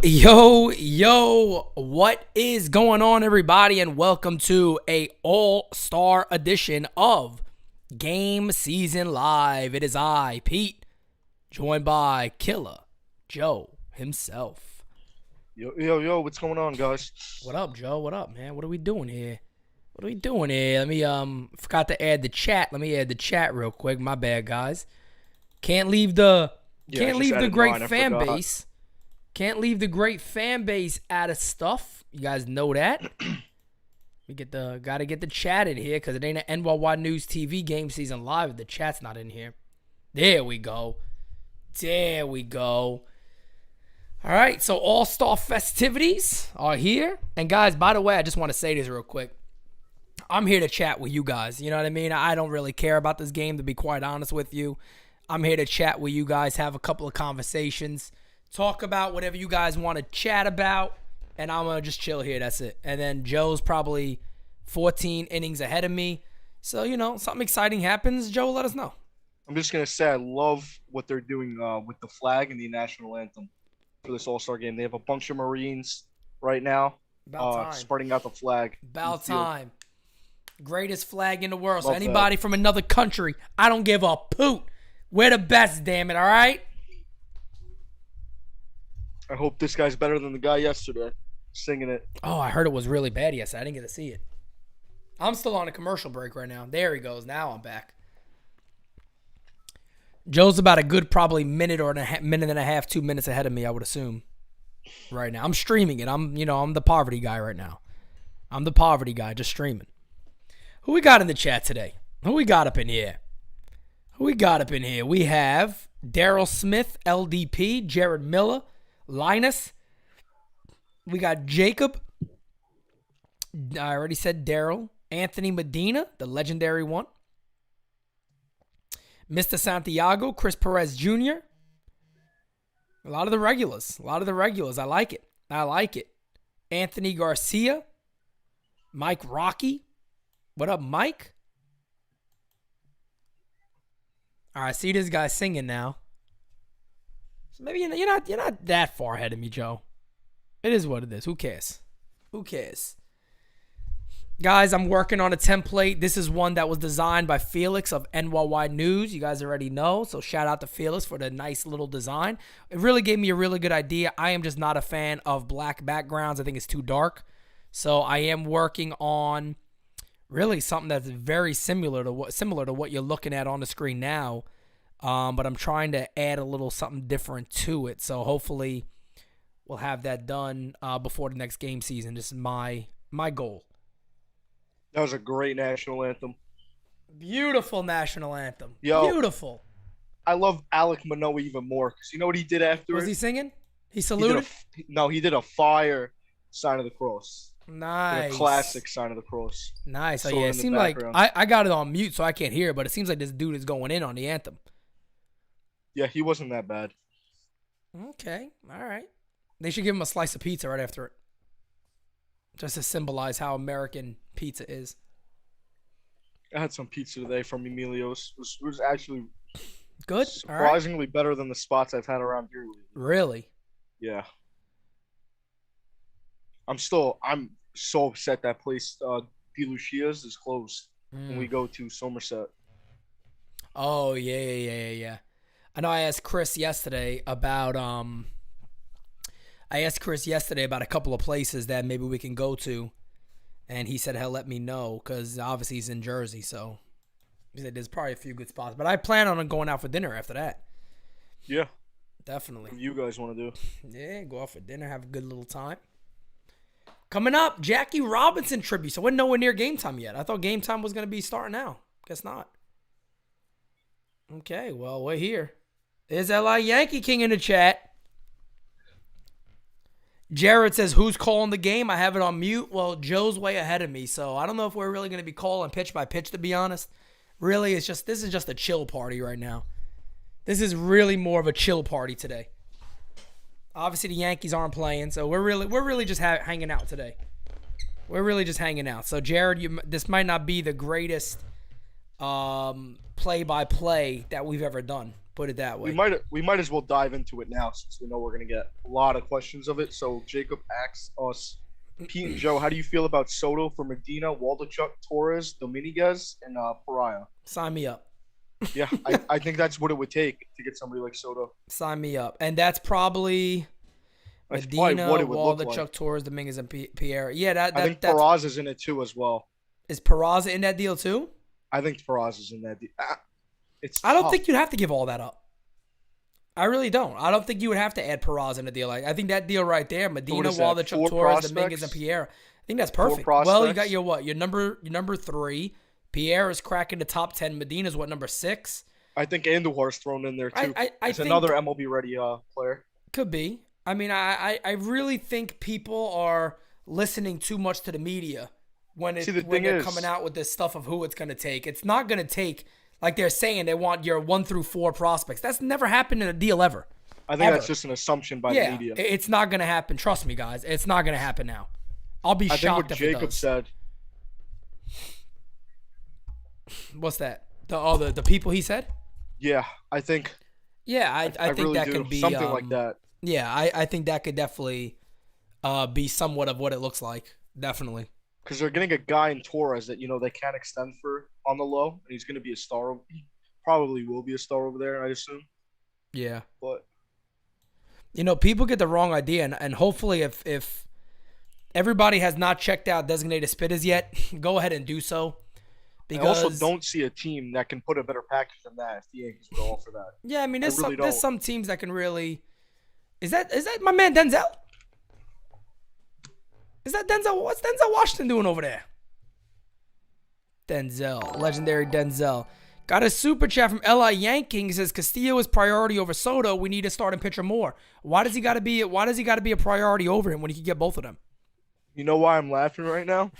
Yo, what is going on, everybody, and welcome to a all-star edition of GameSZN Live. It is I, Pete, joined by Killer Joe himself. Yo, what's going on, guys? What up, Joe? What up, man? What are we doing here? Let me, forgot to add the chat. Let me add the chat real quick. My bad, guys. Can't leave the great fan base. Can't leave the great fan base out of stuff. You guys know that. Gotta get the chat in here because it ain't an NyynewsTV GameSZN Live if the chat's not in here. There we go. All right, so all-star festivities are here. And guys, by the way, I just want to say this real quick. I'm here to chat with you guys. You know what I mean? I don't really care about this game, to be quite honest with you. I'm here to chat with you guys, have a couple of conversations. Talk about whatever you guys want to chat about, and I'm going to just chill here. That's it. And then Joe's probably 14 innings ahead of me. So, something exciting happens, Joe, let us know. I'm just going to say I love what they're doing with the flag and the national anthem for this All-Star game. They have a bunch of Marines right now spreading out the flag. About time. Greatest flag in the world. Love so anybody from another country, I don't give a poot. We're the best, damn it, all right? I hope this guy's better than the guy yesterday singing it. Oh, I heard it was really bad yesterday. I didn't get to see it. I'm still on a commercial break right now. There he goes. Now I'm back. Joe's about a good probably minute and a half, 2 minutes ahead of me, I would assume. Right now. I'm streaming it. I'm the poverty guy right now. I'm the poverty guy just streaming. Who we got in the chat today? Who we got up in here? We have Daryl Smith, LDP, Jared Miller, Linus. We got Jacob. I already said Daryl. Anthony Medina, the legendary one. Mr. Santiago, Chris Perez Jr. A lot of the regulars. I like it. Anthony Garcia. Mike Rocky. What up, Mike? All right, see this guy singing now. So maybe you're not that far ahead of me, Joe. It is what it is. Who cares? Guys, I'm working on a template. This is one that was designed by Felix of NYY News. You guys already know. So shout out to Felix for the nice little design. It really gave me a really good idea. I am just not a fan of black backgrounds. I think it's too dark. So I am working on really something that's very similar to what you're looking at on the screen now. But I'm trying to add a little something different to it. So hopefully we'll have that done before the next game season. This is my goal. That was a great national anthem. Beautiful national anthem. Yo, beautiful. I love Alec Manoa even more because you know what he did after? Was he singing? He saluted? He did a fire sign of the cross. Nice. A classic sign of the cross. Nice. So yeah, it seemed like I got it on mute so I can't hear it, but it seems like this dude is going in on the anthem. Yeah, he wasn't that bad. Okay. All right. They should give him a slice of pizza right after it. Just to symbolize how American pizza is. I had some pizza today from Emilio's. It was actually good. Surprisingly better than the spots I've had around here lately. Really? Yeah. I'm so upset that place, De Lucia's, is closed when we go to Somerset. Oh, yeah. I know I asked Chris yesterday about a couple of places that maybe we can go to, and he said he'll let me know because obviously he's in Jersey, so he said there's probably a few good spots. But I plan on going out for dinner after that. Yeah. Definitely. What you guys want to do? Yeah, go out for dinner, have a good little time. Coming up, Jackie Robinson tribute. So we're nowhere near game time yet. I thought game time was going to be starting now. Guess not. Okay, well, we're here. There's LI Yankee King in the chat. Jared says, who's calling the game? I have it on mute. Well, Joe's way ahead of me, so I don't know if we're really going to be calling pitch by pitch, to be honest. Really, this is just a chill party right now. This is really more of a chill party today. Obviously, the Yankees aren't playing, so we're really just hanging out today. We're really just hanging out. So, Jared, this might not be the greatest play-by-play that we've ever done. Put it that way. We might as well dive into it now since we know we're gonna get a lot of questions of it. So Jacob asks us, Pete and Joe, how do you feel about Soto for Medina, Waldichuk, Torres, Dominguez, and Pariah? Sign me up. Yeah, I think that's what it would take to get somebody like Soto. Sign me up. And that's probably Medina, Waldichuk, Torres, Dominguez, and Pierre. Yeah, I think Peraza is in it too as well. Is Peraza in that deal too? I think Peraza is in that deal. I don't think you'd have to give all that up. I really don't. I don't think you would have to add Peraza in the deal. I think that deal right there, Medina, Waldichuk, Torres, Dominguez, and Pierre. I think that's perfect. Well, you got your number 3. Pierre is cracking the top 10. Medina's number 6? I think Andujar's thrown in there too. It's another MLB ready player. Could be. I mean, I really think people are listening too much to the media when they're coming out with this stuff of who it's going to take. It's not going to take, like they're saying, they want your 1 through 4 prospects. That's never happened in a deal ever. I think that's just an assumption by the media. It's not going to happen. Trust me, guys. It's not going to happen now. I'll be shocked if it does. Jacob said. What's that? The people he said? Yeah, I think. Yeah, I think really that could be something like that. Yeah, I think that could definitely be somewhat of what it looks like. Definitely. Because they're getting a guy in Torres that they can't extend for on the low, and he's going to be a star. He probably will be a star over there, I assume. Yeah. But people get the wrong idea, and hopefully if everybody has not checked out designated spitters yet, go ahead and do so. Because I also don't see a team that can put a better package than that if the Yankees would offer that. Yeah, I mean, there's some teams that can really. Is that my man Denzel? Is that Denzel? What's Denzel Washington doing over there? Denzel, legendary Denzel, got a super chat from LI Yanking. He says Castillo is priority over Soto. We need a starting pitcher more. Why does he got to be a priority over him when he can get both of them? You know why I'm laughing right now?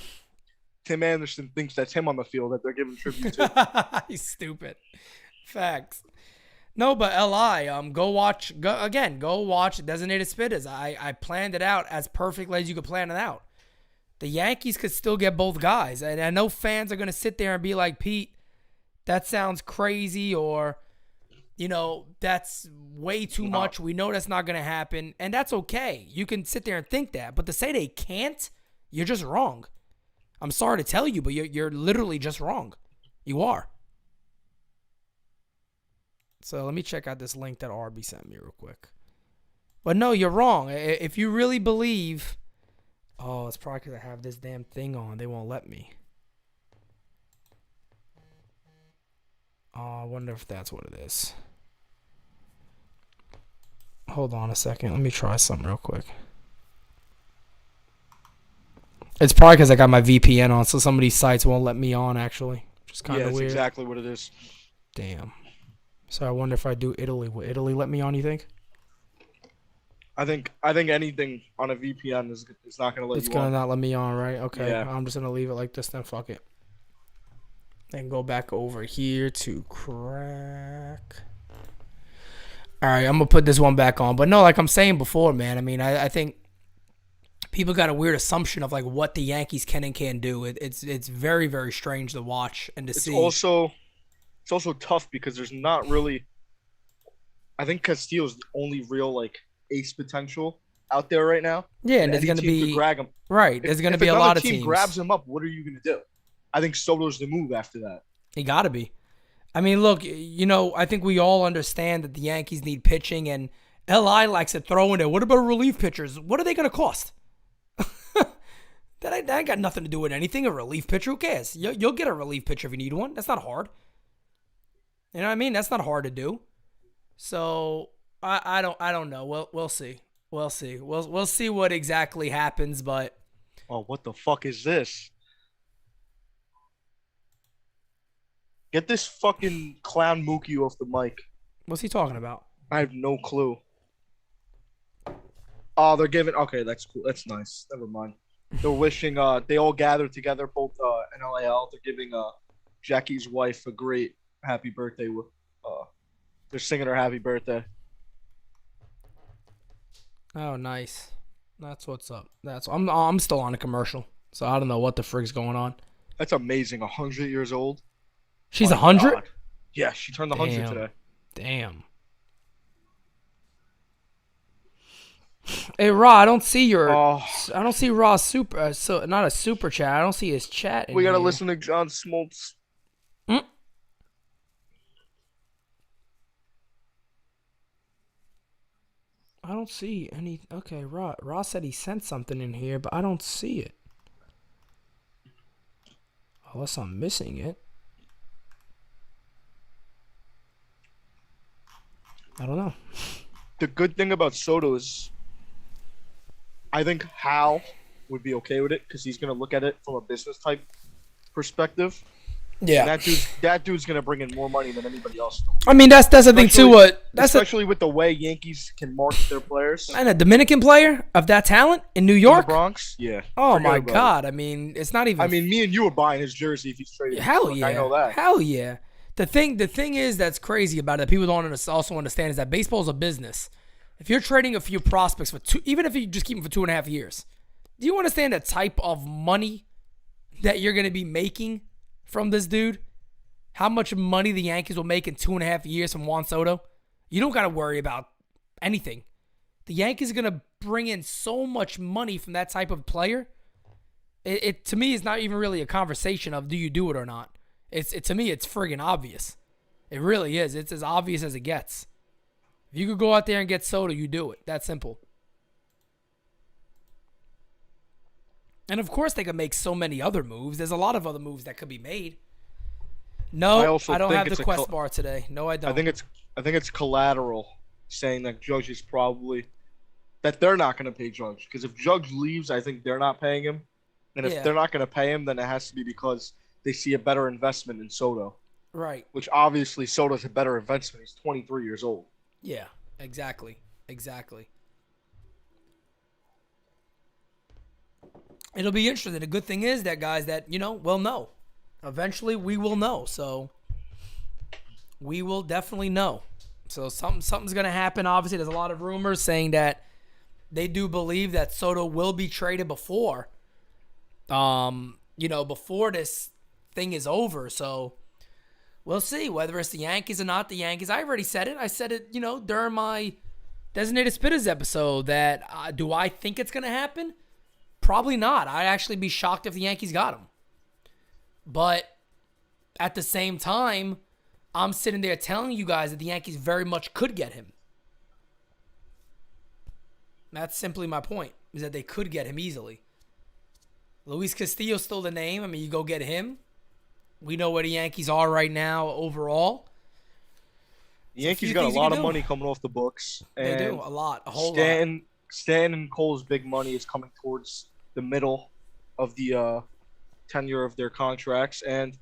Tim Anderson thinks that's him on the field that they're giving tribute to. He's stupid. Facts. No, but LI, go watch Designated Spitters. I planned it out as perfectly as you could plan it out. The Yankees could still get both guys. And I know fans are going to sit there and be like, Pete, that sounds crazy, or, that's way too much. We know that's not going to happen. And that's okay. You can sit there and think that. But to say they can't, you're just wrong. I'm sorry to tell you, but you're literally just wrong. You are. So let me check out this link that RB sent me real quick. But no, you're wrong. If you really believe... Oh, it's probably because I have this damn thing on. They won't let me. Oh, I wonder if that's what it is. Hold on a second. Let me try something real quick. It's probably because I got my VPN on, so some of these sites won't let me on, actually. Which is kind of weird. Yeah, that's exactly what it is. Damn. So I wonder if I do Italy. Will Italy let me on, you think? I think anything on a VPN is not going to let you on. It's going to not let me on, right? Okay. Yeah. I'm just going to leave it like this then. Fuck it. And go back over here to crack. All right, I'm going to put this one back on. But no, like I'm saying before, man, I mean, I think people got a weird assumption of like what the Yankees can and can't do. It's very, very strange to watch and to see. It's also tough because there's not really. I think Castillo's the only real like ace potential out there right now. Yeah, and there's going to be right. There's going to be a lot of teams. If another team grabs him up, what are you going to do? I think Soto's the move after that. He got to be. I mean, look, I think we all understand that the Yankees need pitching, and LI likes to throw in there. What about relief pitchers? What are they going to cost? That ain't got nothing to do with anything. A relief pitcher, who cares? You'll get a relief pitcher if you need one. That's not hard. You know what I mean? That's not hard to do. So I don't know. We'll see. We'll see. We'll see what exactly happens. But oh, what the fuck is this? Get this fucking clown Mookie off the mic. What's he talking about? I have no clue. Oh, they're giving. Okay, that's cool. That's nice. Never mind. They're wishing. They all gathered together, both NLAL. They're giving Jackie's wife a great happy birthday. They're singing her happy birthday. Oh, nice. That's what's up. I'm still on a commercial, so I don't know what the frig's going on. That's amazing. 100 years old. She's 100? Yeah, she turned 100 today. Damn. Hey, Raw, I don't see your. Oh, I don't see Raw's super. So not a super chat. I don't see his chat in we gotta here. listen to John Smoltz. Mm. I don't see any. Okay, Raw said he sent something in here, but I don't see it. Unless I'm missing it. I don't know. The good thing about Soto is, I think Hal would be okay with it because he's gonna look at it from a business type perspective. And Yeah. that dude's gonna bring in more money than anybody else. I mean, that's the thing too. Especially with the way Yankees can market their players And a Dominican player of that talent in New in the York. Bronx. Yeah. Oh Forget my about God! I mean, it's not even. it. I mean, me and you are buying his jersey if he's traded. Hell Look, yeah! I know that. Hell yeah! The thing is that's crazy about it that people don't also understand is that baseball's a business. If you're trading a few prospects for even if you just keep them for 2.5 years, do you understand the type of money that you're going to be making from this dude? How much money the Yankees will make in 2.5 years from Juan Soto? You don't got to worry about anything. The Yankees are going to bring in so much money from that type of player. It to me is not even really a conversation of do you do it or not. To me it's friggin' obvious. It really is. It's as obvious as it gets. If you could go out there and get Soto, you do it. That simple. And of course they could make so many other moves. There's a lot of other moves that could be made. No, I don't have the quest bar today. No, I don't. I think it's collateral saying that Judge is probably that they're not going to pay Judge because if Judge leaves, I think they're not paying him, and if they're not going to pay him, then it has to be because they see a better investment in Soto. Right. Which obviously Soto's a better investment. He's 23 years old. Yeah. Exactly. It'll be interesting. The good thing is that guys that we'll know. Eventually, we will know. So we will definitely know. So something's gonna happen. Obviously, there's a lot of rumors saying that they do believe that Soto will be traded before, before this thing is over. So we'll see whether it's the Yankees or not the Yankees. I already said it. I said it, during my Designated Spitters episode that do I think it's gonna happen? Probably not. I'd actually be shocked if the Yankees got him. But at the same time, I'm sitting there telling you guys that the Yankees very much could get him. That's simply my point, is that they could get him easily. Luis Castillo's still the name. I mean, you go get him. We know where the Yankees are right now overall. The Yankees got a lot of money coming off the books. They do, a lot, a whole lot. Stan and Cole's big money is coming towards the middle of the tenure of their contracts, and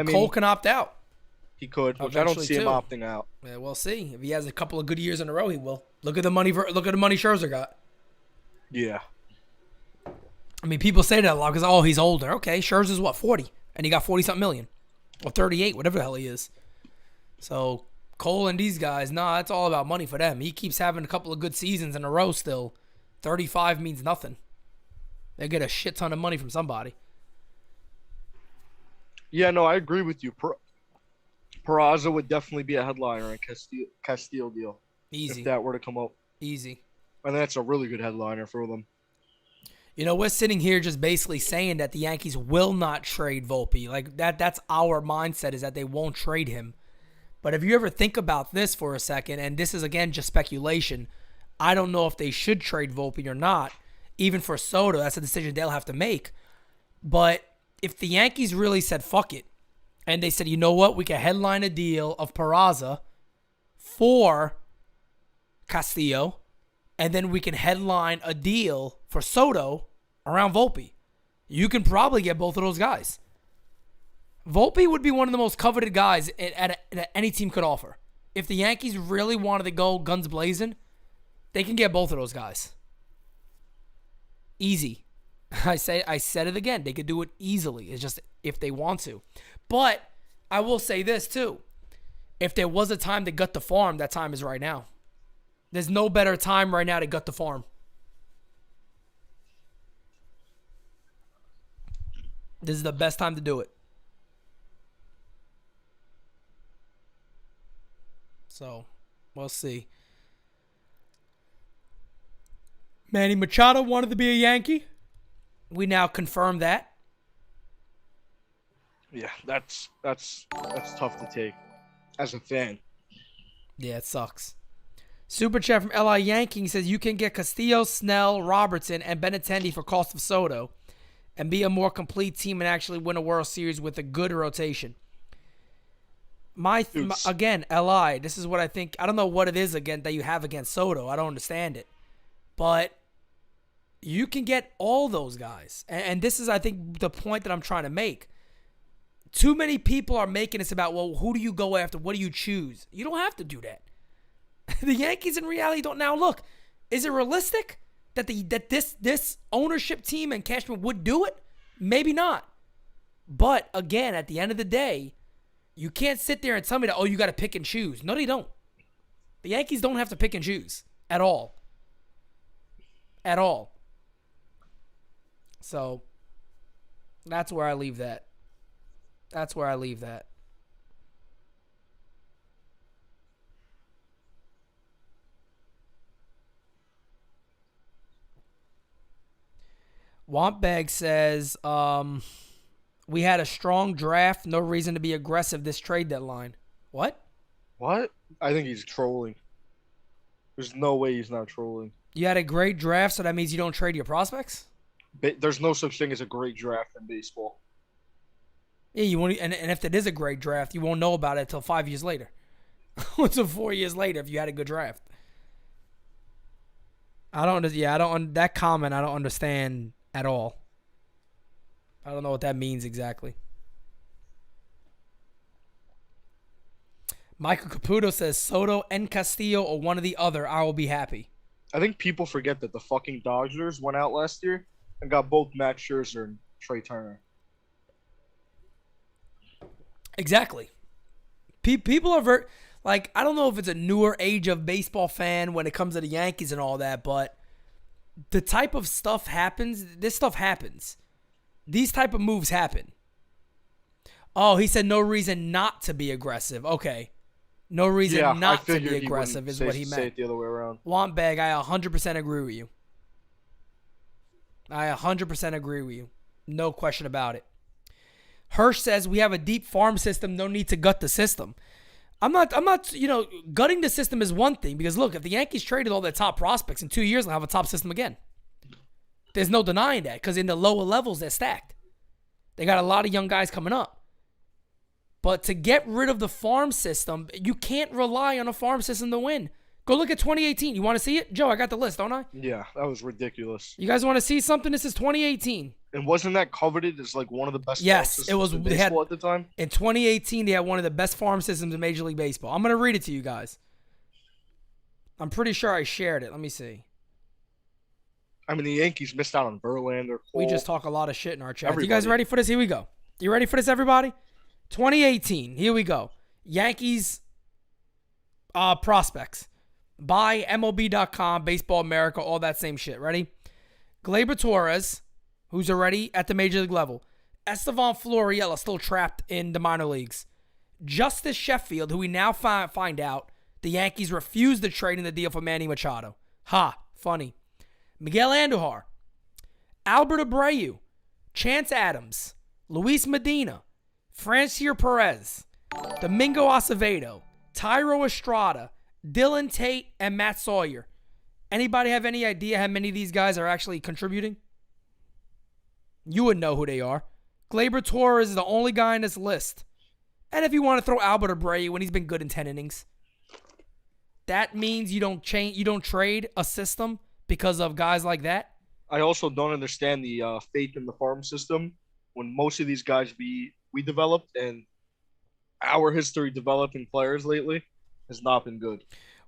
Cole can opt out. He could, which I don't see him opting out. Yeah, we'll see. If he has a couple of good years in a row, he will. Look at the money. Look at the money Scherzer got. Yeah. I mean, people say that a lot because he's older. Okay, Scherzer's what 40, and he got 40-something million, or 38, whatever the hell he is. So Cole and these guys, it's all about money for them. He keeps having a couple of good seasons in a row. Still, 35 means nothing. They get a shit ton of money from somebody. Yeah, no, I agree with you. Peraza would definitely be a headliner in Castillo deal. Easy. If that were to come up. Easy. And that's a really good headliner for them. We're sitting here just basically saying that the Yankees will not trade Volpe. Like that's our mindset, is that they won't trade him. But if you ever think about this for a second, and this is again just speculation, I don't know if they should trade Volpe or not. Even for Soto, that's a decision they'll have to make. But if the Yankees really said fuck it, and they said, you know what, we can headline a deal of Peraza for Castillo, and then we can headline a deal for Soto around Volpe, you can probably get both of those guys. Volpe would be one of the most coveted guys that any team could offer. If the Yankees really wanted to go guns blazing, they can get both of those guys. Easy. I said it again. They could do it easily. It's just if they want to. But I will say this too. If there was a time to gut the farm, that time is right now. There's no better time right now to gut the farm. This is the best time to do it. So, we'll see. Manny Machado wanted to be a Yankee. We now confirm that. Yeah, that's tough to take as a fan. Yeah, it sucks. Super chat from LI Yankee says you can get Castillo, Snell, Robertson, and Benintendi for cost of Soto and be a more complete team and actually win a World Series with a good rotation. Again, LI, this is what I think. I don't know what it is again that you have against Soto. I don't understand it. But you can get all those guys. And this is, I think, the point that I'm trying to make. Too many people are making this about, well, who do you go after? What do you choose? You don't have to do that. The Yankees in reality don't. Now look, is it realistic that this ownership team and Cashman would do it? Maybe not. But again, at the end of the day, you can't sit there and tell me that, oh, you got to pick and choose. No, they don't. The Yankees don't have to pick and choose at all. At all. So that's where I leave that. That's where I leave that. Wampbag says, we had a strong draft. No reason to be aggressive this trade deadline. What? What? I think he's trolling. There's no way he's not trolling. You had a great draft, so that means you don't trade your prospects? There's no such thing as a great draft in baseball. Yeah, you won't, and if it is a great draft, you won't know about it until 5 years later. Until 4 years later if you had a good draft. That comment I don't understand at all. I don't know what that means exactly. Michael Caputo says Soto and Castillo or one or the other, I will be happy. I think people forget that the fucking Dodgers went out last year and got both Max Scherzer and Trey Turner. Exactly. People are I don't know if it's a newer age of baseball fan when it comes to the Yankees and all that, but the type of stuff happens. This stuff happens. These type of moves happen. Oh, he said no reason not to be aggressive. Okay. No reason not to be aggressive is what he meant. Say it the other way around. Wampbag, I 100% agree with you. I 100% agree with you. No question about it. Hirsch says we have a deep farm system. No need to gut the system. I'm not, gutting the system is one thing because look, if the Yankees traded all their top prospects in 2 years, they'll have a top system again. There's no denying that because in the lower levels, they're stacked. They got a lot of young guys coming up. But to get rid of the farm system, you can't rely on a farm system to win. Go look at 2018. You want to see it? Joe, I got the list, don't I? Yeah, that was ridiculous. You guys want to see something? This is 2018. And wasn't that coveted as like one of the best farm systems it was, in baseball at the time? In 2018, they had one of the best farm systems in Major League Baseball. I'm going to read it to you guys. I'm pretty sure I shared it. Let me see. I mean, the Yankees missed out on Verlander. We just talk a lot of shit in our chat. You guys ready for this? Here we go. You ready for this, everybody? 2018. Here we go. Yankees prospects. By MLB.com, Baseball America, all that same shit. Ready? Gleyber Torres, who's already at the major league level. Estevan Florial still trapped in the minor leagues. Justice Sheffield, who we now find out the Yankees refused to trade in the deal for Manny Machado. Ha, funny. Miguel Andujar, Albert Abreu, Chance Adams, Luis Medina, Francier Perez, Domingo Acevedo, Tyro Estrada, Dylan Tate, and Matt Sawyer. Anybody have any idea how many of these guys are actually contributing? You would know who they are. Gleyber Torres is the only guy in this list. And if you want to throw Albert Abreu when he's been good in 10 innings, that means you don't trade a system because of guys like that. I also don't understand the faith in the farm system when most of these guys we developed and our history developing players lately has not been good.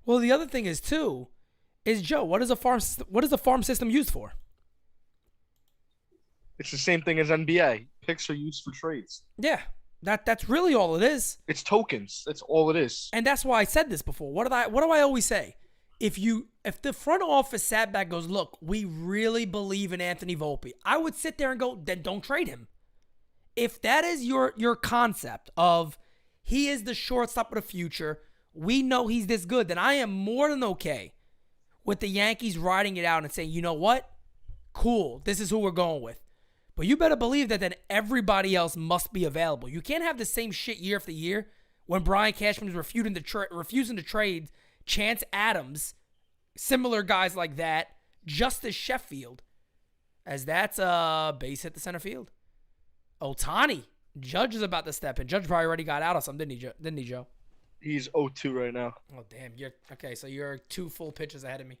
Well, the other thing is too, Joe, what is a farm system used for? It's the same thing as NBA. Picks are used for trades. Yeah, that's really all it is. It's tokens. That's all it is. And that's why I said this before. What do I always say? If the front office sat back and goes, look, we really believe in Anthony Volpe, I would sit there and go, then don't trade him. If that is your concept of he is the shortstop of the future, we know he's this good, then I am more than okay with the Yankees riding it out and saying, you know what? Cool. This is who we're going with. But you better believe that then everybody else must be available. You can't have the same shit year after year when Brian Cashman is refusing to trade Chance Adams, similar guys like that, Justice Sheffield, as that's a base hit the center field. Ohtani. Judge is about to step in. Judge probably already got out of something, didn't he, Joe? He's 0-2 right now. Oh, damn. Okay, so you're 2 full pitches ahead of me.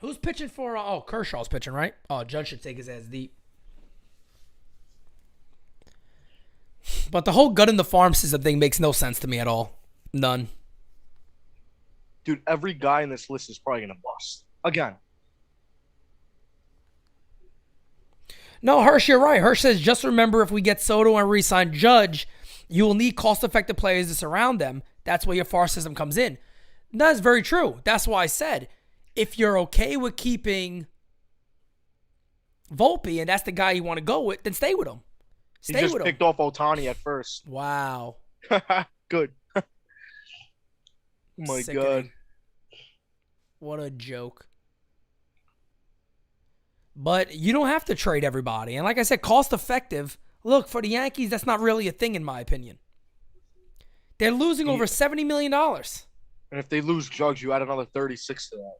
Who's pitching for... Kershaw's pitching, right? Oh, Judge should take his ass deep. But the whole gut in the farm system thing makes no sense to me at all. None. Dude, every guy in this list is probably going to bust. Again. No, Hirsch, you're right. Hirsch says, just remember if we get Soto and re-sign Judge, you will need cost-effective players to surround them. That's where your farm system comes in. That's very true. That's why I said, if you're okay with keeping Volpe and that's the guy you want to go with, then stay with him. He just picked off Ohtani at first. Wow. Good. Oh my God. What a joke. But you don't have to trade everybody. And like I said, cost effective. Look, for the Yankees, that's not really a thing in my opinion. They're losing over $70 million. And if they lose Judge, you add another 36 to that.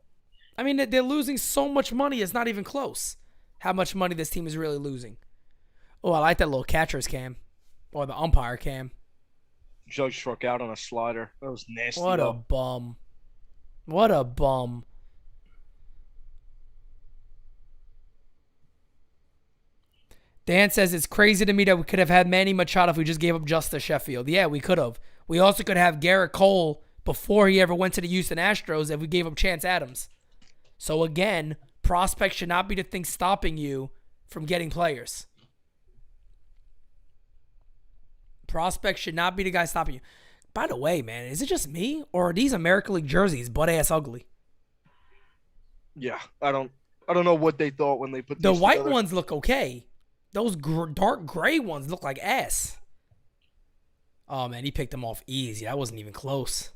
I mean, they're losing so much money, it's not even close how much money this team is really losing. Oh, I like that little catcher's cam. Or the umpire cam. Judge struck out on a slider. That was nasty. What a bum. What a bum. Dan says, it's crazy to me that we could have had Manny Machado if we just gave up Justice Sheffield. Yeah, we could have. We also could have Garrett Cole before he ever went to the Houston Astros if we gave up Chance Adams. So again, prospects should not be the thing stopping you from getting players. Prospects should not be the guy stopping you. By the way, man, is it just me or are these American League jerseys butt-ass ugly? Yeah, I don't know what they thought when they put the these white together. ones look okay. Those dark gray ones look like ass. Oh, man, he picked them off easy. That wasn't even close.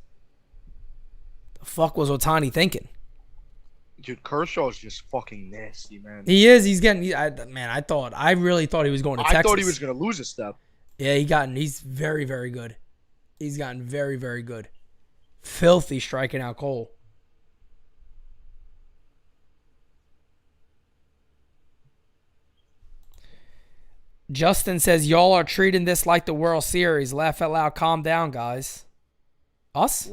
The fuck was Ohtani thinking? Dude, Kershaw's just fucking nasty, man. He is. He's getting... I really thought he was going to Texas. I thought he was going to lose a step. Yeah, he's very, very good. He's gotten very, very good. Filthy striking out Cole. Justin says, y'all are treating this like the World Series. Laugh out loud. Calm down, guys. Us?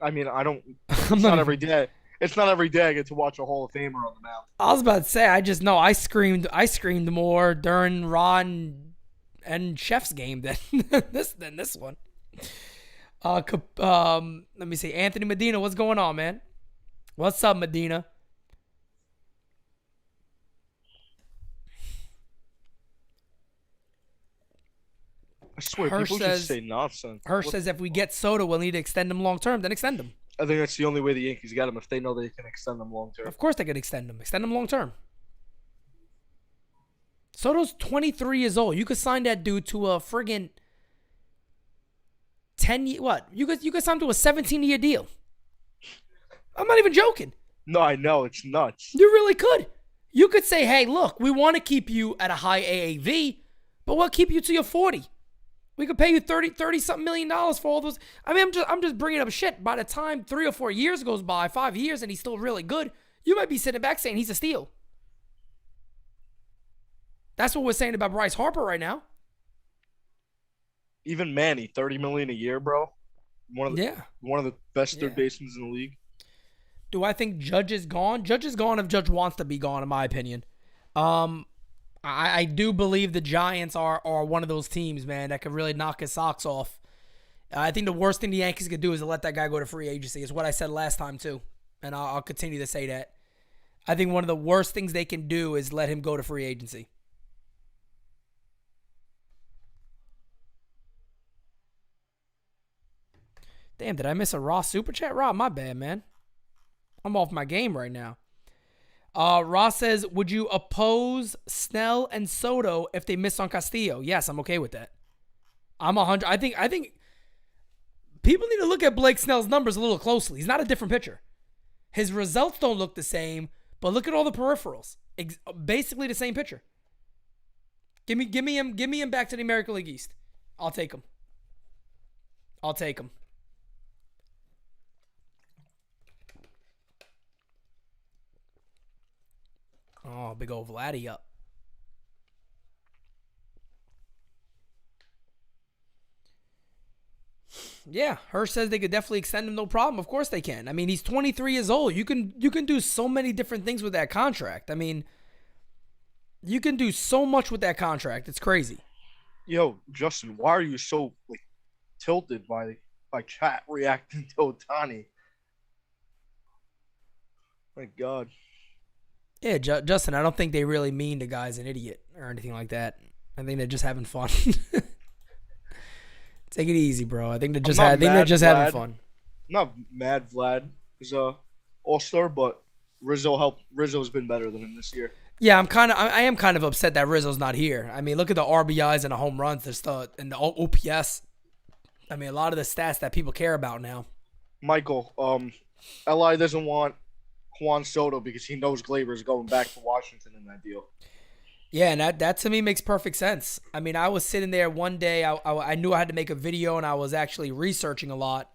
I mean, I don't... It's not every day. It's not every day I get to watch a Hall of Famer on the mound. I was about to say, I just know I screamed more during Ron and Chef's game than this one. Let me see. Anthony Medina, what's going on, man? What's up, Medina? I swear, people just say nonsense. Hirsch says if we get Soto, we'll need to extend him long term. Then extend him. I think that's the only way the Yankees got him, if they know they can extend them long term. Of course they could extend him. Extend him long term. Soto's 23 years old. You could sign that dude to a friggin' 10-year... What? You could sign him to a 17-year deal. I'm not even joking. No, I know. It's nuts. You really could. You could say, hey, look, we want to keep you at a high AAV, but we'll keep you till you're 40. We could pay you $30-something million for all those. I mean, I'm just bringing up shit. By the time 3 or 4 years goes by, 5 years, and he's still really good, you might be sitting back saying he's a steal. That's what we're saying about Bryce Harper right now. Even Manny, $30 million a year, bro. One of the best third basemen in the league. Do I think Judge is gone? Judge is gone if Judge wants to be gone, in my opinion. I do believe the Giants are one of those teams, man, that could really knock his socks off. I think the worst thing the Yankees could do is to let that guy go to free agency. Is what I said last time, too. And I'll continue to say that. I think one of the worst things they can do is let him go to free agency. Damn, did I miss a Ross Super Chat? Rob, my bad, man. I'm off my game right now. Ross says, would you oppose Snell and Soto if they miss on Castillo? Yes, I'm okay with that. I'm 100. I think people need to look at Blake Snell's numbers a little closely. He's not a different pitcher. His results don't look the same, but look at all the peripherals. Basically the same pitcher. Give me him back to the American League East. I'll take him. Oh, big old Vladdy up. Yeah, Hirsch says they could definitely extend him, no problem. Of course they can. I mean, he's 23 years old. You can do so many different things with that contract. I mean, you can do so much with that contract. It's crazy. Yo, Justin, why are you so tilted by chat reacting to Ohtani? My God. Yeah, Justin, I don't think they really mean the guy's an idiot or anything like that. I think they're just having fun. Take it easy, bro. I think they're just having fun. I'm not mad Vlad is a all-star, but Rizzo's been better than him this year. Yeah, I am kind of upset that Rizzo's not here. I mean, look at the RBIs and the home runs and the OPS. I mean, a lot of the stats that people care about now. Michael, LI doesn't want Juan Soto because he knows Gleyber's going back to Washington in that deal. Yeah, and that to me makes perfect sense. I mean, I was sitting there one day. I knew I had to make a video, and I was actually researching a lot.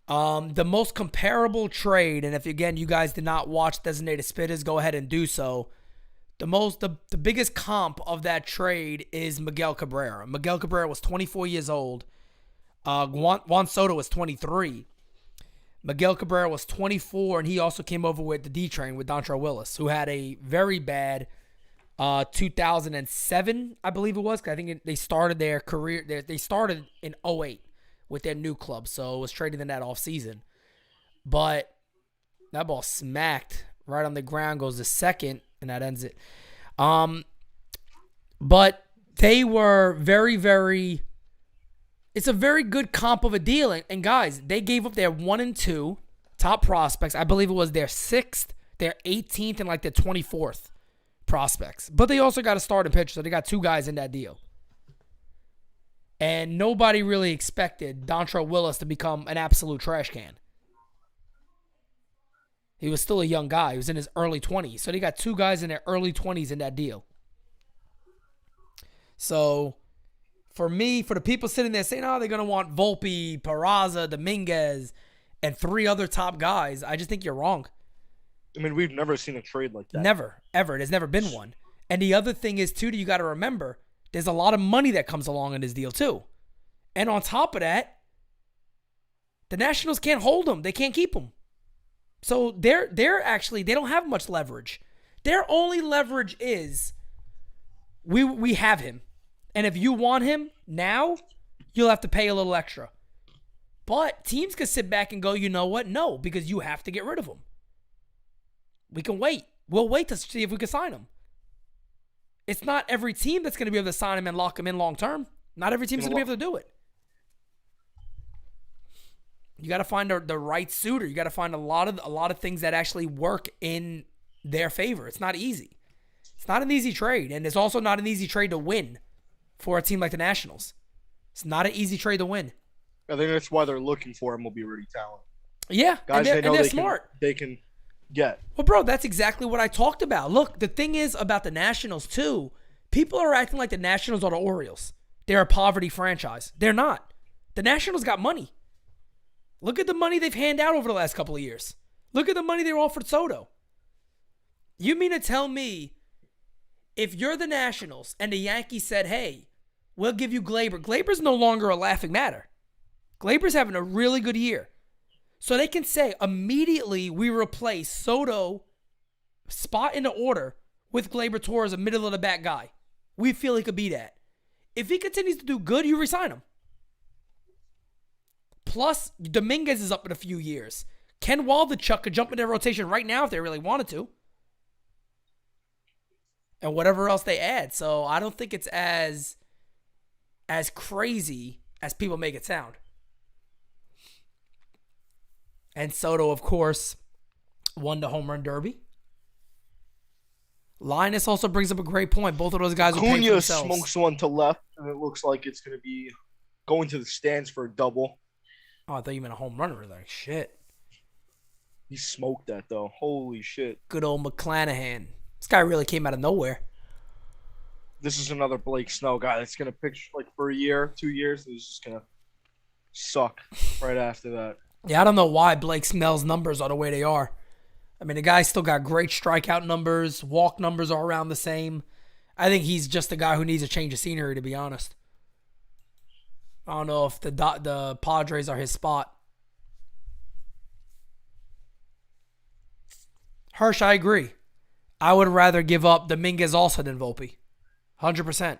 The most comparable trade, and if, again, you guys did not watch Designated Spitters, go ahead and do so. The biggest comp of that trade is Miguel Cabrera. Miguel Cabrera was 24 years old. Juan Soto was 23. Miguel Cabrera was 24, and he also came over with the D train with Dontrelle Willis, who had a very bad 2007, I believe it was, because I think they started their career. They started in 2008 with their new club, so it was traded in that offseason. But that ball smacked right on the ground, goes to second, and that ends it. But they were very, very. It's a very good comp of a deal, and guys, they gave up their 1 and 2 top prospects. I believe it was their 6th, their 18th, and their 24th. Prospects, but they also got a starting pitcher, so they got 2 guys in that deal. And nobody really expected Dontrelle Willis to become an absolute trash can. He was still a young guy. He was in his early 20s, so they got 2 guys in their early 20s in that deal. So, for me, for the people sitting there saying, "Oh, they're gonna want Volpe, Peraza, Dominguez, and 3 other top guys," I just think you're wrong. I mean, we've never seen a trade like that. Never, ever. There's never been one. And the other thing is, too, that you got to remember, there's a lot of money that comes along in this deal, too. And on top of that, the Nationals can't hold them. They can't keep them. So they're actually, they don't have much leverage. Their only leverage is we have him. And if you want him now, you'll have to pay a little extra. But teams can sit back and go, you know what? No, because you have to get rid of him. We can wait. We'll wait to see if we can sign him. It's not every team that's going to be able to sign him and lock him in long term. Not every team's going to be able to do it. You got to find the right suitor. You got to find a lot of things that actually work in their favor. It's not easy. It's not an easy trade, and it's also not an easy trade to win for a team like the Nationals. It's not an easy trade to win. I think that's why they're looking for him. Will be really talented. Yeah, guys, and they're smart. They can get. Well, bro, that's exactly what I talked about. Look, the thing is about the Nationals, too, people are acting like the Nationals are the Orioles. They're a poverty franchise. They're not. The Nationals got money. Look at the money they've handed out over the last couple of years. Look at the money they offered Soto. You mean to tell me if you're the Nationals and the Yankees said, hey, we'll give you Gleyber. Gleyber's no longer a laughing matter. Gleyber's having a really good year. So they can say immediately we replace Soto spot in the order with Gleyber Torres, a middle of the back guy. We feel he could be that. If he continues to do good, you resign him. Plus, Dominguez is up in a few years. Ken Waldichuk could jump in their rotation right now if they really wanted to. And whatever else they add. So I don't think it's as crazy as people make it sound. And Soto, of course, won the home run derby. Linus also brings up a great point. Both of those guys are paying for Cunha themselves. smokes one to left, and it looks like it's going to be going to the stands for a double. Oh, I thought you meant a home run. I was like, shit. He smoked that, though. Holy shit. Good old McClanahan. This guy really came out of nowhere. This is another Blake Snell guy that's going to pitch like for a year, 2 years. He's just going to suck right after that. Yeah, I don't know why Blake Snell's numbers are the way they are. I mean, the guy's still got great strikeout numbers. Walk numbers are around the same. I think he's just a guy who needs a change of scenery, to be honest. I don't know if the Padres are his spot. Hirsch, I agree. I would rather give up Dominguez also than Volpe. 100%.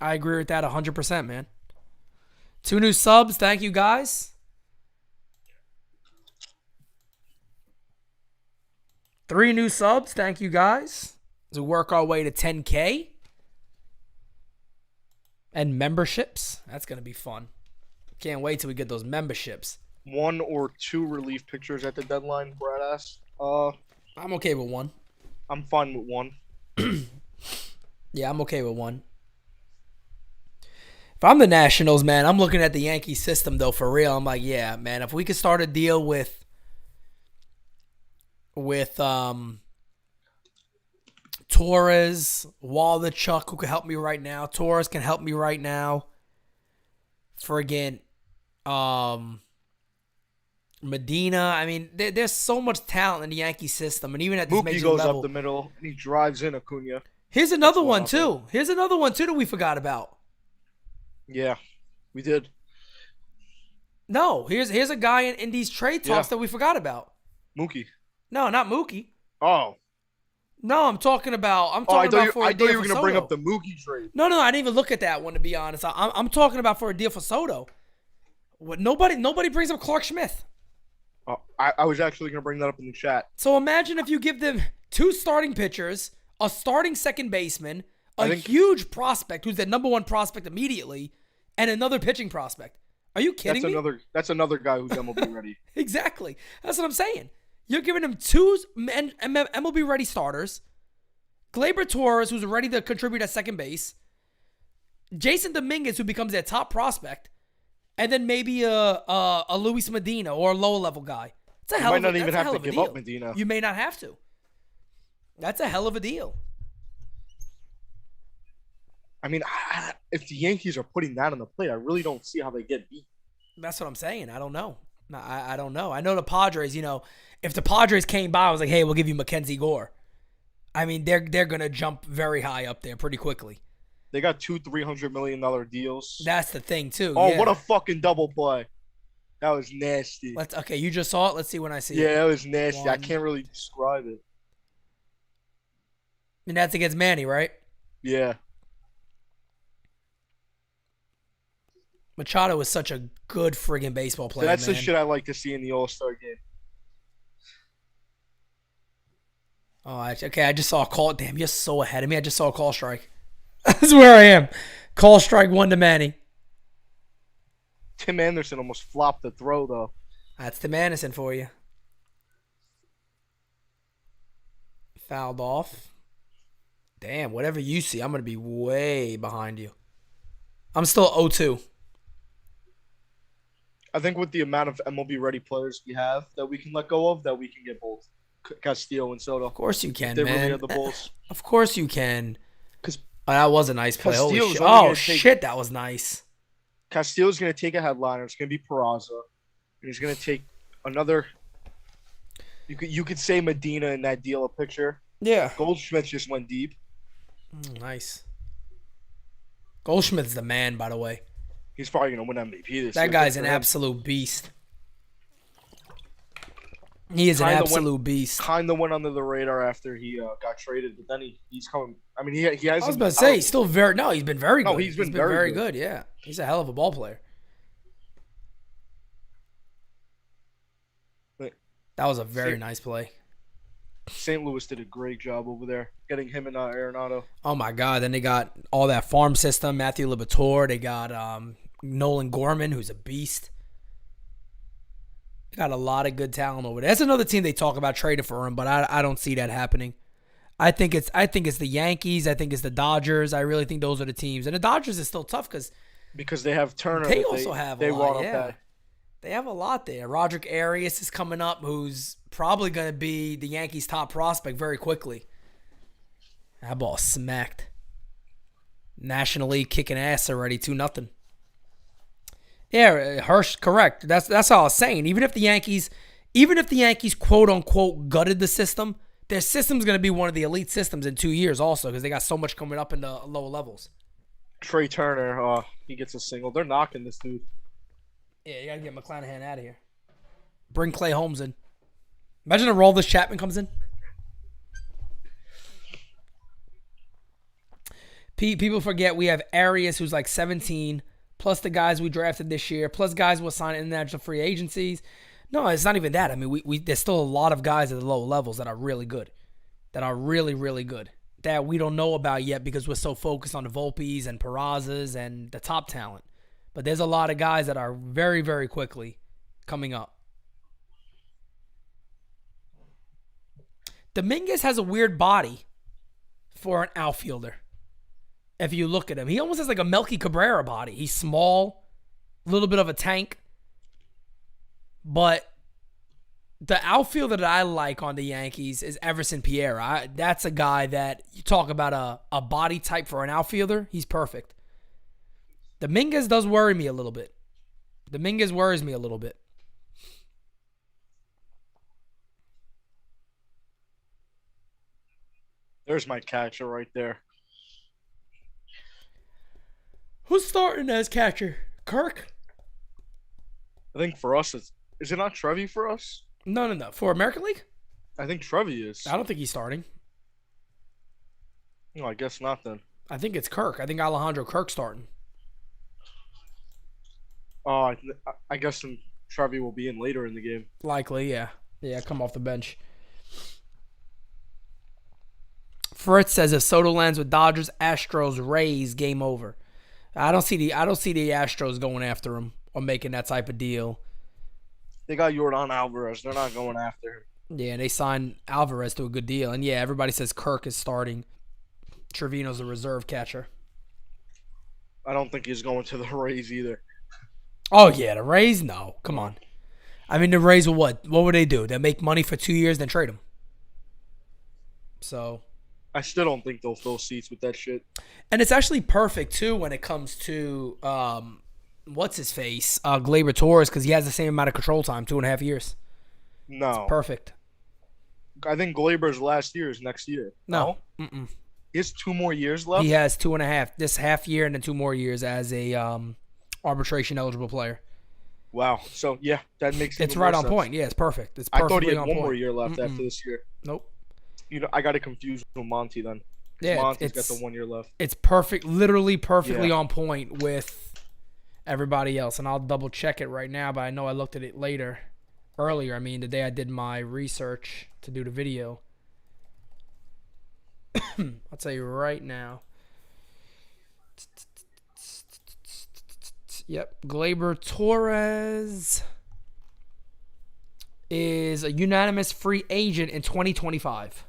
I agree with that 100%, man. 2 new subs. Thank you, guys. 3 new subs. Thank you, guys. As we work our way to 10K. And memberships. That's going to be fun. Can't wait till we get those memberships. 1 or 2 relief pictures at the deadline, Brad asked. I'm okay with 1. I'm fine with 1. Yeah, I'm okay with 1. If I'm the Nationals, man, I'm looking at the Yankee system, though, for real. I'm like, yeah, man, if we could start a deal with Torres, Wallachuk, who can help me right now. Torres can help me right now. Friggin' Medina. I mean, there's so much talent in the Yankee system, and even at this major Mookie goes level. up the middle, and he drives in Acuna. Here's another one, too. Here's another one, too, that we forgot about. Yeah, we did. No, here's a guy in these trade talks that we forgot about. Mookie. No, not Mookie. Oh. No, I'm talking about. I thought you were going to bring up the Mookie trade. No, I didn't even look at that one, to be honest. I'm talking about for a deal for Soto. What nobody brings up Clark Smith. I was actually going to bring that up in the chat. So imagine if you give them 2 starting pitchers, a starting second baseman, a huge prospect who's the number 1 prospect immediately, and another pitching prospect. Are you kidding me? That's another guy who's MLB ready. Exactly. That's what I'm saying. You're giving him 2 MLB ready starters, Gleyber Torres, who's ready to contribute at second base, Jason Dominguez, who becomes their top prospect, and then maybe a Luis Medina or a lower level guy. It's a hell of a deal. You might not even have to give up Medina. You may not have to. That's a hell of a deal. I mean, if the Yankees are putting that on the plate, I really don't see how they get beat. That's what I'm saying. I don't know. I don't know. I know the Padres, if the Padres came by, I was like, hey, we'll give you Mackenzie Gore. I mean, they're going to jump very high up there pretty quickly. They got 2 $300 million deals. That's the thing, too. Oh, what a fucking double play. That was nasty. Okay, you just saw it? Let's see when I see it. Yeah, it was nasty. I can't really describe it. And that's against Manny, right? Yeah. Machado is such a good friggin' baseball player, That's the shit I like to see in the All-Star game. Oh, okay, I just saw a call. Damn, you're so ahead of me. I just saw a call strike. That's where I am. Call strike 1 to Manny. Tim Anderson almost flopped the throw, though. That's Tim Anderson for you. Fouled off. Damn, whatever you see, I'm going to be way behind you. I'm still 0-2. I think with the amount of MLB-ready players we have that we can let go of, that we can get both Castillo and Soto. Of course you can, they man. Really are the Bulls. Of course you can. Because that was a nice play. Holy shit. Shit, that was nice. Castillo's going to take a headliner. It's going to be Peraza. And he's going to take another. You could say Medina in that deal a picture. Yeah. Goldschmidt just went deep. Nice. Goldschmidt's the man, by the way. He's probably going to win MVP this year. That guy's an absolute beast. He is an absolute beast. Kind of went under the radar after he got traded, but then he's coming. I mean, he has. I was about to say he's still very. No, he's been very good. No, he's been very good. Yeah, he's a hell of a ball player. That was a very nice play. St. Louis did a great job over there, getting him and Arenado. Oh my God! Then they got all that farm system. Matthew Liberatore. They got Nolan Gorman, who's a beast. That was a very nice play. St. Louis did a great job over there, getting him and Arenado. Oh my God! Then they got all that farm system. Matthew Liberatore. They got Nolan Gorman, who's a beast. 100%. Got a lot of good talent over there. That's another team they talk about trading for him, but I don't see that happening. I think it's the Yankees. I think it's the Dodgers. I really think those are the teams. And the Dodgers is still tough because they have Turner. They also have a lot. Yeah. Pay. They have a lot there. Roderick Arias is coming up, who's probably going to be the Yankees' top prospect very quickly. That ball smacked. National League kicking ass already, 2-0. Yeah, Hirsch, correct. That's all I was saying. Even if the Yankees quote unquote gutted the system, their system's going to be one of the elite systems in 2 years also because they got so much coming up in the lower levels. Trey Turner, he gets a single. They're knocking this dude. Yeah, you got to get McClanahan out of here. Bring Clay Holmes in. Imagine a role this Chapman comes in. People forget we have Arias, who's like 17, plus the guys we drafted this year, plus guys we'll sign in international free agencies. No, it's not even that. I mean, we there's still a lot of guys at the lower levels that are really good, that are really, really good, that we don't know about yet because we're so focused on the Volpes and Perazzas and the top talent. But there's a lot of guys that are very, very quickly coming up. Dominguez has a weird body for an outfielder. If you look at him, he almost has like a Melky Cabrera body. He's small, a little bit of a tank. But the outfielder that I like on the Yankees is Everson Pereira. That's a guy that you talk about a body type for an outfielder. He's perfect. Dominguez does worry me a little bit. Dominguez worries me a little bit. There's my catcher right there. Who's starting as catcher? Kirk? I think for us, is it not Trevi for us? No. For American League? I think Trevi is. I don't think he's starting. No, I guess not then. I think it's Kirk. I think Alejandro Kirk's starting. Oh, I guess Trevi will be in later in the game. Likely, yeah. Yeah, come off the bench. Fritz says if Soto lands with Dodgers, Astros, Rays, game over. I don't see the Astros going after him or making that type of deal. They got Yordan Alvarez. They're not going after him. Yeah, they signed Alvarez to a good deal. And yeah, everybody says Kirk is starting. Trevino's a reserve catcher. I don't think he's going to the Rays either. Oh, yeah, the Rays? No. Come on. I mean, the Rays will what? What would they do? They make money for 2 years, then trade him. So I still don't think they'll fill seats with that shit. And it's actually perfect, too, when it comes to, what's-his-face, Gleyber Torres, because he has the same amount of control time, 2.5 years. No. It's perfect. I think Gleyber's last year is next year. No. He has 2 more years left? He has 2.5. This half year and then 2 more years as a arbitration-eligible player. Wow. So, yeah, that makes it's right on sense. point. Yeah, it's perfect. It's perfectly on point. I thought he had 1 more year left after this year. Nope. You know, I got to confuse with Monty then. Yeah, Monty's got the 1 year left. It's perfect, literally perfectly on point with everybody else. And I'll double check it right now, but I know I looked at it earlier. I mean, the day I did my research to do the video. I'll tell you right now. Yep, Gleyber Torres is a unanimous free agent in 2025.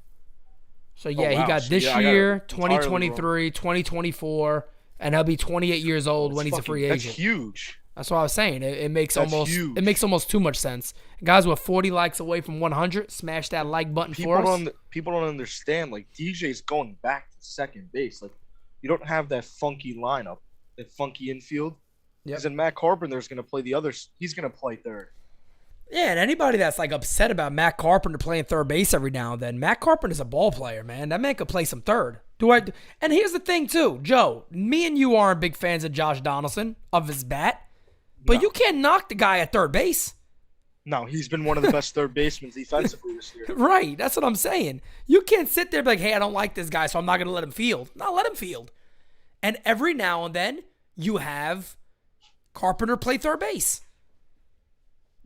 So, yeah, he got this year, 2023, 2024, and he'll be 28 years old when he's a free agent. That's huge. That's what I was saying. It makes almost too much sense. Guys, we're 40 likes away from 100. Smash that like button for us. People don't understand. Like, DJ's going back to second base. Like, you don't have that funky lineup, that funky infield. Because then Matt Carpenter's going to play the others. He's going to play third. Yeah, and anybody that's like upset about Matt Carpenter playing third base every now and then, Matt Carpenter's a ball player, man. That man could play some third. And here's the thing, too. Joe, me and you aren't big fans of Josh Donaldson, of his bat. But you can't knock the guy at third base. No, he's been one of the best third basemen defensively this year. Right, that's what I'm saying. You can't sit there and be like, hey, I don't like this guy, so I'm not going to let him field. No, let him field. And every now and then, you have Carpenter play third base.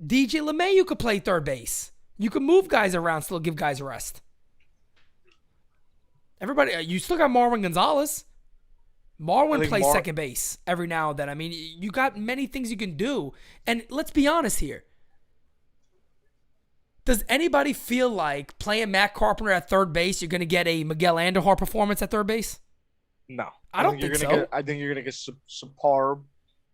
DJ LeMahieu could play third base. You can move guys around, still give guys a rest. Everybody, you still got Marwin Gonzalez. Marwin plays second base every now and then. I mean, you got many things you can do. And let's be honest here. Does anybody feel like playing Matt Carpenter at third base, you're going to get a Miguel Andujar performance at third base? No. I don't think so. I think you're gonna get subpar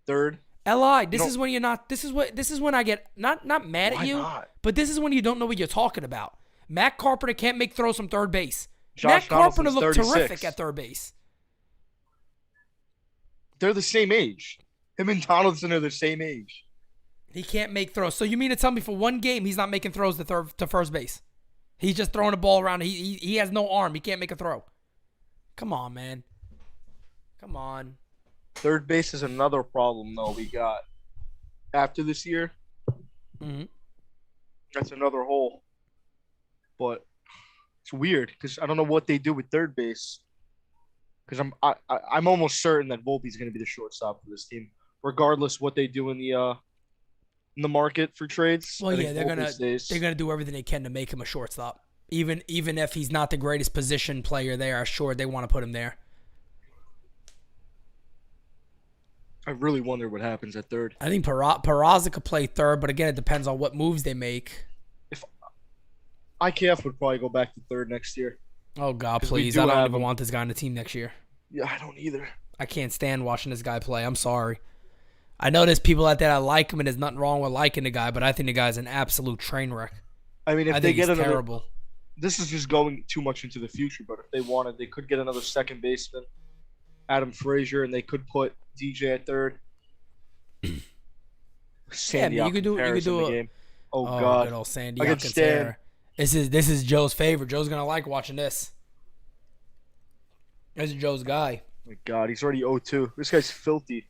third. Li, this is when you're not. This is when I get not mad at you, but this is when you don't know what you're talking about. Matt Carpenter can't make throws from third base. Matt Carpenter looked terrific at third base. They're the same age. Him and Donaldson are the same age. He can't make throws. So you mean to tell me for one game he's not making throws to first base? He's just throwing the ball around. He has no arm. He can't make a throw. Come on, man. Come on. Third base is another problem, though, we got after this year. Mm-hmm. That's another hole. But it's weird because I don't know what they do with third base. Because I'm almost certain that Volpe's going to be the shortstop for this team, regardless what they do in the market for trades. Well, yeah, they're gonna do everything they can to make him a shortstop. Even if he's not the greatest position player there, sure, they want to put him there. I really wonder what happens at third. I think Peraza could play third, but again, it depends on what moves they make. If IKF would probably go back to third next year. Oh, God, please. I don't even want this guy on the team next year. Yeah, I don't either. I can't stand watching this guy play. I'm sorry. I know there's people out there that like him, and there's nothing wrong with liking the guy, but I think the guy's an absolute train wreck. I mean, if they get another, terrible. This is just going too much into the future, but if they wanted, they could get another second baseman, Adam Frazier, and they could put DJ at third. Sandy, yeah, you could do a game. Oh God, good old Sandy Alcantara. This is Joe's favorite. Joe's gonna like watching this. This is Joe's guy. Oh my God, he's already 0-2. This guy's filthy.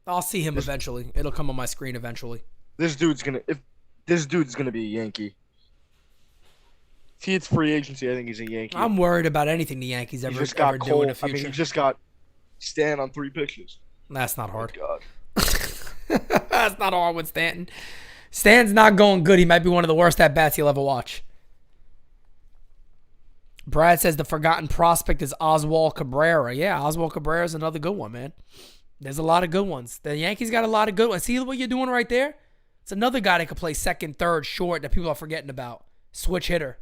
I'll see him eventually. It'll come on my screen eventually. This dude's gonna be a Yankee. If he hits free agency, I think he's a Yankee. I'm worried about anything the Yankees ever do in the future. I mean, he just got Stan on 3 pitches. That's not hard. Oh God. That's not hard with Stanton. Stan's not going good. He might be one of the worst at-bats you'll ever watch. Brad says the forgotten prospect is Oswald Cabrera. Yeah, Oswald Cabrera is another good one, man. There's a lot of good ones. The Yankees got a lot of good ones. See what you're doing right there? It's another guy that could play second, third, short that people are forgetting about. Switch hitter.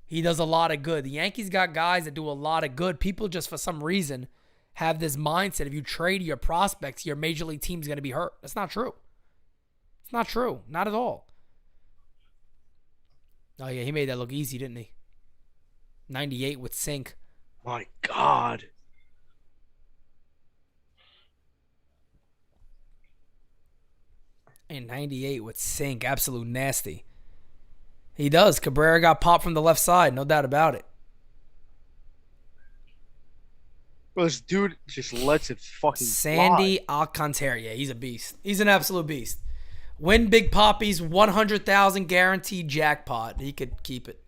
He does a lot of good. The Yankees got guys that do a lot of good. People just, for some reason, have this mindset if you trade your prospects, your major league team's going to be hurt. That's not true. It's not true. Not at all. Oh, yeah, he made that look easy, didn't he? 98 with sink. My God. And 98 with sink. Absolute nasty. He does. Cabrera got popped from the left side. No doubt about it. Bro, this dude just lets it fucking Sandy fly. Alcantara. Yeah, he's a beast. He's an absolute beast. Win Big Poppy's 100,000 guaranteed jackpot. He could keep it.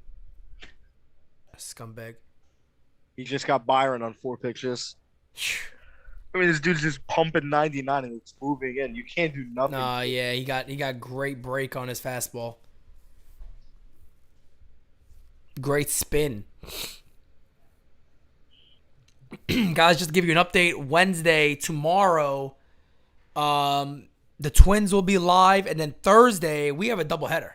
Scumbag. He just got Byron on 4 pitches. I mean, this dude's just pumping 99 and it's moving in. You can't do nothing. Nah, yeah, he got great break on his fastball. Great spin. Guys, just to give you an update, Wednesday, tomorrow, the Twins will be live, and then Thursday, we have a doubleheader.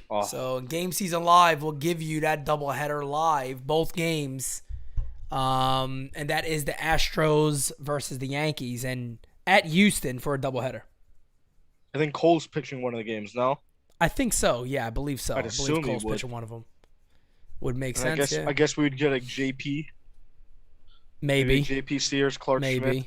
Oh. So GameSZN Live will give you that doubleheader live, both games. And that is the Astros versus the Yankees, and at Houston for a doubleheader. I think Cole's pitching one of the games, no? I think so. Yeah, I believe so. I'd assume I believe Cole's pitching one of them. Would make sense. I guess we would get a JP. Maybe JP Sears, Clark Schmidt.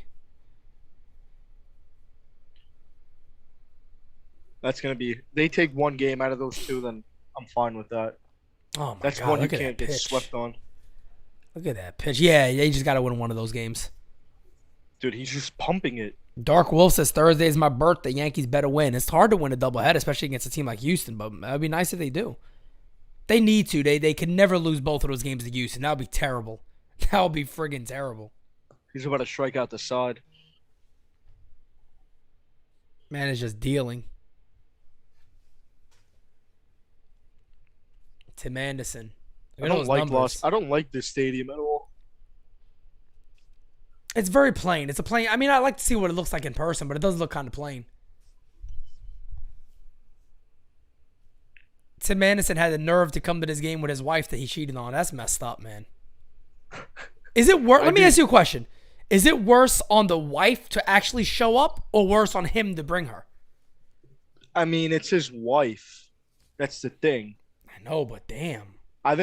That's gonna be. They take one game out of those 2, then I'm fine with that. Oh my That's God! one you can't get swept on. Look at that pitch. Yeah, you just gotta win one of those games. Dude, he's just pumping it. Dark Wolf says Thursday is my birthday. Yankees better win. It's hard to win a doubleheader, especially against a team like Houston, but it'd be nice if they do. They need to. They can never lose both of those games to Houston. That would be terrible. That would be friggin' terrible. He's about to strike out the side. Man is just dealing. Tim Anderson. I don't like this stadium at all. It's very plain. It's a plain. I mean, I like to see what it looks like in person, but it does look kind of plain. Tim Anderson had the nerve to come to this game with his wife that he cheated on. That's messed up, man. Is it worse? Let me ask you a question. Is it worse on the wife to actually show up or worse on him to bring her? I mean, it's his wife. That's the thing. I know, but damn. I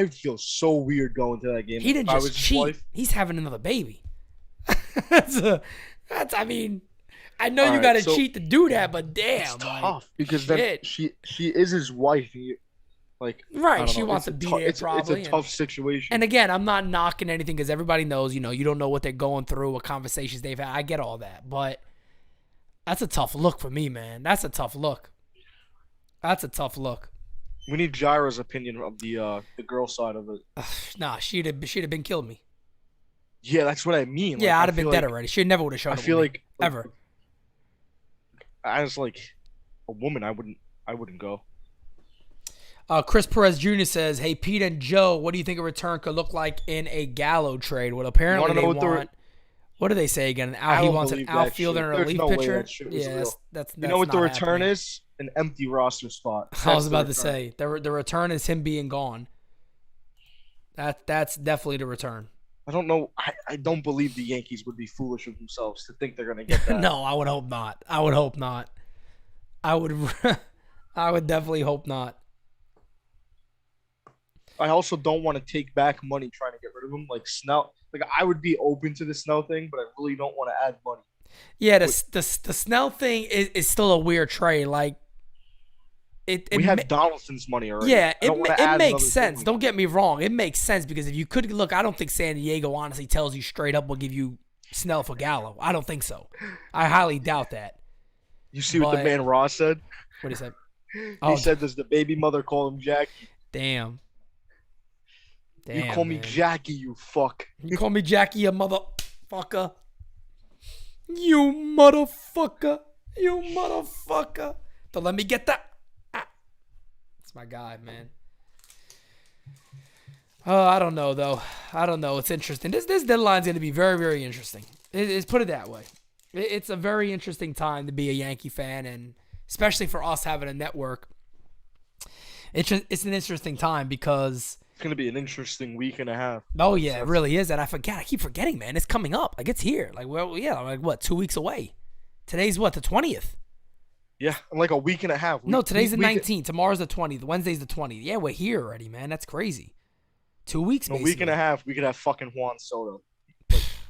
feel so weird going to that game. He didn't just cheat. He's having another baby. I mean, I know you got to cheat to do that, but damn. It's tough because then she is his wife. Right, she wants to be there probably. It's a tough situation. And again, I'm not knocking anything because everybody knows, you don't know what they're going through, what conversations they've had. I get all that, but that's a tough look for me, man. That's a tough look. We need Jaira's opinion of the girl side of it. Nah, she'd have been killed me. Yeah, that's what I mean. Yeah, I'd have been dead already. She never would have shown up. I feel like ever. As a woman, I wouldn't go. Chris Perez Jr. says, "Hey Pete and Joe, what do you think a return could look like in a Gallo trade?" Well, apparently they want. What do they say again? He wants an outfielder and a relief pitcher. Yeah, that's you know what the return is? An empty roster spot. I was about to say the return is him being gone. That's definitely the return. I don't know. I don't believe the Yankees would be foolish of themselves to think they're going to get that. No, I would hope not. I would definitely hope not. I also don't want to take back money trying to get rid of him. Like Snell, I would be open to the Snell thing, but I really don't want to add money. Yeah, the Snell thing is still a weird trade. We have Donaldson's money already. Yeah, it makes sense. Don't get me wrong. It makes sense because if you could look, I don't think San Diego honestly tells you straight up we'll give you Snell for Gallo. I don't think so. I highly doubt that. You see what the man Ross said? What he said? He said, "Does the baby mother call him Jackie?" Damn, you call me Jackie, you fuck. You call me Jackie, you motherfucker. You motherfucker. Don't let me get that. That's my guy, man. Oh, I don't know, though. It's interesting. This deadline's going to be very, very interesting. It's put it that way. It's a very interesting time to be a Yankee fan, and especially for us having a network. It's an interesting time because it's going to be an interesting week and a half. Oh yeah, it really is. And I keep forgetting, man. It's coming up. It's here. What, 2 weeks away? Today's what, the 20th? Yeah, in a week and a half. No, today's the 19th. Tomorrow's the 20th. Wednesday's the 20th. Yeah, we're here already, man. That's crazy. 2 weeks, basically. A week and a half, we could have fucking Juan Soto.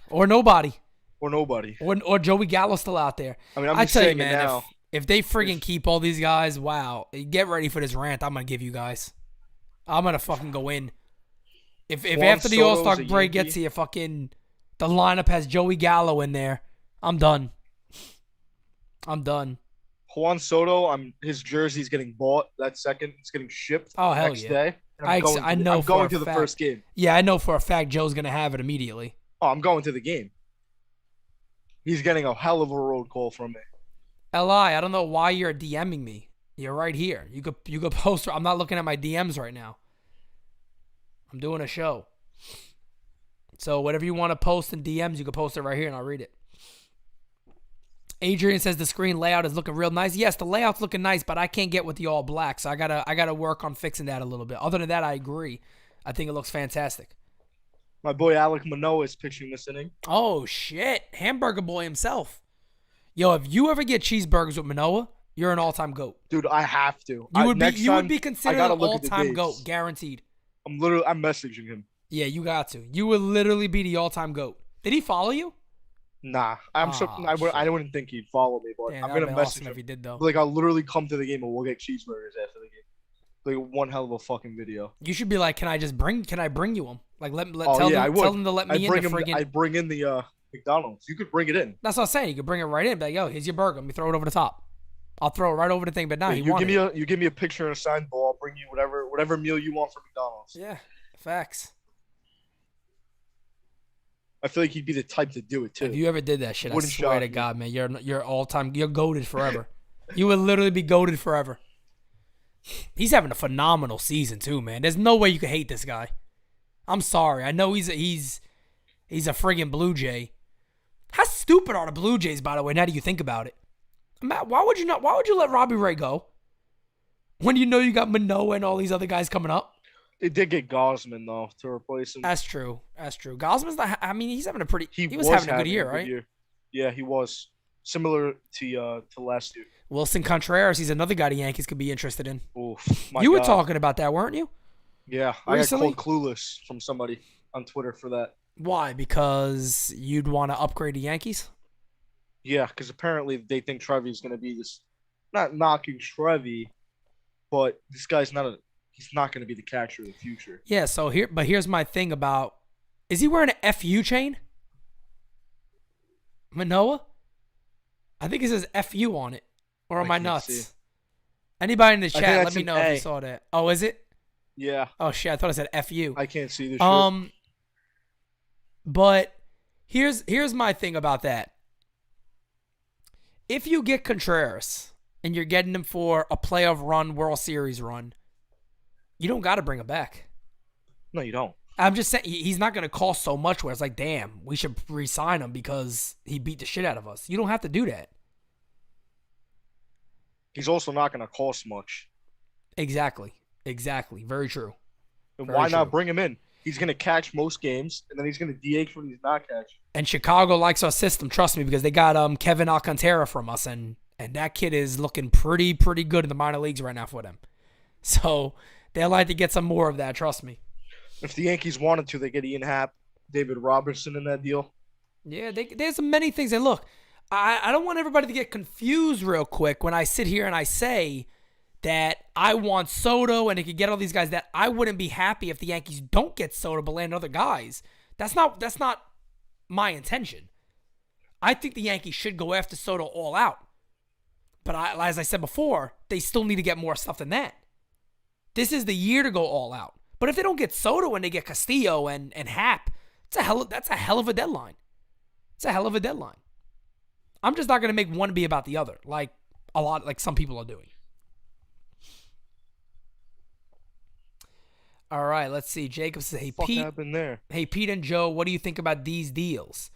Or nobody. Or Joey Gallo still out there. I mean, I'm just saying it now. If they friggin' keep all these guys, wow. Get ready for this rant I'm going to give you guys. I'm going to fucking go in. If after the All-Star break gets here, the lineup has Joey Gallo in there, I'm done. Juan Soto, his jersey's getting bought that second. It's getting shipped next day. I'm going to the first game. Yeah, I know for a fact Joe's going to have it immediately. Oh, I'm going to the game. He's getting a hell of a road call from me. L.I., I don't know why you're DMing me. You're right here. You could post. I'm not looking at my DMs right now. I'm doing a show. So whatever you want to post in DMs, you can post it right here and I'll read it. Adrian says the screen layout is looking real nice. Yes, the layout's looking nice, but I can't get with the all black, so I gotta work on fixing that a little bit. Other than that, I agree. I think it looks fantastic. My boy Alek Manoah is pitching this inning. Oh shit, Hamburger Boy himself. Yo, if you ever get cheeseburgers with Manoah, you're an all-time GOAT. Dude, I have to. You would be considered an all-time GOAT, guaranteed. I'm messaging him. Yeah, you got to. You would literally be the all-time GOAT. Did he follow you? Nah, I wouldn't think he'd follow me, but I'm gonna message him. If he did, though. I'll literally come to the game and we'll get cheeseburgers after the game. One hell of a fucking video. You should be like, can I bring you them? Tell them to let me in the friggin'. I'd bring in the McDonald's. You could bring it in. That's what I'm saying. You could bring it right in. Be like, yo, here's your burger. Let me throw it over the top. I'll throw it right over the thing. But now you give me a picture and a signed ball. I'll bring you whatever meal you want from McDonald's. Yeah, facts. I feel like he'd be the type to do it too. If you ever did that shit, I swear to God, man, you're all time. You're goated forever. You would literally be goated forever. He's having a phenomenal season too, man. There's no way you could hate this guy. I'm sorry. I know he's a friggin' Blue Jay. How stupid are the Blue Jays, by the way? Now that you think about it, Matt, why would you let Robbie Ray go? When you know you got Manoah and all these other guys coming up. They did get Gosman though to replace him. That's true. That's true. Gosman's not. I mean, he's having a pretty. He was having a good year, right? Yeah, he was similar to last year. Wilson Contreras, he's another guy the Yankees could be interested in. Oof, you were talking about that, weren't you? Yeah, recently? I got called clueless from somebody on Twitter for that. Why? Because you'd want to upgrade the Yankees? Yeah, because apparently they think Trevi's going to be this. Not knocking Trevi, but this guy's not a. He's not going to be the catcher of the future. Yeah. So here's my thing about. Is he wearing an FU chain? Manoah? I think it says FU on it. Or am I nuts? See. Anybody in the chat, let me know if you saw that. Oh, is it? Yeah. Oh shit! I thought it said FU. I can't see this. Shit. But here's my thing about that. If you get Contreras and you're getting him for a playoff run, World Series run, you don't got to bring him back. No, you don't. I'm just saying he's not going to cost so much where it's like, damn, we should re-sign him because he beat the shit out of us. You don't have to do that. He's also not going to cost much. Exactly. Very true. And why not bring him in? He's going to catch most games, and then he's going to DH when he's not catching. And Chicago likes our system, trust me, because they got Kevin Alcantara from us, and that kid is looking pretty good in the minor leagues right now for them. So they like to get some more of that, trust me. If the Yankees wanted to, they get Ian Happ, David Robertson in that deal. Yeah, there's many things. And look, I don't want everybody to get confused real quick when I sit here and I say that I want Soto and it could get all these guys, that I wouldn't be happy if the Yankees don't get Soto but land other guys. That's not my intention. I think the Yankees should go after Soto all out. But as I said before, they still need to get more stuff than that. This is the year to go all out. But if they don't get Soto and they get Castillo and Happ, that's a hell of a deadline. It's a hell of a deadline. I'm just not going to make one be about the other, like some people are doing. All right, let's see. Jacob says, "Hey Pete, happened there? Hey Pete and Joe, what do you think about these deals?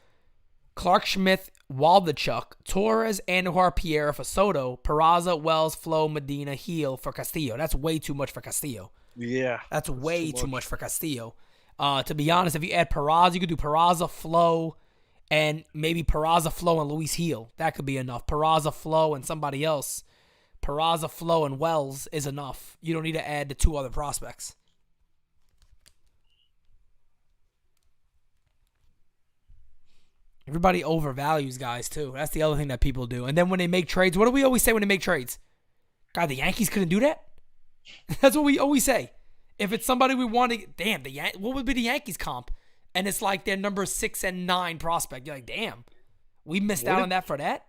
Clark Schmidt, Waldachuk, Torres, Andujar, Pierre for Soto, Peraza, Wells, Flo, Medina, Heel for Castillo. That's way too much for Castillo. Yeah, that's way too much for Castillo. To be honest, if you add Peraza, you could do Peraza, Flo, and maybe Peraza, Flo, and Luis Heel. That could be enough. Peraza, Flo, and somebody else. Peraza, Flo, and Wells is enough. You don't need to add the two other prospects." Everybody overvalues guys, too. That's the other thing that people do. And then when they make trades, what do we always say when they make trades? God, the Yankees couldn't do that? That's what we always say. If it's somebody we want to, damn, what would be the Yankees comp? And it's like their number 6 and 9 prospect. You're like, damn, we missed out on that for that?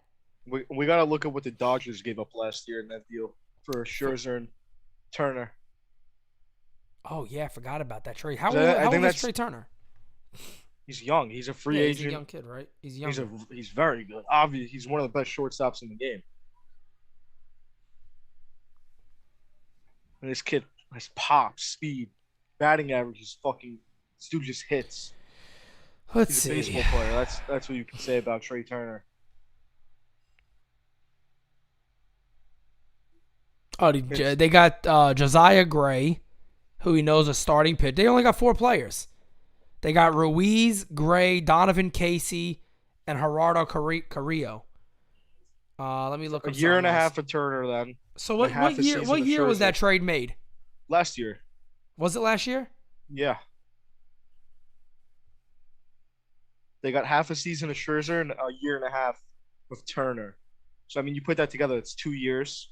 We got to look at what the Dodgers gave up last year in that deal for Scherzer and Turner. Oh, yeah, I forgot about that trade. How old is Trey Turner? He's young. He's a free agent. He's a young kid, right? He's young. He's very good. Obviously, he's one of the best shortstops in the game. And this kid has pop, speed, batting average is fucking. This dude just hits. He's a baseball player. That's what you can say about Trey Turner. Oh, they got Josiah Gray, who he knows a starting pitcher. They only got 4 players. They got Ruiz, Gray, Donovan Casey, and Gerardo Carrillo. Let me look. A year and a half for Turner then. So what year was that trade made? Last year. Was it last year? Yeah. They got half a season of Scherzer and a year and a half of Turner. So, I mean, you put that together, it's 2 years.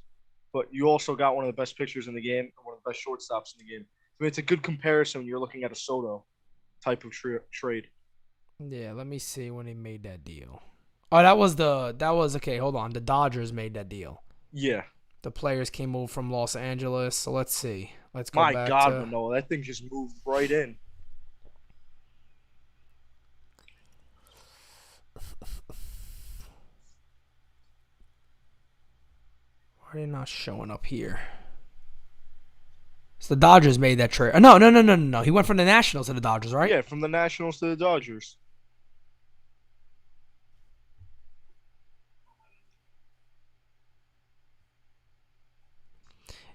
But you also got one of the best pitchers in the game and one of the best shortstops in the game. I mean, it's a good comparison when you're looking at a Soto type of trade. Yeah, let me see when he made that deal. Oh, that was okay, hold on. The Dodgers made that deal. Yeah. The players came over from Los Angeles. So let's see. Let's go back. My God, Manoah, that thing just moved right in. Why are they not showing up here? So the Dodgers made that trade. No. He went from the Nationals to the Dodgers, right? Yeah, from the Nationals to the Dodgers.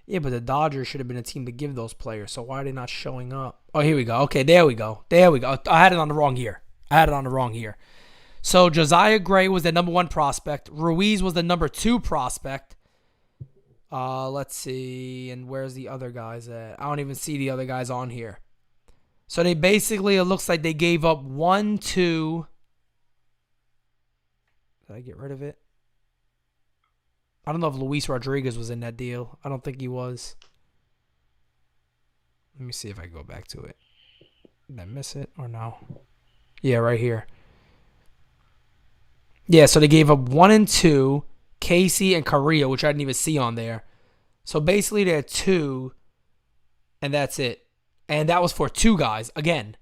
Yeah, but the Dodgers should have been a team to give those players. So why are they not showing up? Oh, here we go. Okay, there we go. I had it on the wrong year. So Josiah Gray was the number 1 prospect. Ruiz was the number 2 prospect. Let's see. And where's the other guys at? I don't even see the other guys on here. So they basically, it looks like they gave up 1, 2. Did I get rid of it? I don't know if Luis Rodriguez was in that deal. I don't think he was. Let me see if I go back to it. Did I miss it or no? Yeah, right here. Yeah, so they gave up 1 and 2, Casey and Carrillo, which I didn't even see on there. So basically they had 2, and that's it. And that was for 2 guys, again.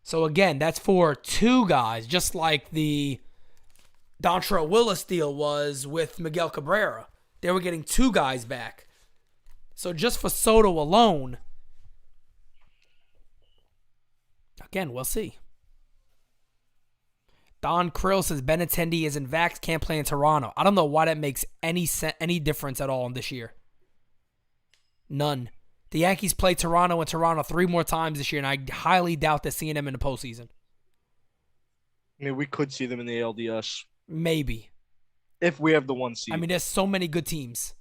So again, that's for 2 guys, just like the Dontrelle Willis deal was with Miguel Cabrera. They were getting 2 guys back. So just for Soto alone, again, we'll see. Don Krill says Benintendi isn't vaxxed, can't play in Toronto. I don't know why that makes any difference at all in this year. None. The Yankees play Toronto and Toronto 3 more times this year, and I highly doubt they're seeing them in the postseason. I mean, we could see them in the ALDS. Maybe. If we have the 1 seed. I mean, there's so many good teams.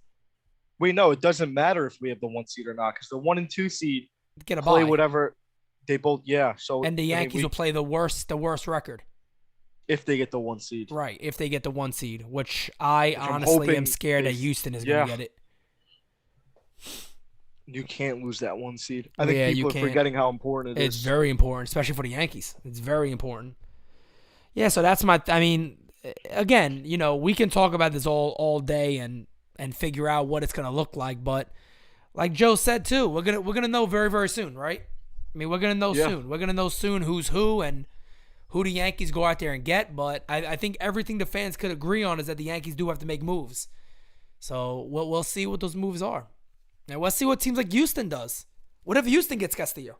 We know it doesn't matter if we have the 1 seed or not, because the 1 and 2 seed get a play bye. Whatever they both. Yeah. So and the Yankees will play the worst record if they get the 1 seed. Right, if they get the 1 seed, which I honestly am scared that Houston is going to get it. You can't lose that 1 seed. I think people are forgetting how important it is. It's very important, especially for the Yankees. It's very important. Yeah, so that's my. I mean, again, we can talk about this all day and figure out what it's gonna look like. But like Joe said too, we're gonna know very, very soon, right? I mean, we're gonna know soon. We're gonna know soon who's who and who the Yankees go out there and get. But I think everything the fans could agree on is that the Yankees do have to make moves. So we'll see what those moves are. Now, let's see what teams like Houston does. What if Houston gets Castillo?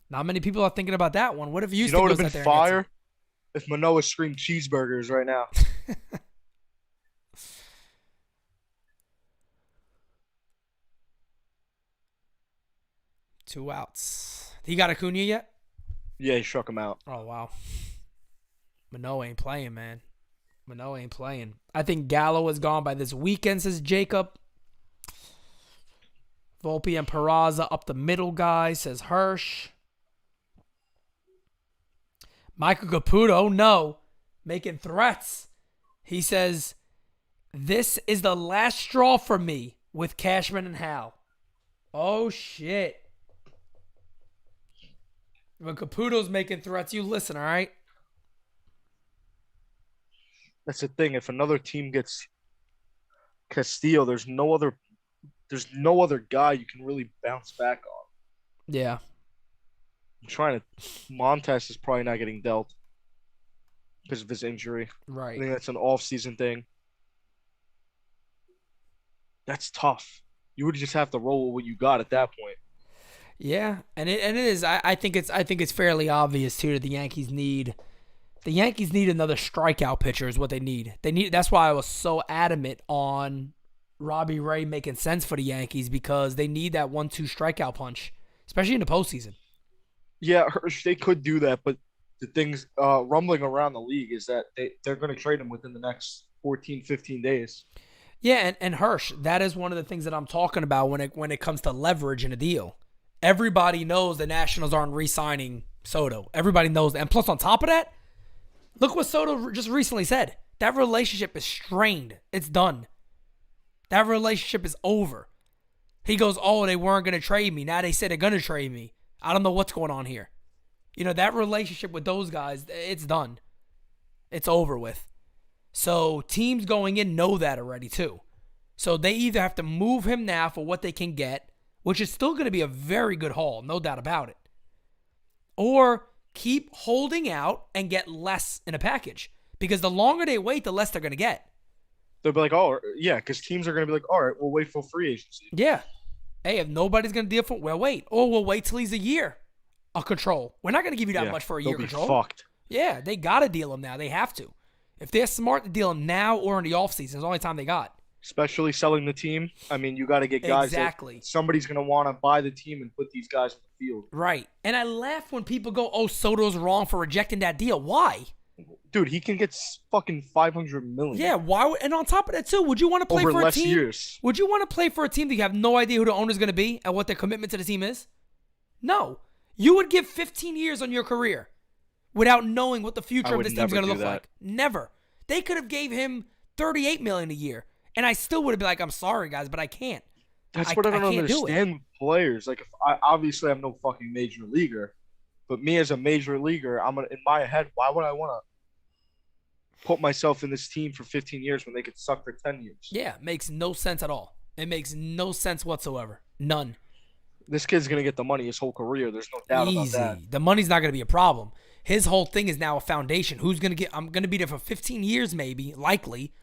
Not many people are thinking about that one. What if Houston goes out there and gets it? You know what would have been fire? If Manoah screamed cheeseburgers right now. 2 outs. He got Acuna yet? Yeah, he struck him out. Oh, wow. Manoah ain't playing, man. Manoah ain't playing. I think Gallo is gone by this weekend, says Jacob. Volpe and Peraza up the middle guy, says Hirsch. Michael Caputo, no, making threats. He says, this is the last straw for me with Cashman and Hal. Oh, shit. When Caputo's making threats, you listen, all right? That's the thing. If another team gets Castillo, there's no other guy you can really bounce back on. Yeah. Montes is probably not getting dealt because of his injury. Right. I think that's an off-season thing. That's tough. You would just have to roll with what you got at that point. Yeah, and it is. I think it's fairly obvious too that the Yankees need another strikeout pitcher is what they need. That's why I was so adamant on Robbie Ray making sense for the Yankees, because they need that 1-2 strikeout punch, especially in the postseason. Yeah, Hirsch, they could do that, but the things rumbling around the league is that they're going to trade him within the next 14, 15 days. Yeah, and Hirsch, that is one of the things that I'm talking about when it comes to leverage in a deal. Everybody knows the Nationals aren't re-signing Soto. Everybody knows that. And plus, on top of that, look what Soto just recently said. That relationship is strained. It's done. That relationship is over. He goes, oh, they weren't going to trade me. Now they said they're going to trade me. I don't know what's going on here. That relationship with those guys, it's done. It's over with. So teams going in know that already too. So they either have to move him now for what they can get, which is still going to be a very good haul, no doubt about it, or keep holding out and get less in a package. Because the longer they wait, the less they're going to get. They'll be like, oh, yeah, because teams are going to be like, all right, we'll wait for free agency. Yeah. Hey, if nobody's going to deal for it, we'll wait. Or we'll wait till he's a year a control. We're not going to give you that much for a year they'll be control. Fucked. Yeah, they got to deal him now. They have to. If they're smart to deal him now or in the offseason, it's the only time they got. Especially selling the team. I mean, you got to get guys. Exactly. Somebody's going to want to buy the team and put these guys on the field. Right. And I laugh when people go, oh, Soto's wrong for rejecting that deal. Why? Dude, he can get fucking $500 million. Yeah, why? And on top of that, too, would you want to play over for a less team? Years. Would you want to play for a team that you have no idea who the owner's going to be and what their commitment to the team is? No. You would give 15 years on your career without knowing what the future of this team's going to look like. Never. They could have gave him $38 million a year, and I still would have been like, I'm sorry, guys, but I can't. That's what I don't understand with players. Like, if obviously I'm no fucking major leaguer, but me as a major leaguer, in my head, why would I want to put myself in this team for 15 years when they could suck for 10 years? Yeah, it makes no sense at all. It makes no sense whatsoever. None. This kid's going to get the money his whole career. There's no doubt about that. The money's not going to be a problem. His whole thing is now a foundation. Who's going to get – I'm going to be there for 15 years maybe, likely.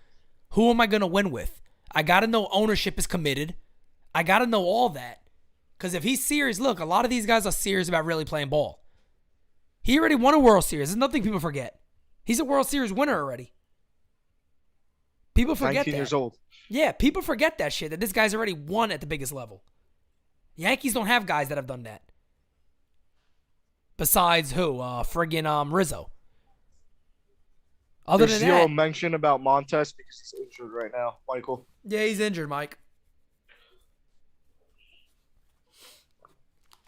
Who am I going to win with? I got to know ownership is committed. I got to know all that. Because if he's serious – look, a lot of these guys are serious about really playing ball. He already won a World Series. There's nothing people forget. He's a World Series winner already. People forget 19 that. years old. Yeah, people forget that shit, that this guy's already won at the biggest level. Yankees don't have guys that have done that. Besides who? Friggin' Rizzo. Other There's than zero that, mention about Montes because he's injured right now, Michael. yeah, he's injured, Mike.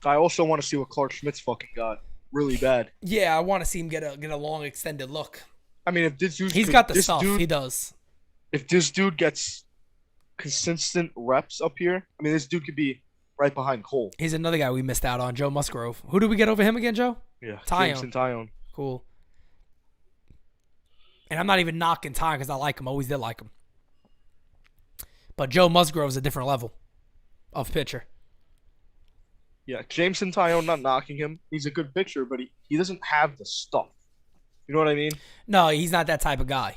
I also want to see what Clark Schmidt's fucking got. Really bad. Yeah, I want to see him get a long extended look. I mean, if this dude, He's got the stuff. He does. If this dude gets consistent reps up here, I mean, this dude could be right behind Cole. He's another guy we missed out on, Joe Musgrove. Who did we get over him again, Joe? Yeah, Taillon. Taillon. Cool. And I'm not even knocking Taillon because I like him. Always did like him. But Joe Musgrove's a different level of pitcher. Yeah, Jameson Taillon, not knocking him. He's a good pitcher, but he doesn't have the stuff. You know what I mean? No, he's not that type of guy.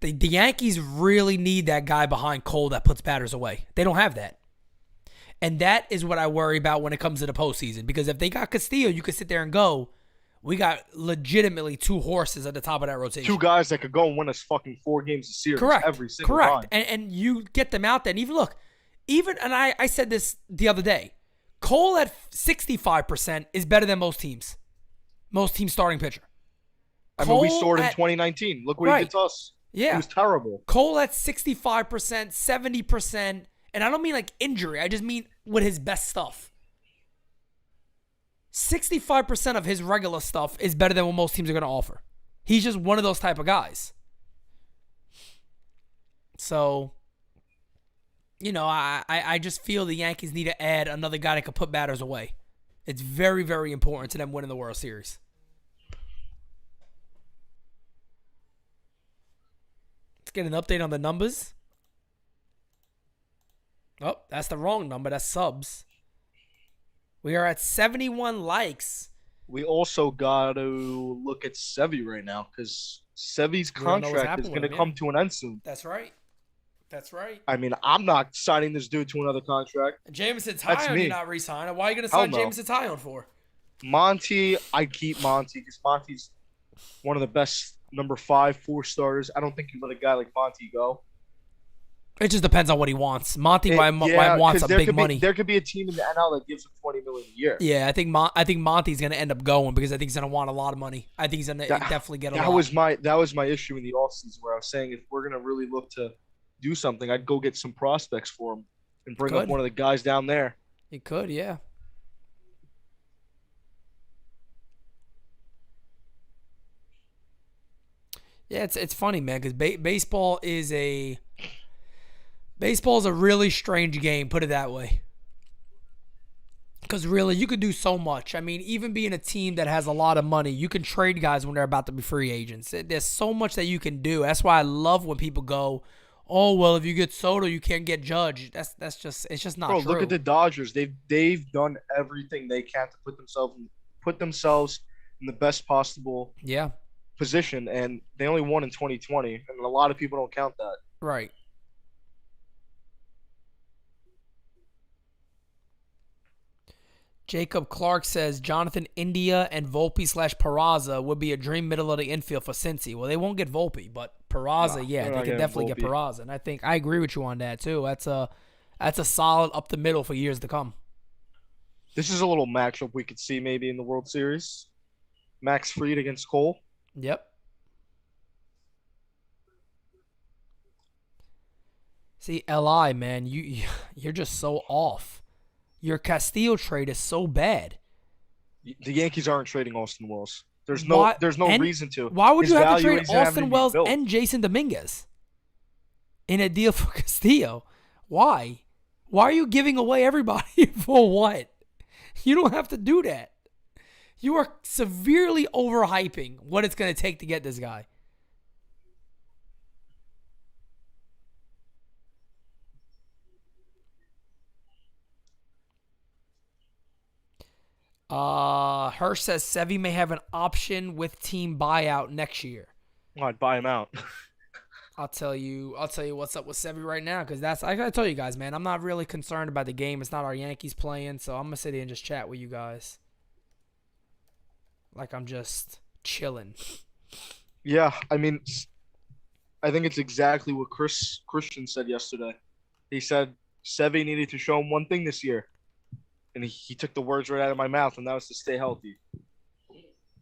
The Yankees really need that guy behind Cole that puts batters away. They don't have that. And that is what I worry about when it comes to the postseason. Because if they got Castillo, you could sit there and go, we got legitimately two horses at the top of that rotation. Two guys that could go and win us fucking 4 games a series. Correct. Every single Correct. time. And you get them out there. And even look, and I said this the other day, Cole at 65% is better than most teams. Most teams starting pitcher. I mean, we saw it in 2019. Look what he did to us. Yeah. It was terrible. Cole at 65%, 70%. And I don't mean like injury. I just mean with his best stuff. 65% of his regular stuff is better than what most teams are going to offer. He's just one of those type of guys. So, you know, I just feel the Yankees need to add another guy that could put batters away. It's very, very important to them winning the World Series. Let's get an update on the numbers. Oh, that's the wrong number. That's subs. We are at 71 likes. We also got to look at Sevy right now because Sevy's contract is going to come to an end soon. That's right. That's right. I mean, I'm not signing this dude to another contract. Jameson Taillon, you're not re-signing. Why are you going to sign Jameson Taillon for? Monty, I keep Monty because Monty's one of the best number 5 4-starters. I don't think you let a guy like Monty go. It just depends on what he wants. Monty wants a big money. There could be a team in the NL that gives him $20 million a year. Yeah, I think Monty's going to end up going because I think he's going to want a lot of money. I think he's going to definitely get a lot. That was my issue in the offseason where I was saying if we're going to really look to do something, I'd go get some prospects for him and bring up one of the guys down there. You could, yeah. Yeah, it's funny, man, because baseball is a really strange game, put it that way. Because really, you could do so much. I mean, even being a team that has a lot of money, you can trade guys when they're about to be free agents. There's so much that you can do. That's why I love when people go, oh, well, if you get Soto, you can't get Judge. It's just not true. Look at the Dodgers. They've done everything they can to put themselves in the best possible position, and they only won in 2020, and a lot of people don't count that. Right. Jacob Clark says Jonathan India and Volpe/Peraza would be a dream middle of the infield for Cincy. Well, they won't get Volpe, but Peraza, yeah, they can definitely get Peraza. And I think I agree with you on that too. That's a solid up the middle for years to come. This is a little matchup we could see maybe in the World Series. Max Fried against Cole. Yep. See, LI, man, you're just so off. Your Castillo trade is so bad. The Yankees aren't trading Austin Wells. There's no reason to. Why would you have to trade Austin Wells and Jason Dominguez in a deal for Castillo? Why? Why are you giving away everybody for what? You don't have to do that. You are severely overhyping what it's going to take to get this guy. Hirsch says Sevy may have an option with team buyout next year. I'd buy him out. I'll tell you what's up with Sevy right now, because I gotta tell you guys, man, I'm not really concerned about the game. It's not our Yankees playing, so I'm gonna sit here and just chat with you guys. Like I'm just chilling. Yeah, I mean, I think it's exactly what Christian said yesterday. He said Sevy needed to show him one thing this year. And he took the words right out of my mouth, and that was to stay healthy.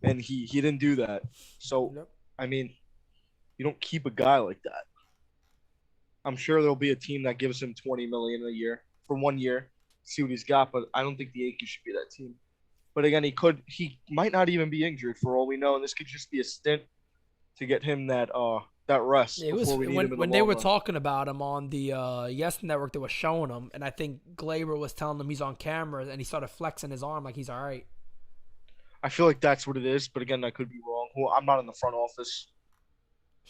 And he didn't do that. So, Nope. I mean, you don't keep a guy like that. I'm sure there'll be a team that gives him $20 million a year for 1 year, see what he's got. But I don't think the Yankees should be that team. But again, he might not even be injured for all we know, and this could just be a stint to get him that rest. It was when they were talking about him on the Yes Network. They were showing him, and I think Glaber was telling him he's on camera, and he started flexing his arm like he's all right. I feel like that's what it is, but again, I could be wrong. Well, I'm not in the front office.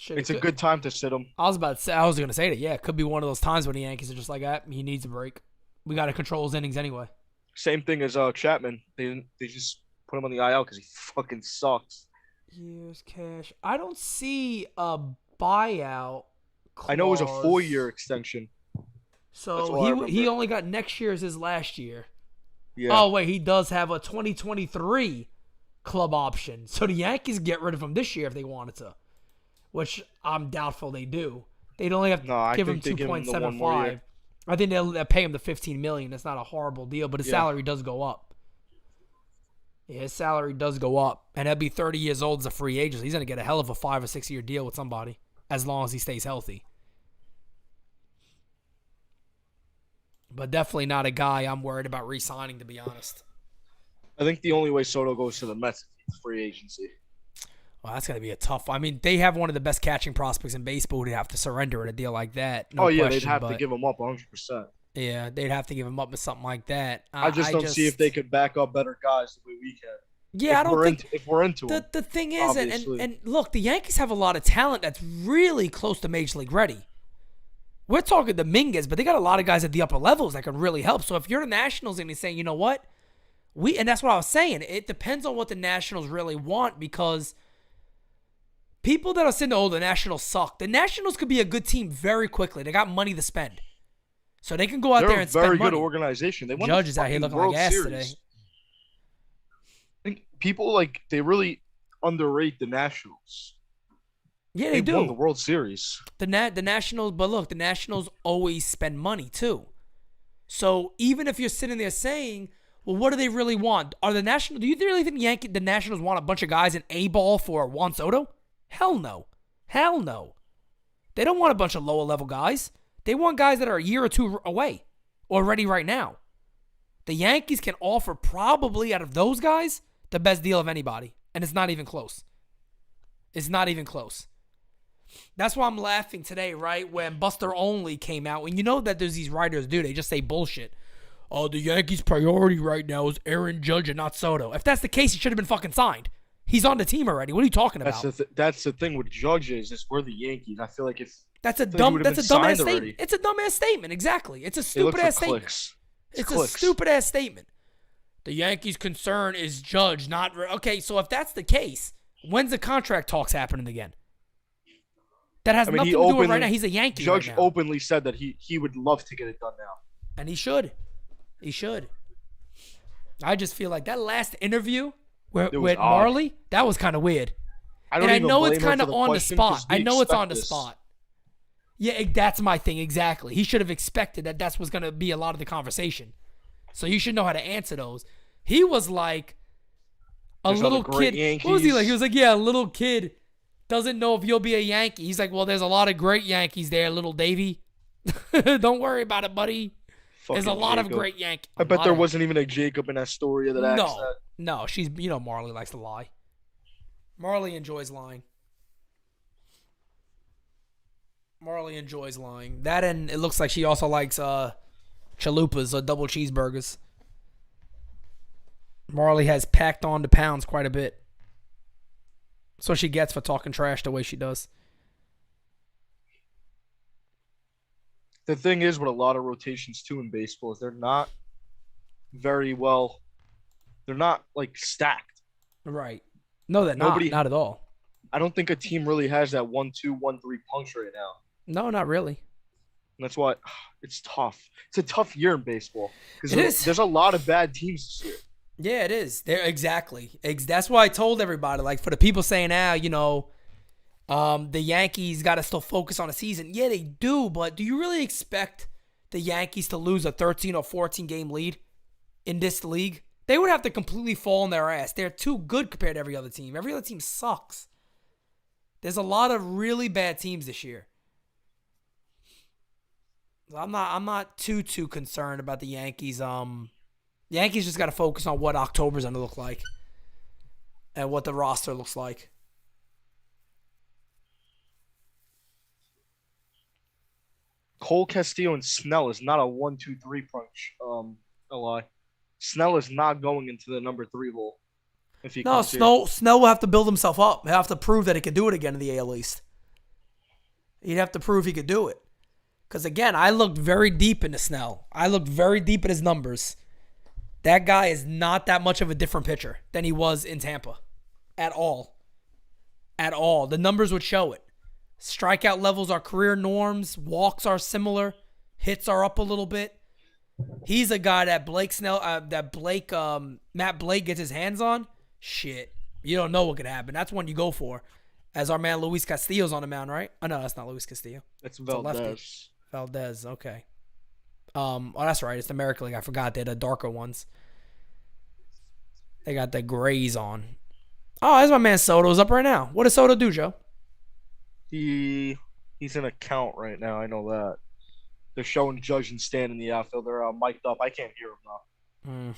It's a good time to sit him. I was going to say that. Yeah, it could be one of those times when the Yankees are just like, he needs a break. We got to control his innings anyway. Same thing as Chapman. They just put him on the IL because he fucking sucks. Years cash. I don't see a buyout clause. I know it was a 4-year extension. So he only got next year as his last year. Yeah. Oh wait, he does have a 2023 club option. So the Yankees get rid of him this year if they wanted to, which I'm doubtful they do. They'd only have to give him 2.75. I think they'll pay him the $15 million. That's not a horrible deal, but his salary does go up. Yeah, his salary does go up, and he'll be 30 years old as a free agent. So he's going to get a hell of a 5 or 6 year deal with somebody as long as he stays healthy. But definitely not a guy I'm worried about re-signing, to be honest. I think the only way Soto goes to the Mets is free agency. Well, that's going to be a tough one. I mean, they have one of the best catching prospects in baseball. They'd have to surrender at a deal like that. They'd have to give him up 100%. Yeah, they'd have to give him up with something like that. I just don't see if they could back up better guys the way we can. Yeah, I don't think if we're into them. The thing is, and look, the Yankees have a lot of talent that's really close to Major League ready. We're talking Dominguez, but they got a lot of guys at the upper levels that can really help. So if you're the Nationals and you're saying, you know what, and that's what I was saying, it depends on what the Nationals really want, because people that are saying, oh, the Nationals suck. The Nationals could be a good team very quickly. They got money to spend. So they can go out there and spend money. They're a very good organization. They won Judge is out here looking like ass today. I think people they really underrate the Nationals. Yeah, they do. They won the World Series. The Nationals, but look, the Nationals always spend money too. So even if you're sitting there saying, well, what do they really want? Do you really think the Nationals want a bunch of guys in A-ball for Juan Soto? Hell no. Hell no. They don't want a bunch of lower level guys. They want guys that are a year or two away or ready right now. The Yankees can offer probably out of those guys the best deal of anybody. And it's not even close. It's not even close. That's why I'm laughing today, right? When Buster Only came out. And you know that there's these writers, they just say bullshit. Oh, the Yankees' priority right now is Aaron Judge and not Soto. If that's the case, he should have been fucking signed. He's on the team already. What are you talking about? That's the thing with Judge is we're the Yankees. I feel like if that's a dumbass statement. It's a dumbass statement. Exactly. It's a stupid ass statement. It's a stupid ass statement. The Yankees' concern is Judge, not okay. So if that's the case, when's the contract talks happening again? That has nothing to do with right now. He's a Yankee. Judge right now. Openly said that he would love to get it done now, and he should. He should. I just feel like that last interview with It was odd. Marley, that was kind of weird. I know it's kind of on the spot. I know it's on the spot. Yeah, that's my thing exactly. He should have expected that that's what's going to be a lot of the conversation. So you should know how to answer those. He was like a little kid. Yankees. What was he like? He was like, yeah, a little kid doesn't know if you'll be a Yankee. He's like, well, there's a lot of great Yankees there, little Davey. Don't worry about it, buddy. There's a lot of great Yankees. I bet there wasn't even a Jacob in Astoria that asked that. No, she's, Marley likes to lie. Marley enjoys lying. That, and it looks like she also likes chalupas or double cheeseburgers. Marley has packed on the pounds quite a bit. That's what she gets for talking trash the way she does. The thing is with a lot of rotations too in baseball is they're not very well. They're not like stacked. Right. No, not at all. I don't think a team really has that 1-2, 1-3 punch right now. No, not really. And that's why it's tough. It's a tough year in baseball because there's a lot of bad teams this year. Yeah, it is. Exactly. That's why I told everybody, like, for the people saying now, the Yankees got to still focus on the season. Yeah, they do, but do you really expect the Yankees to lose a 13 or 14 game lead in this league? They would have to completely fall on their ass. They're too good compared to every other team. Every other team sucks. There's a lot of really bad teams this year. I'm not too concerned about the Yankees. The Yankees just got to focus on what October's going to look like and what the roster looks like. Cole, Castillo, and Snell is not a 1-2-3 punch. A lie. Snell is not going into the number 3 hole. If he Snell will have to build himself up. He'll have to prove that he could do it again in the AL East. He'd have to prove he could do it. Because, again, I looked very deep into Snell. I looked very deep at his numbers. That guy is not that much of a different pitcher than he was in Tampa. At all. At all. The numbers would show it. Strikeout levels are career norms. Walks are similar. Hits are up a little bit. He's a guy that Matt Blake gets his hands on. Shit. You don't know what could happen. That's one you go for. As our man Luis Castillo's on the mound, right? Oh, no, that's not Luis Castillo. That's Valdez. Valdez, okay. Oh, that's right. It's the American League. I forgot they're the darker ones. They got the grays on. Oh, there's my man Soto's up right now. What does Soto do, Joe? He's in a count right now. I know that. They're showing Judge and Stan in the outfield. They're mic'd up. I can't hear them now.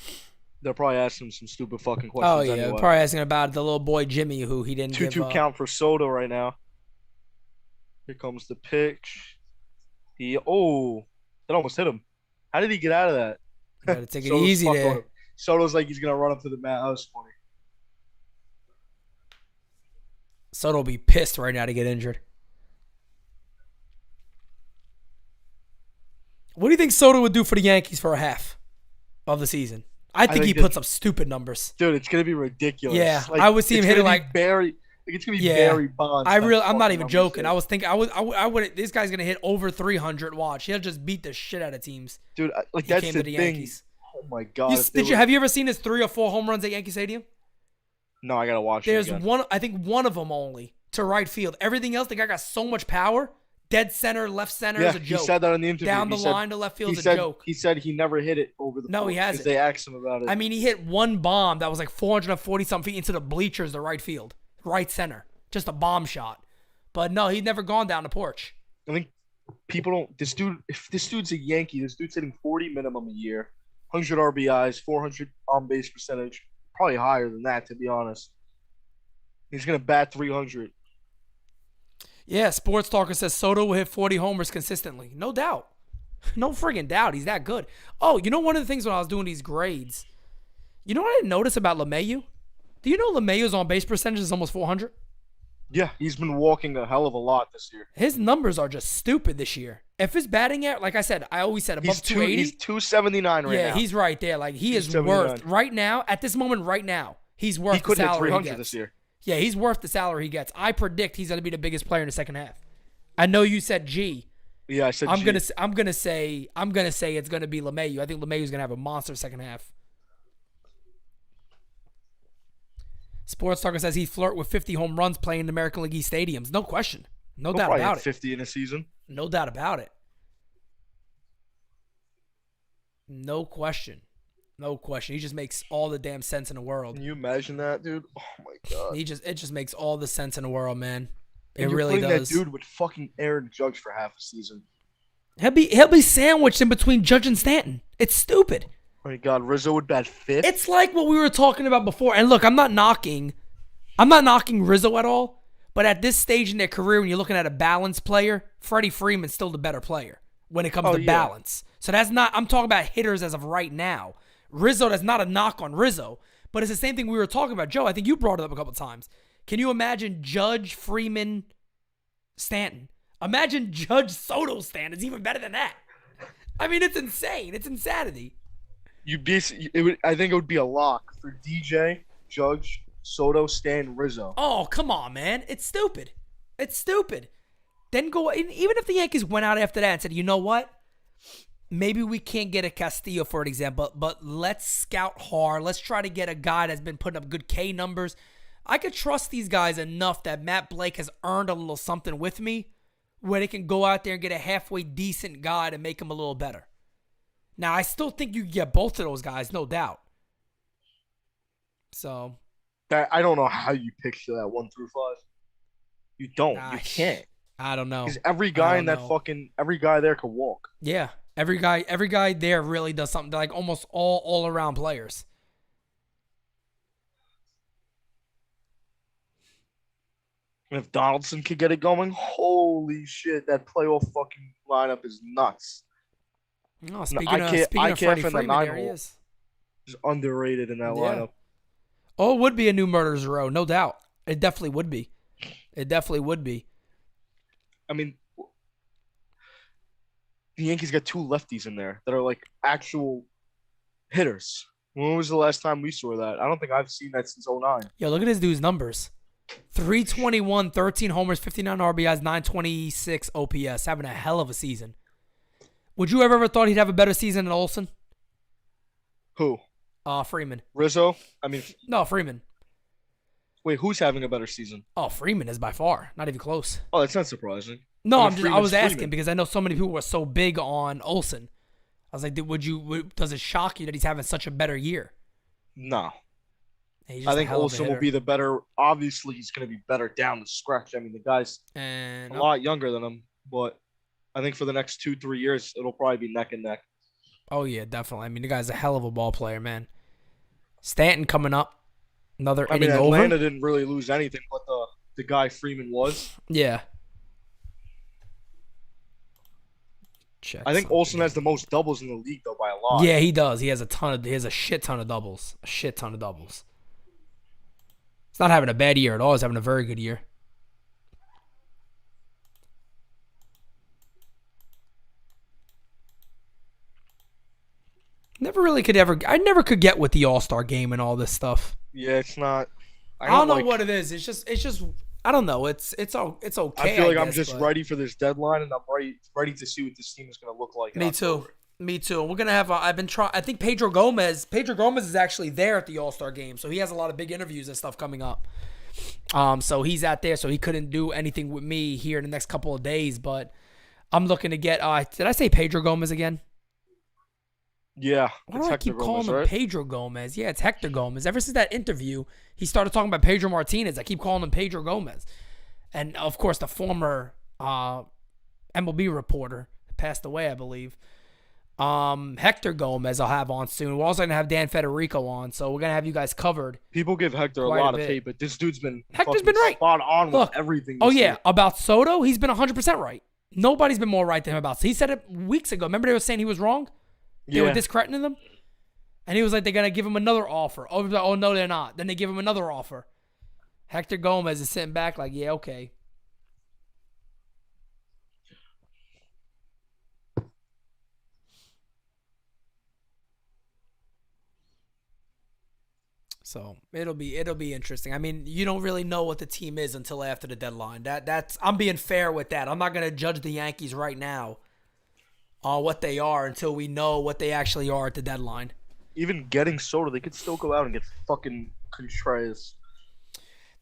They're probably asking him some stupid fucking questions. Oh, yeah. Anyway. Probably asking about the little boy Jimmy who he didn't 2-2 count for Soto right now. Here comes the pitch. That almost hit him. How did he get out of that? Gotta take it easy there. Soto's like he's going to run up to the mat. That was funny. Soto will be pissed right now to get injured. What do you think Soto would do for the Yankees for a half of the season? I think he puts up stupid numbers. Dude, it's going to be ridiculous. Yeah, I would see him hitting like Barry. It's going to be Barry Bonds. I'm not even joking. I was thinking I would this guy's going to hit over 300 watch. He'll just beat the shit out of teams. Dude, that's the thing. Yankees. Oh my god. Have you ever seen his 3 or 4 home runs at Yankee Stadium? No, I got to watch it again. I think one of them only to right field. Everything else, the guy got so much power. Dead center, left center is a joke. He said that in the interview. Down the line to left field is a joke. He said he never hit it over the No, he hasn't. They asked him about it. I mean, he hit one bomb that was like 440-something feet into the bleachers, the right field. Right center. Just a bomb shot. But no, he's never gone down the porch. I think people don't... If this dude's a Yankee, this dude's hitting 40 minimum a year. 100 RBIs, 400 on-base percentage. Probably higher than that, to be honest. He's going to bat 300. Yeah, Sports Talker says Soto will hit 40 homers consistently. No doubt. No friggin' doubt. He's that good. Oh, you know one of the things when I was doing these grades, you know what I didn't notice about LeMahieu? Do you know LeMahieu's on-base percentage is almost 400? Yeah, he's been walking a hell of a lot this year. His numbers are just stupid this year. If his batting at, like I said, I always said above 280. He's 279 right now. Yeah, he's right there. Like he's worth, right now, at this moment right now, he's worth the salary he gets. This year. Yeah, he's worth the salary he gets. I predict he's going to be the biggest player in the second half. I know you said G. Yeah, I said I'm G. gonna say it's gonna be LeMahieu. I think LeMahieu's gonna have a monster second half. Sports Talker says he flirt with 50 home runs playing in American League East stadiums. No question. No He'll doubt probably about hit it. 50 in a season. No doubt about it. No question. No question. He just makes all the damn sense in the world. Can you imagine that, dude? Oh my god. It just makes all the sense in the world, man. And It really does. That dude with fucking Aaron Judge for half a season. He'll be sandwiched in between Judge and Stanton. It's stupid. Oh my god, Rizzo would bat fifth. It's like what we were talking about before. And look, I'm not knocking Rizzo at all. But at this stage in their career, when you're looking at a balanced player, Freddie Freeman's still the better player when it comes to balance. So I'm talking about hitters as of right now. Rizzo, that's not a knock on Rizzo, but it's the same thing we were talking about. Joe, I think you brought it up a couple times. Can you imagine Judge, Freeman, Stanton? Imagine Judge, Soto, Stanton. It's even better than that. I mean, it's insane. It's insanity. I think it would be a lock for DJ, Judge, Soto, Stan, Rizzo. Oh, come on, man. It's stupid. It's stupid. Then even if the Yankees went out after that and said, you know what? Maybe we can't get a Castillo, for an example, but let's scout hard. Let's try to get a guy that's been putting up good K numbers. I could trust these guys enough that Matt Blake has earned a little something with me where they can go out there and get a halfway decent guy to make him a little better. Now, I still think you can get both of those guys, no doubt. So I don't know how you picture that 1 through 5. You don't. You can't. I don't know. Because every guy there could walk. Yeah. Every guy there really does something. They're like almost all around players. And if Donaldson could get it going, holy shit, that playoff fucking lineup is nuts. No, speaking of Freddie Freeman, there he is. He's underrated in that lineup. Oh, it would be a new Murderers Row, no doubt. It definitely would be. It definitely would be. I mean, the Yankees got 2 lefties in there that are like actual hitters. When was the last time we saw that? I don't think I've seen that since 2009. Yo, look at this dude's numbers. 321, 13 homers, 59 RBIs, 926 OPS. Having a hell of a season. Would you ever thought he'd have a better season than Olsen? Who? Freeman. Rizzo? No, Freeman. Wait, who's having a better season? Oh, Freeman is by far. Not even close. Oh, that's not surprising. No, I was asking because I know so many people were so big on Olsen. I was like, does it shock you that he's having such a better year? No. I think Olsen will be the better. Obviously, he's going to be better down the stretch. I mean, the guy's a lot younger than him, but I think for the next 2-3 years, it'll probably be neck and neck. Oh, yeah, definitely. I mean, the guy's a hell of a ball player, man. Stanton coming up. Another inning over. Atlanta didn't really lose anything, but the guy Freeman was. Yeah. I think Olsen has the most doubles in the league, though, by a lot. Yeah, he does. He has a shit ton of doubles. A shit ton of doubles. He's not having a bad year at all. He's having a very good year. I never could get with the All-Star game and all this stuff. Yeah, it's not. I don't know what it is. It's just. I don't know. It's okay. I feel like I'm just ready for this deadline, and I'm ready to see what this team is going to look like. Me too. We're gonna have. I've been trying. I think Pedro Gomez is actually there at the All-Star game, so he has a lot of big interviews and stuff coming up. So he's out there, so he couldn't do anything with me here in the next couple of days. But I'm looking to get. Did I say Pedro Gomez again? Yeah. Why do I keep calling him Pedro Gomez? Yeah, it's Hector Gomez. Ever since that interview, he started talking about Pedro Martinez. I keep calling him Pedro Gomez. And, of course, the former MLB reporter passed away, I believe. Hector Gomez I'll have on soon. We're also going to have Dan Federico on, so we're going to have you guys covered. People give Hector a lot of hate, but this dude's been right. Spot on with everything. Oh, yeah. About Soto, he's been 100% right. Nobody's been more right than him about Soto. He said it weeks ago. Remember they were saying he was wrong? They were discrediting them? And he was like, they're going to give him another offer. Oh, no, they're not. Then they give him another offer. Hector Gomez is sitting back like, yeah, okay. So it'll be interesting. I mean, you don't really know what the team is until after the deadline. That's I'm being fair with that. I'm not going to judge the Yankees right now on what they are until we know what they actually are at the deadline. Even getting Soto, they could still go out and get fucking Contreras.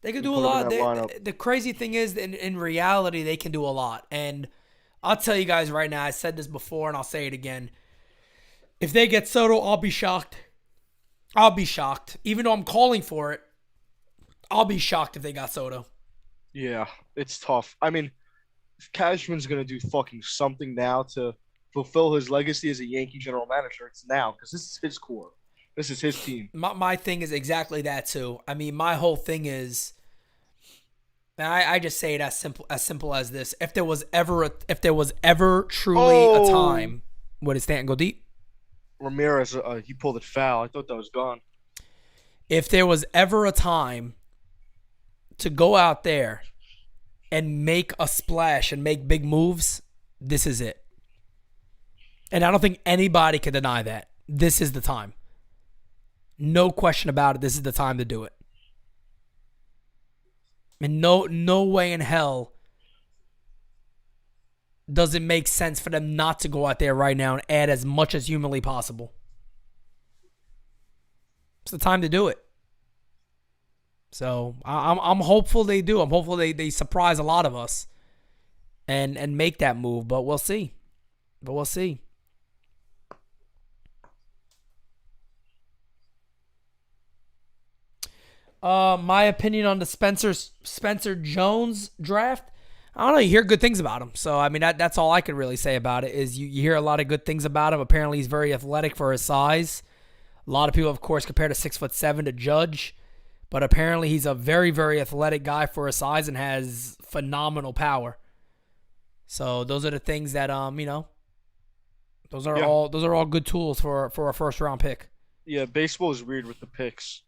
They can and do a put him lot. in that lineup. The crazy thing is, in reality, they can do a lot. And I'll tell you guys right now, I said this before and I'll say it again. If they get Soto, I'll be shocked. I'll be shocked. Even though I'm calling for it, I'll be shocked if they got Soto. Yeah, it's tough. I mean, if Cashman's gonna do fucking something now to fulfill his legacy as a Yankee general manager, it's now because this is his core. This is his team. My thing is exactly that too. I mean, my whole thing is, and I just say it as simple as this: if there was ever truly a time, what did Stanton go deep? Ramirez, he pulled it foul. I thought that was gone. If there was ever a time to go out there and make a splash and make big moves, this is it. And I don't think anybody can deny that. This is the time. No question about it. This is the time to do it. And no way in hell does it make sense for them not to go out there right now and add as much as humanly possible. It's the time to do it. So I'm hopeful they do. I'm hopeful they surprise a lot of us and make that move. But we'll see. My opinion on the Spencer Jones draft. I don't know. You hear good things about him. So, I mean, that's all I can really say about it is you hear a lot of good things about him. Apparently, he's very athletic for his size. A lot of people, of course, compare to 6'7" to Judge. But apparently, he's a very, very athletic guy for his size and has phenomenal power. So, those are the things that, those are all good tools for a first-round pick. Yeah, baseball is weird with the picks.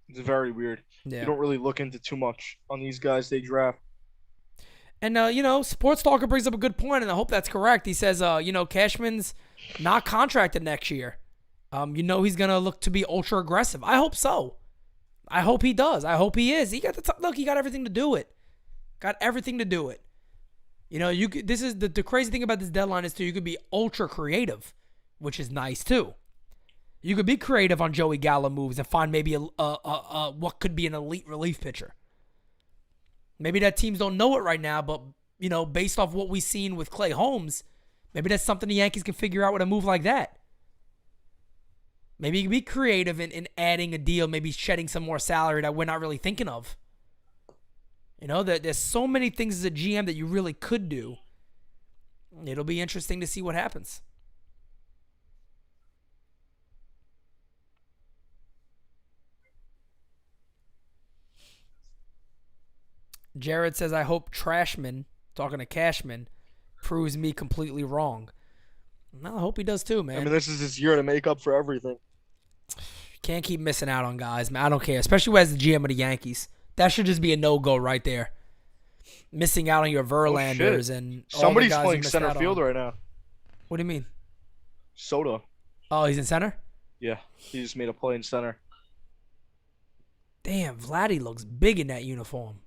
It's very weird. Yeah. You don't really look into too much on these guys they draft. And, Sports Talker brings up a good point, and I hope that's correct. He says, Cashman's not contracted next year. He's going to look to be ultra aggressive. I hope so. I hope he does. I hope he is. He got he got everything to do it. Got everything to do it. This is the crazy thing about this deadline is, too, you could be ultra creative, which is nice, too. You could be creative on Joey Gallo moves and find maybe what could be an elite relief pitcher. Maybe that teams don't know it right now, but, based off what we've seen with Clay Holmes, maybe that's something the Yankees can figure out with a move like that. Maybe you can be creative in adding a deal, maybe shedding some more salary that we're not really thinking of. There's so many things as a GM that you really could do. It'll be interesting to see what happens. Jared says, I hope Trashman, talking to Cashman, proves me completely wrong. No, I hope he does too, man. I mean, this is his year to make up for everything. Can't keep missing out on guys, man. I don't care, especially as the GM of the Yankees. That should just be a no-go right there. Missing out on your Verlanders and all somebody's the guys playing center field right now. What do you mean? Soto. Oh, he's in center? Yeah, he just made a play in center. Damn, Vladdy looks big in that uniform.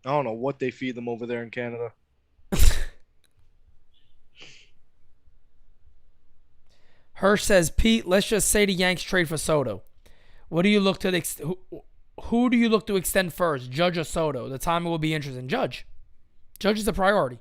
I don't know what they feed them over there in Canada. Hirsch says, Pete, let's just say the Yanks trade for Soto. What do you look to who do you look to extend first, Judge or Soto? The timing will be interesting. Judge. Judge is the priority.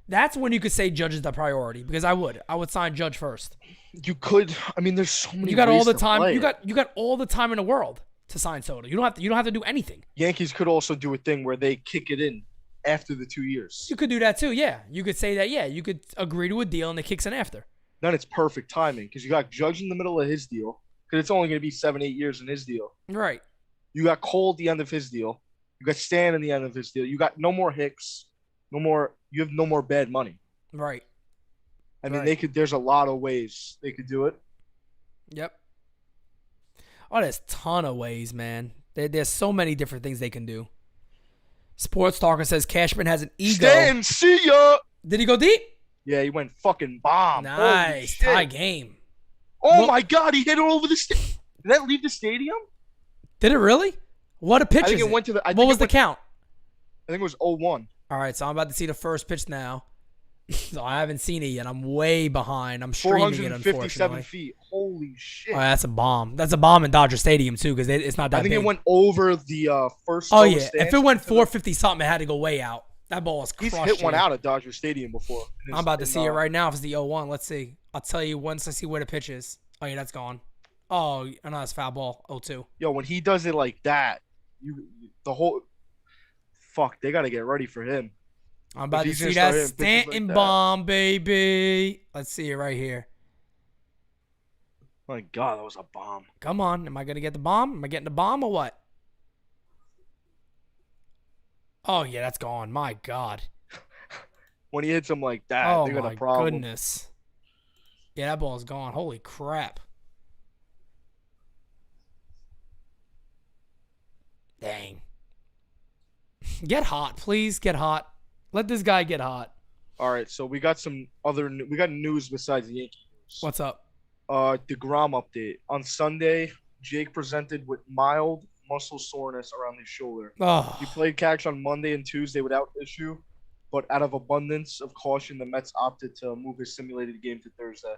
That's when you could say Judge is the priority because I would sign Judge first. You could. I mean, there's so many. You got ways all the to time. play You got all the time in the world to sign Soto. You don't have to do anything. Yankees could also do a thing where they kick it in after the 2 years. You could do that too. Yeah, you could say that. Yeah, you could agree to a deal and it kicks in after. Then it's perfect timing because you got Judge in the middle of his deal because it's only going to be 7-8 years in his deal. Right. You got Cole at the end of his deal. You got Stan in the end of his deal. You got no more Hicks. No more. You have no more bad money. Right. I mean, they could. There's a lot of ways they could do it. Yep. Oh, there's a ton of ways, man. There's so many different things they can do. Sports Talker says Cashman has an ego. Stan, see ya. Did he go deep? Yeah, he went fucking bomb. Nice. Tie game. Oh, my God. He hit it over the stadium. Did that leave the stadium? Did it really? What a pitch I think is it went to the. What was the count? I think it was 0-1. All right, so I'm about to see the first pitch now. So I haven't seen it yet. I'm way behind. I'm streaming it, 457 unfortunately. feet. Holy shit. Oh, that's a bomb. That's a bomb in Dodger Stadium, too, because it's not that I think big. it went over the first Oh, row yeah. stands. If it went 450 something, it had to go way out. That ball was crushed. He's hit one here. out at Dodger Stadium before. I'm about to see it right now if it's the 0-1. Let's see. I'll tell you once I see where the pitch is. Oh, yeah, that's gone. Oh, no, that's foul ball. 0-2. Yo, when he does it like that, the whole fuck, they gotta get ready for him. I'm about to see that Stanton bomb, baby. Let's see it right here. My God, that was a bomb. Come on. Am I going to get the bomb? Am I getting the bomb or what? Oh, yeah, that's gone. My God. When he hits him like that, they got a problem. Oh, my goodness. Yeah, that ball's gone. Holy crap. Dang. Get hot, please. Get hot. Let this guy get hot. All right, so we got we got news besides the Yankees. What's up? DeGrom update. On Sunday, Jake presented with mild muscle soreness around his shoulder. Oh. He played catch on Monday and Tuesday without issue, but out of abundance of caution, the Mets opted to move his simulated game to Thursday.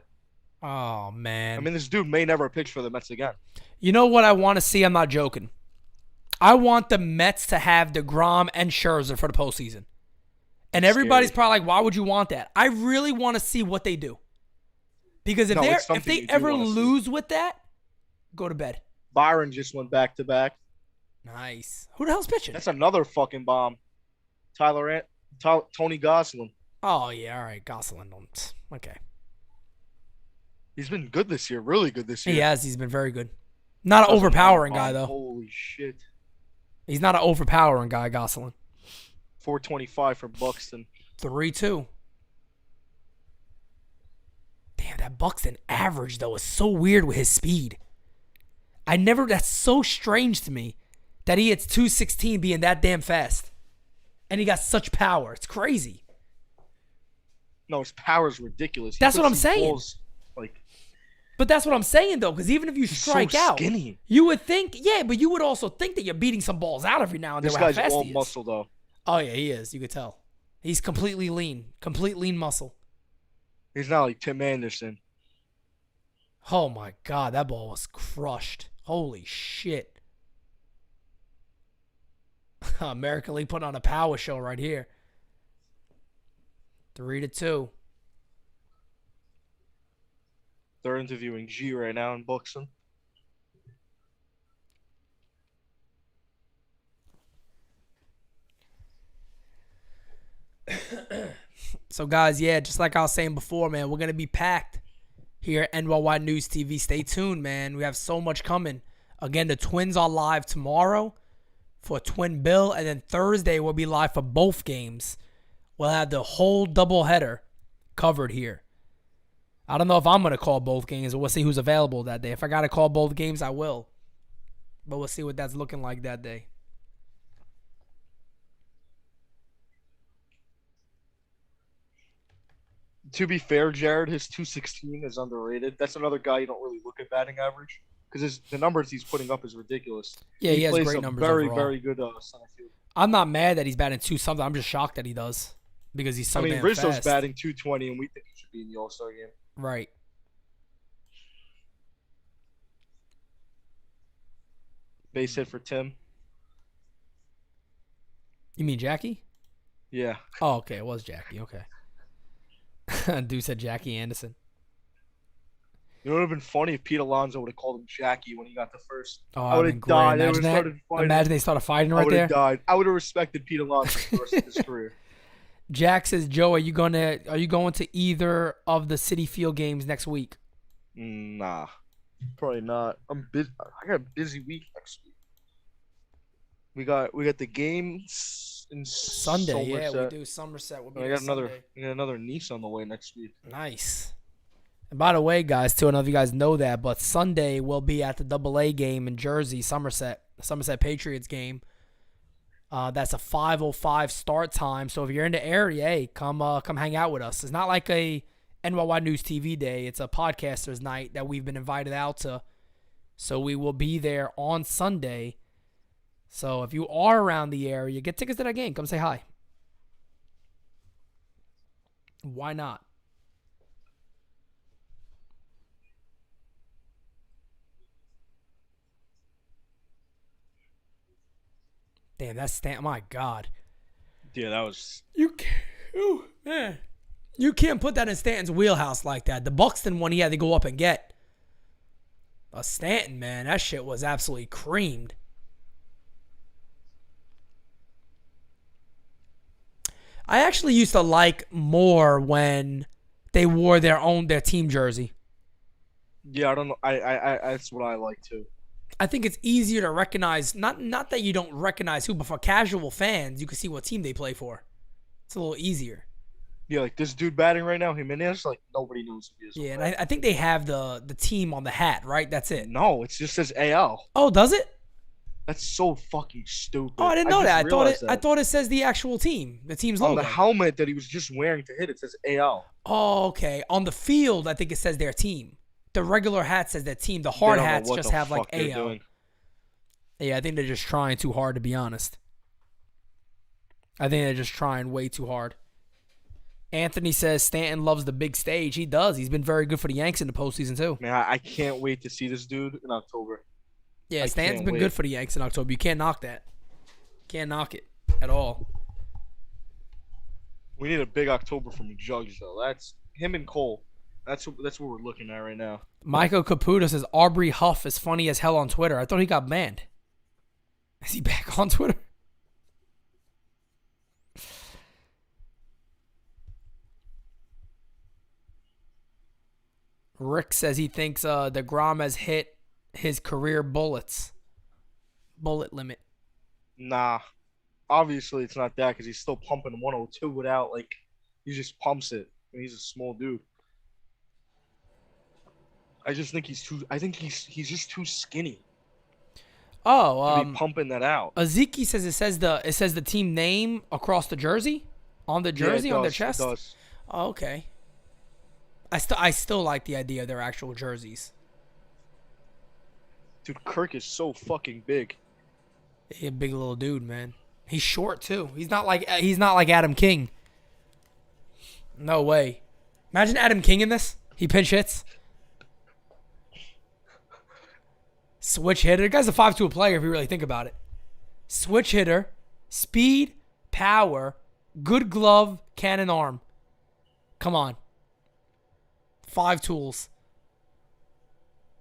Oh, man. I mean, this dude may never pitch for the Mets again. You know what I want to see? I'm not joking. I want the Mets to have DeGrom and Scherzer for the postseason. And everybody's probably like, why would you want that? I really want to see what they do. Because if they ever lose with that, go to bed. Byron just went back-to-back. Nice. Who the hell's pitching? That's another fucking bomb. Tony Gosselin. Oh, yeah. All right. Gosselin. Okay. He's been good this year. Really good this year. He has. He's been very good. Not an overpowering guy, though. Holy shit. He's not an overpowering guy, Gosselin. 425 for Buxton. 3-2. Damn, that Buxton average, though, is so weird with his speed. That's so strange to me that he hits 216 being that damn fast. And he got such power. It's crazy. No, his power is ridiculous. That's what I'm saying. Balls, but that's what I'm saying, though, because even if you strike out, you would think, but you would also think that you're beating some balls out every now and then. This guy's all muscle, though. Oh, yeah, he is. You could tell. He's completely lean. Complete lean muscle. He's not like Tim Anderson. Oh, my God. That ball was crushed. Holy shit. American League put on a power show right here. 3-2. They're interviewing G right now in Buxton. So, guys, just like I was saying before, man, we're going to be packed here at NYY News TV. Stay tuned, man. We have so much coming. Again, the Twins are live tomorrow for Twin Bill, and then Thursday we'll be live for both games. We'll have the whole doubleheader covered here. I don't know if I'm going to call both games, but we'll see who's available that day. If I got to call both games, I will. But we'll see what that's looking like that day. To be fair, Jared, his 216 is underrated. That's another guy you don't really look at batting average because the numbers he's putting up is ridiculous. Yeah, he has great numbers very, overall. very good center field. I'm not mad that he's batting 2-something. I'm just shocked that he does because he's so damn fast. Rizzo's batting 220, and we think he should be in the All-Star game. Right. Base hit for Tim. You mean Jackie? Yeah. Oh, okay. It was Jackie. Okay. Dude said Jackie Anderson. It would have been funny if Pete Alonso would have called him Jackie when he got the first. Oh, I would have died. Imagine they started fighting right there. I would have died. I would have respected Pete Alonso for the rest of his career. Jack says, Joe, are you going to either of the Citi Field games next week? Nah, probably not. I'm busy. I got a busy week next week. We got the games in Sunday. Somerset. Yeah, we do Somerset. We got another niece on the way next week. Nice. And by the way, guys, too, I don't know if you guys know that, but Sunday we'll be at the AA game in Jersey, Somerset Patriots game. That's a 5:05 start time. So if you're in the area, hey, come hang out with us. It's not like a NYY News TV day. It's a podcasters night that we've been invited out to. So we will be there on Sunday. So if you are around the area, get tickets to that game. Come say hi. Why not? Damn, that's my God. Yeah, that was. Man. You can't put that in Stanton's wheelhouse like that. The Buxton one he had to go up and get. A Stanton, man, that shit was absolutely creamed. I actually used to like more when they wore their team jersey. Yeah, I don't know. That's what I like too. I think it's easier to recognize. Not that you don't recognize who, but for casual fans, you can see what team they play for. It's a little easier. Yeah, like this dude batting right now, Jimenez, like nobody knows who he is. Yeah, and I think they have the team on the hat, right? That's it. No, it just says AL. Oh, does it? That's so fucking stupid. Oh, I didn't know that. That. I thought it says the actual team, the team's logo. On the helmet that he was just wearing to hit, it says AL. Oh, okay. On the field, I think it says their team. The regular hat says their team. The hard hats just have like AL. Yeah, I think they're just trying too hard, to be honest. I think they're just trying way too hard. Anthony says Stanton loves the big stage. He does. He's been very good for the Yanks in the postseason, too. Man, I can't wait to see this dude in October. Yeah, Stanton's been good for the Yanks in October. You can't knock that. Can't knock it at all. We need a big October from Judge, though. That's him and Cole. That's what we're looking at right now. Michael Caputo says Aubrey Huff is funny as hell on Twitter. I thought he got banned. Is he back on Twitter? Rick says he thinks DeGrom has hit his career bullet limit. Nah. Obviously, it's not that because he's still pumping 102 without, like, he just pumps it. And he's a small dude. I just think he's just too skinny. Oh, to be pumping that out. Aziki says it says the team name across the jersey, on the jersey, on their chest. It does. Oh, okay. I still like the idea of their actual jerseys. Dude, Kirk is so fucking big. He's a big little dude, man. He's short too. He's not like Adam King. No way. Imagine Adam King in this. He pinch hits. Switch hitter. The guy's a 5'2" player if you really think about it. Switch hitter, speed, power, good glove, cannon arm. Come on. 5 tools.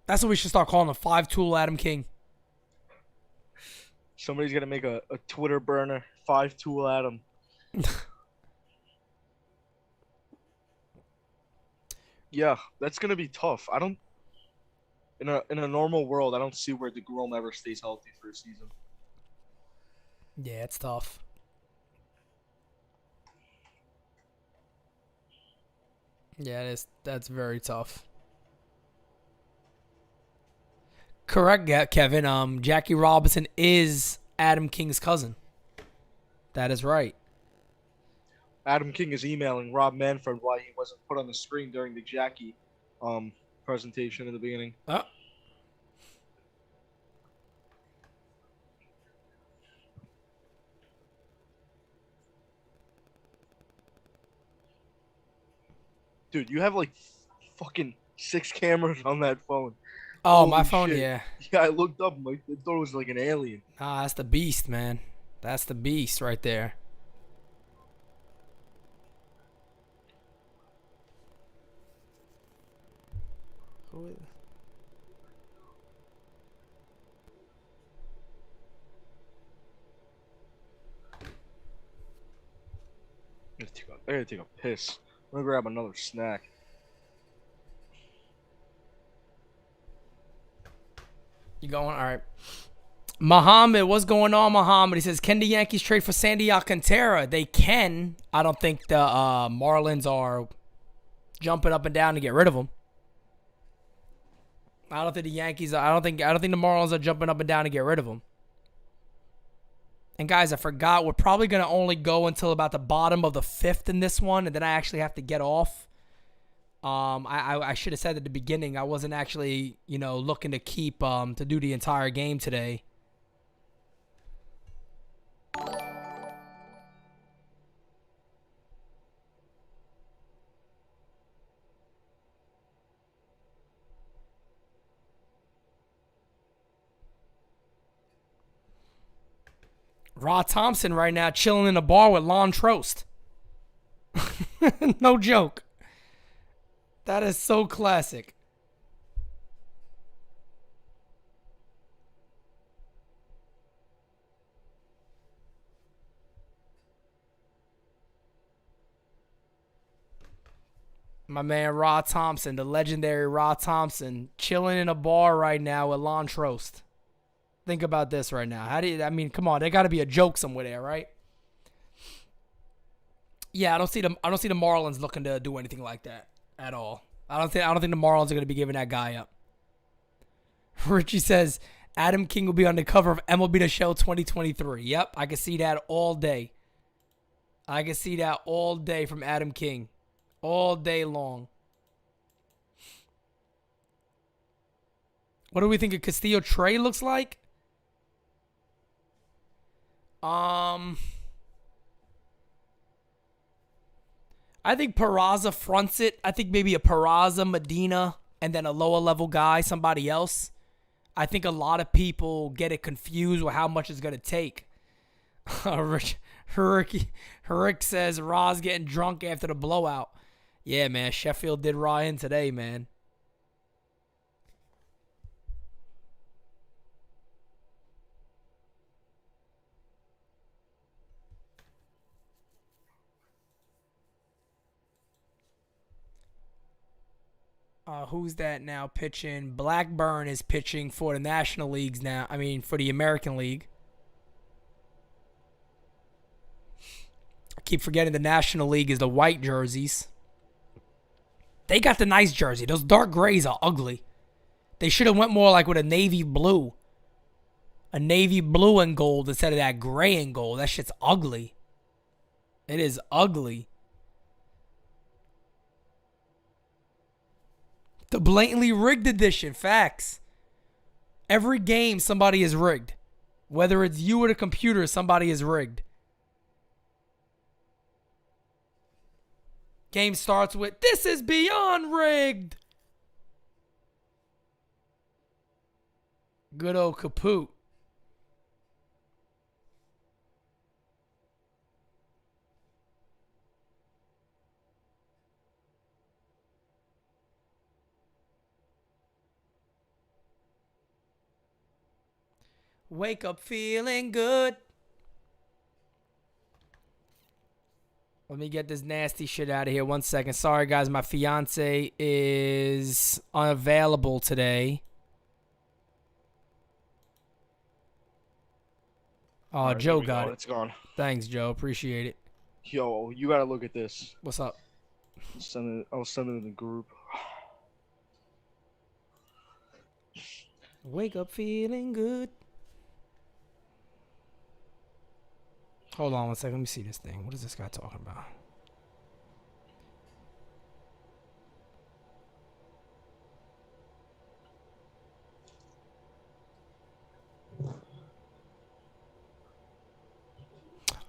That's what we should start calling him, 5-tool Adam King. Somebody's gonna make a Twitter burner, 5-tool Adam. Yeah, that's gonna be tough. I don't. In a normal world, I don't see where DeGrom ever stays healthy for a season. Yeah, it's tough. Yeah, it is. That's very tough. Correct, Kevin. Jackie Robinson is Adam King's cousin. That is right. Adam King is emailing Rob Manfred why he wasn't put on the screen during the Jackie presentation in the beginning. Oh. Dude, you have like fucking 6 cameras on that phone. Oh, Holy my phone, shit. yeah. Yeah, I looked up. I thought it was like an alien. Ah, that's the beast, man. That's the beast right there. Who is? I gotta take a piss. I'm gonna grab another snack. You going? All right. Muhammad, what's going on, Muhammad? He says, can the Yankees trade for Sandy Alcantara? They can. I don't think the Marlins are jumping up and down to get rid of him. I don't think the Marlins are jumping up and down to get rid of him. And guys, I forgot, we're probably going to only go until about the bottom of the 5th in this one, and then I actually have to get off. I should have said at the beginning, I wasn't actually, looking to keep to do the entire game today. Rod Thompson right now chilling in a bar with Lon Trost. No joke. That is so classic. My man Rod Thompson, the legendary Rod Thompson, chilling in a bar right now with Lon Trost. Think about this right now. Come on, there got to be a joke somewhere there, right? Yeah, I don't see the Marlins looking to do anything like that at all. I don't think the Marlins are going to be giving that guy up. Richie says Adam King will be on the cover of MLB The Show 2023. Yep, I can see that all day. I can see that all day from Adam King. All day long. What do we think a Castillo Trey looks like? I think Peraza fronts it. I think maybe a Peraza, Medina, and then a lower level guy, somebody else. I think a lot of people get it confused with how much it's going to take. Rick says Ra's getting drunk after the blowout. Yeah, man. Sheffield did Ra in today, man. Who's that now pitching? Blackburn is pitching for the National Leagues now. For the American League. I keep forgetting the National League is the white jerseys. They got the nice jersey. Those dark grays are ugly. They should have went more like with a navy blue. A navy blue and gold instead of that gray and gold. That shit's ugly. It is ugly. The blatantly rigged edition. Facts. Every game, somebody is rigged. Whether it's you or the computer, somebody is rigged. Game starts with, "This is beyond rigged." Good old Kaput. Wake up feeling good. Let me get this nasty shit out of here. 1 second. Sorry, guys. My fiance is unavailable today. Oh, right, Joe got it. It's gone. Thanks, Joe. Appreciate it. Yo, you gotta look at this. What's up? I'll send it in the group. Wake up feeling good. Hold on 1 second. Let me see this thing. What is this guy talking about?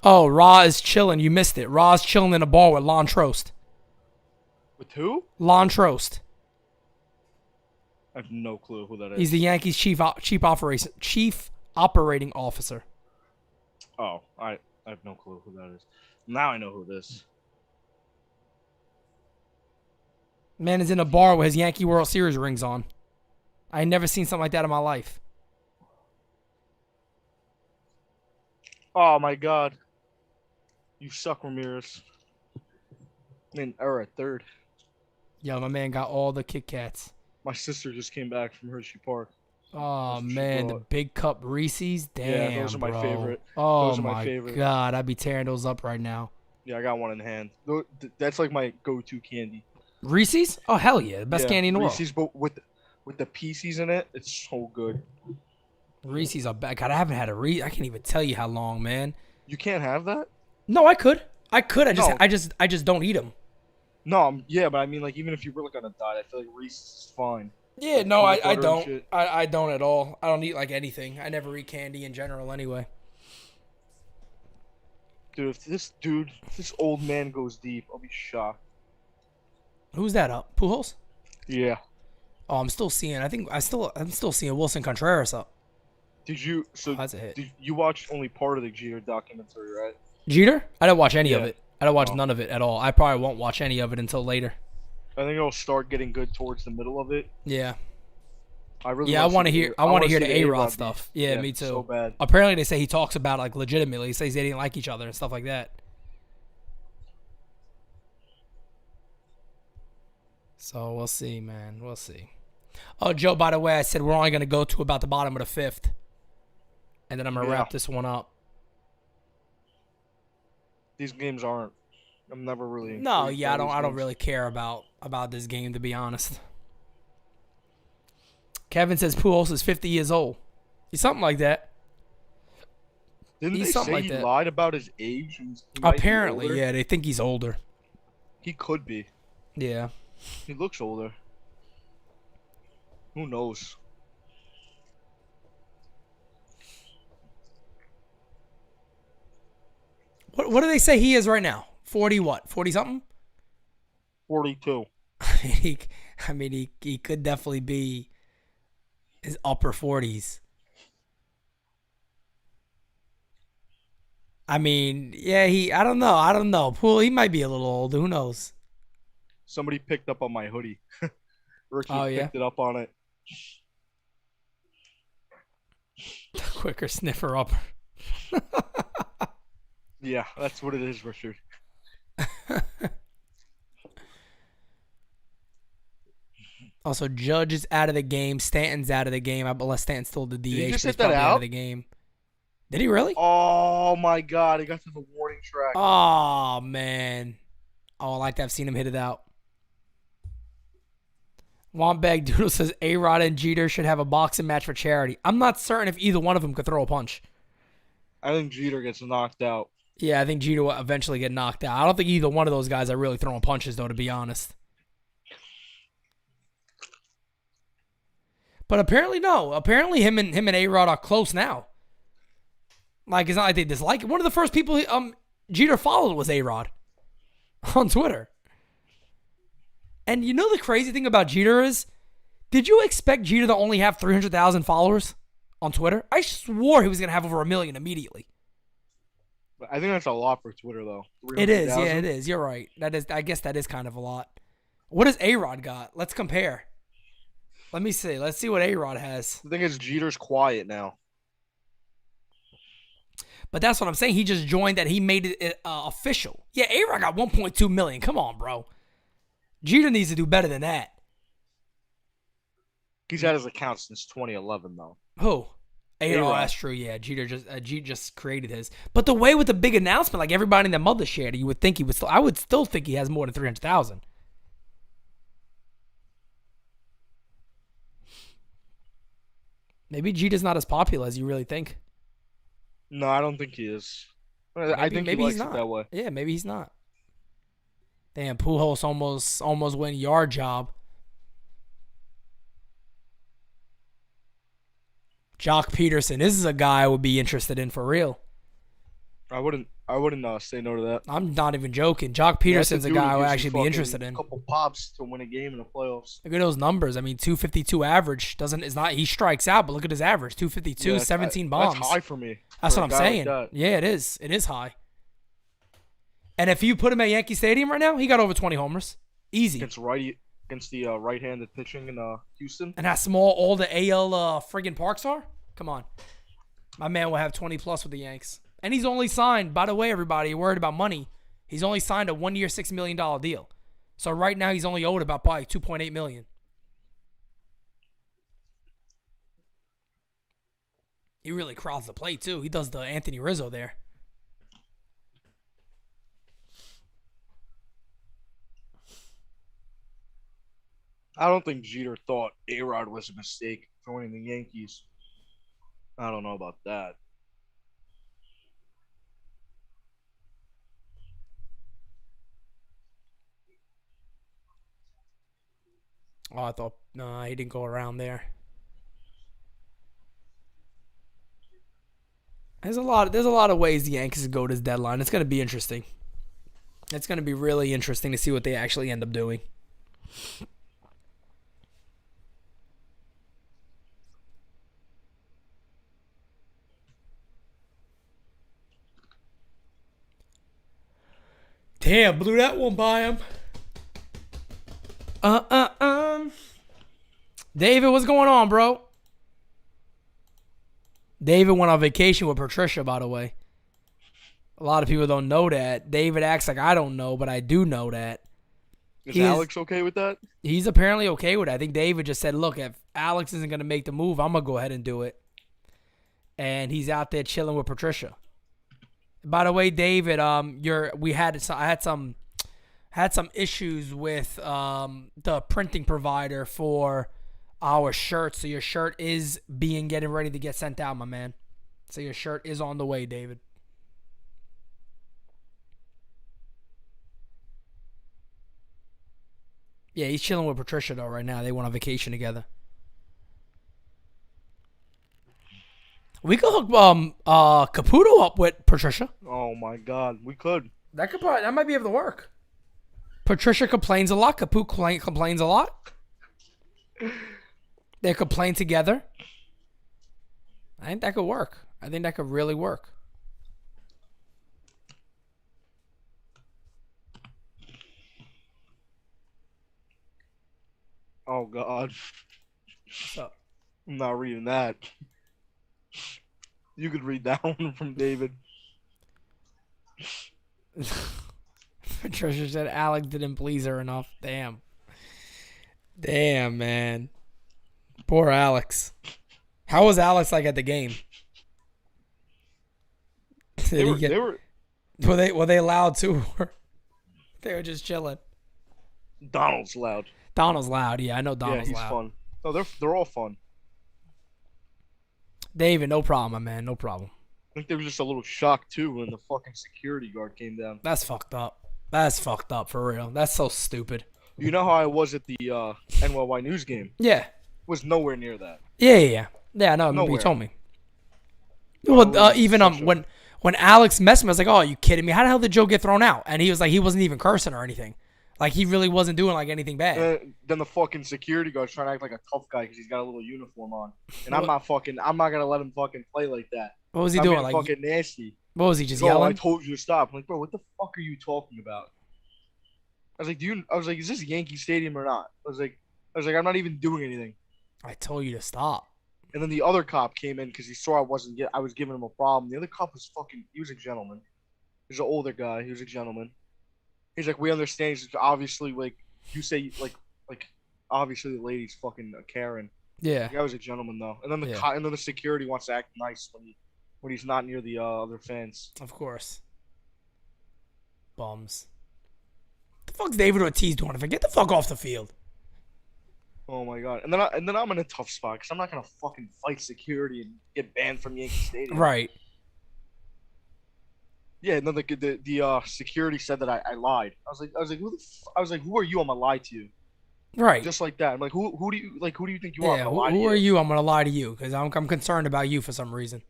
Oh, Ra is chilling. You missed it. Ra's chilling in a bar with Lon Trost. With who? Lon Trost. I have no clue who that is. He's the Yankees chief operating officer. Oh, I have no clue who that is. Now I know who it is. Man is in a bar with his Yankee World Series rings on. I ain't never seen something like that in my life. Oh my God. You suck, Ramirez. Or at third. Yo, my man got all the Kit Kats. My sister just came back from Hershey Park. Oh, man, the big cup Reese's? Damn, yeah, those are my favorite. Oh, those are my favorite. God. I'd be tearing those up right now. Yeah, I got one in hand. That's like my go-to candy. Reese's? Oh, hell yeah. The best candy in the world. Reese's, but with the pieces in it, it's so good. Reese's are bad. God, I haven't had a Reese's. I can't even tell you how long, man. You can't have that? No, I could. I just don't eat them. No, yeah, but I mean, like, even if you were like on a diet, I feel like Reese's is fine. Yeah, no, I don't. I don't at all. I don't eat like anything. I never eat candy in general anyway. Dude, if this old man goes deep, I'll be shocked. Who's that up? Pujols? Yeah. Oh, I'm still seeing. I'm still seeing Wilson Contreras up. Did you? So That's a hit. did you watch only part of the Jeter documentary, right? Jeter? I didn't watch any of Yeah. it. I didn't watch Oh. none of it at all. I probably won't watch any of it until later. I think it'll start getting good towards the middle of it. Yeah. I really Yeah, I want to see hear. the- I want to wanna hear see the A-Rod A-Rod stuff. beef. Yeah, me too. So bad. Apparently, they say he talks about it, like legitimately. He says they didn't like each other and stuff like that. So we'll see, man. We'll see. Oh, Joe. By the way, I said we're only gonna go to about the bottom of the fifth, and then I'm gonna wrap this one up. These games aren't. I'm never really. No, intrigued yeah, by I don't. these I don't games. really care about this game, to be honest. Kevin says Pujols is 50 years old. He's something like that. Didn't He's they something say like he that. lied about his age? He might be Apparently, older? yeah, they think he's older. He could be. Yeah. He looks older. Who knows? What do they say he is right now? 40 what? 40 something? 42. I mean, he could definitely be his upper 40s. I mean, yeah, I don't know. Poole, he might be a little old. Who knows? Somebody picked up on my hoodie. Ricky Oh, yeah? picked it up on it. Quicker sniffer upper. Yeah, that's what it is, Richard. Also, Judge is out of the game. Stanton's out of the game. Unless Stanton's still the DH. he just but he's hit that probably out out? of the game. Did he really? Oh my God! He got to the warning track. Oh, man. Oh, I like to have seen him hit it out. Wombag Doodle says A-Rod and Jeter should have a boxing match for charity. I'm not certain if either one of them could throw a punch. I think Jeter gets knocked out. Yeah, I think Jeter will eventually get knocked out. I don't think either one of those guys are really throwing punches, though, to be honest. But apparently, no. Apparently, him and A-Rod are close now. Like, it's not like they dislike it. One of the first people Jeter followed was A-Rod on Twitter. And you know the crazy thing about Jeter is, did you expect Jeter to only have 300,000 followers on Twitter? I swore he was going to have over 1 million immediately. But I think that's a lot for Twitter, though. It is. Yeah, 300,000? it is. You're right. I guess that is kind of a lot. What does A-Rod got? Let's compare. Let me see. Let's see what A-Rod has. The thing is, Jeter's quiet now. But that's what I'm saying. He just joined that. He made it official. Yeah, A-Rod got 1.2 million. Come on, bro. Jeter needs to do better than that. He's had his account since 2011, though. Who? A-Rod, that's true. Yeah, Jeter just created his. But the way with the big announcement, like everybody in the mother shared it, you would think he would still. I would still think he has more than 300,000. Maybe Jeter's not as popular as you really think. No, I don't think he is. I think he likes he's it that way. Yeah, maybe he's not. Damn, Pujols almost win yard job. Jock Peterson. This is a guy I would be interested in for real. I wouldn't say no to that. I'm not even joking. Jock Peterson's a guy I would actually be interested in. A couple pops to win a game in the playoffs. Look at those numbers. I mean, 252 average he strikes out, but look at his average. 252, Yeah, 17 bombs. That's high for me. That's for what a I'm guy saying. like that. Yeah, it is. It is high. And if you put him at Yankee Stadium right now, he got over 20 homers. Easy. Against the right-handed pitching in Houston. And how small all the AL friggin' parks are? Come on. My man will have 20 plus with the Yanks. And he's only signed, by the way, everybody, you're worried about money. He's only signed a 1 year, $6 million deal. So right now he's only owed about probably $2.8 million. He really crowds the plate too. He does the Anthony Rizzo there. I don't think Jeter thought A-Rod was a mistake joining the Yankees. I don't know about that. Oh, I thought no, he didn't go around there. There's a lot of ways the Yankees could go to this deadline. It's gonna be interesting. It's gonna be really interesting to see what they actually end up doing. Damn, blew that one by him. David, what's going on, bro? David went on vacation with Patricia, by the way. A lot of people don't know that. David acts like I don't know, but I do know that. Is Alex okay with that? He's apparently okay with it. I think David just said, look, if Alex isn't going to make the move, I'm going to go ahead and do it. And he's out there chilling with Patricia. By the way, David, I had some issues with the printing provider for our shirt. So your shirt is getting ready to get sent out, my man. So your shirt is on the way, David. Yeah, he's chilling with Patricia though right now. They went on vacation together. We could hook Caputo up with Patricia. Oh my God, we could. That might be able to work. Patricia complains a lot. Caputo complains a lot. They complain together. I think that could work. I think that could really work. Oh God. What's up? I'm not reading that. You could read that one from David. Patricia said Alex didn't please her enough. Damn. Damn, man. Poor Alex. How was Alex like at the game? Were they loud too? They were just chilling. Donald's loud. Donald's loud. Yeah, I know Donald's loud. Yeah, he's fun. No, they're all fun. David, no problem, man. No problem. I think there was just a little shock too when the fucking security guard came down. That's fucked up. That's fucked up for real. That's so stupid. You know how I was at the NYY News game? Yeah. Was nowhere near that. Yeah. Yeah, no, you told me. Well, even when Alex messed me, I was like, "Oh, are you kidding me? How the hell did Joe get thrown out?" And he was like, he wasn't even cursing or anything. Like he really wasn't doing like anything bad. Then the fucking security guard's trying to act like a tough guy because he's got a little uniform on, and I'm not gonna let him fucking play like that. What was he doing? Like fucking nasty. What was he just yelling? I told you to stop. I'm like, bro, what the fuck are you talking about? I was like, is this Yankee Stadium or not? I was like, I'm not even doing anything. I told you to stop. And then the other cop came in because he saw I was giving him a problem. The other cop he was a gentleman. He's an older guy. He was a gentleman. He's like, we understand. He's like, obviously, like, you say, like, obviously the lady's fucking a Karen. Yeah. The guy was a gentleman, though. And then the security wants to act nice when he's not near the other fans. Of course. Bums. What the fuck's David Ortiz doing? If I get the fuck off the field. Oh my God! And then I'm in a tough spot because I'm not gonna fucking fight security and get banned from Yankee Stadium. Right. Yeah, and then the security said that I lied. I was like, who are you? I'm gonna lie to you. Right. Just like that. I'm like, who do you think you are? Yeah. Who are you? I'm gonna lie to you because I'm concerned about you for some reason.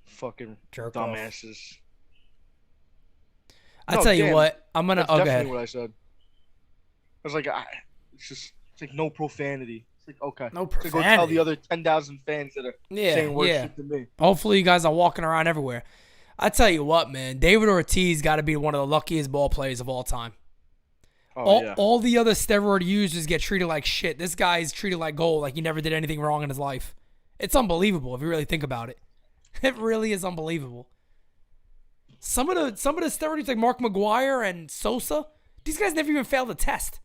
Fucking jerk dumbasses. I tell you what, I'm gonna. That's definitely what I said. I was like, it's like no profanity. It's like, okay. No profanity. So go tell the other 10,000 fans that are saying worse shit to me. Hopefully you guys are walking around everywhere. I tell you what, man, David Ortiz got to be one of the luckiest ball players of all time. All the other steroid users get treated like shit. This guy is treated like gold, like he never did anything wrong in his life. It's unbelievable if you really think about it. It really is unbelievable. Some of the steroids like Mark McGwire and Sosa, these guys never even failed a test.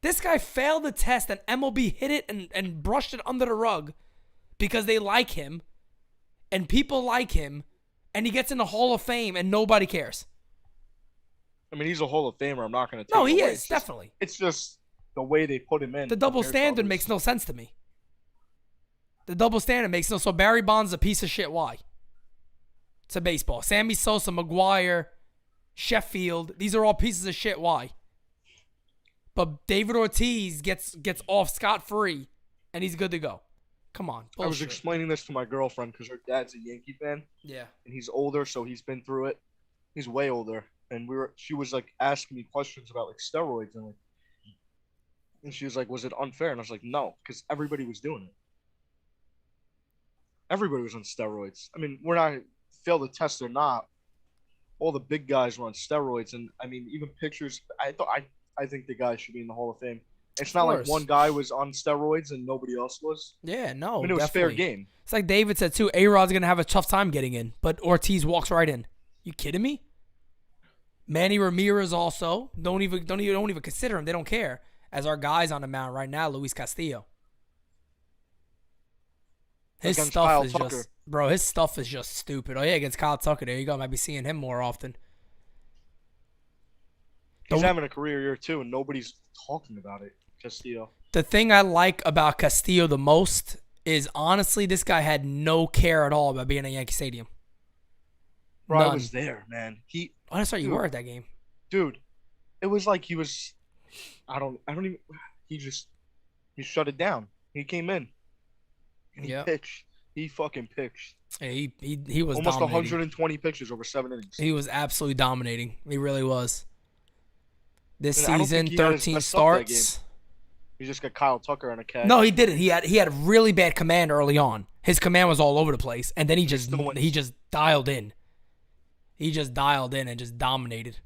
This guy failed the test and MLB hit it and brushed it under the rug because they like him and people like him and he gets in the Hall of Fame and nobody cares. I mean, he's a Hall of Famer. I'm not going to take No, he away. is, definitely. It's just the way they put him in. The double standard makes no sense to me. The double standard makes no. So Barry Bonds is a piece of shit. Why? It's a baseball. Sammy Sosa, McGwire, Sheffield. These are all pieces of shit. Why? But David Ortiz gets off scot-free, and he's good to go. Come on. Bullshit. I was explaining this to my girlfriend because her dad's a Yankee fan. Yeah. And he's older, so he's been through it. He's way older. And she was like asking me questions about like steroids and she was like, was it unfair? And I was like, no, because everybody was doing it. Everybody was on steroids. I mean, we're not failed the test or not. all the big guys were on steroids, and I mean, even pictures. I think the guy should be in the Hall of Fame. It's Of not like one course. guy was on steroids and nobody else was. Yeah, I no, mean, it was fair definitely. game. It's like David said too. A-Rod's gonna have a tough time getting in, but Ortiz walks right in. You kidding me? Manny Ramirez also don't even consider him. They don't care. As our guys on the mound right now, Luis Castillo. His Against stuff Kyle is Tucker. just, bro. His stuff is just stupid. Oh yeah, against Kyle Tucker. There you go. Might be seeing him more often. He's The, having a career year too, and nobody's talking about it. Castillo. the thing I like about Castillo the most is honestly, this guy had no care at all about being at Yankee Stadium. Bro, I None. was there, man. Oh, that's right. You Dude. were at that game. Dude, it was like he was. I don't even. He shut it down. He came in. And he Yep. pitched. He fucking pitched. Yeah, he was Almost dominating. 120 pitches over 7 innings. He was absolutely dominating. He really was. This And I don't season, think he had his 13 best stuff that starts. He just got Kyle Tucker on a catch. No, he didn't. He had really bad command early on. His command was all over the place, and then he just dialed in. He just dialed in and just dominated.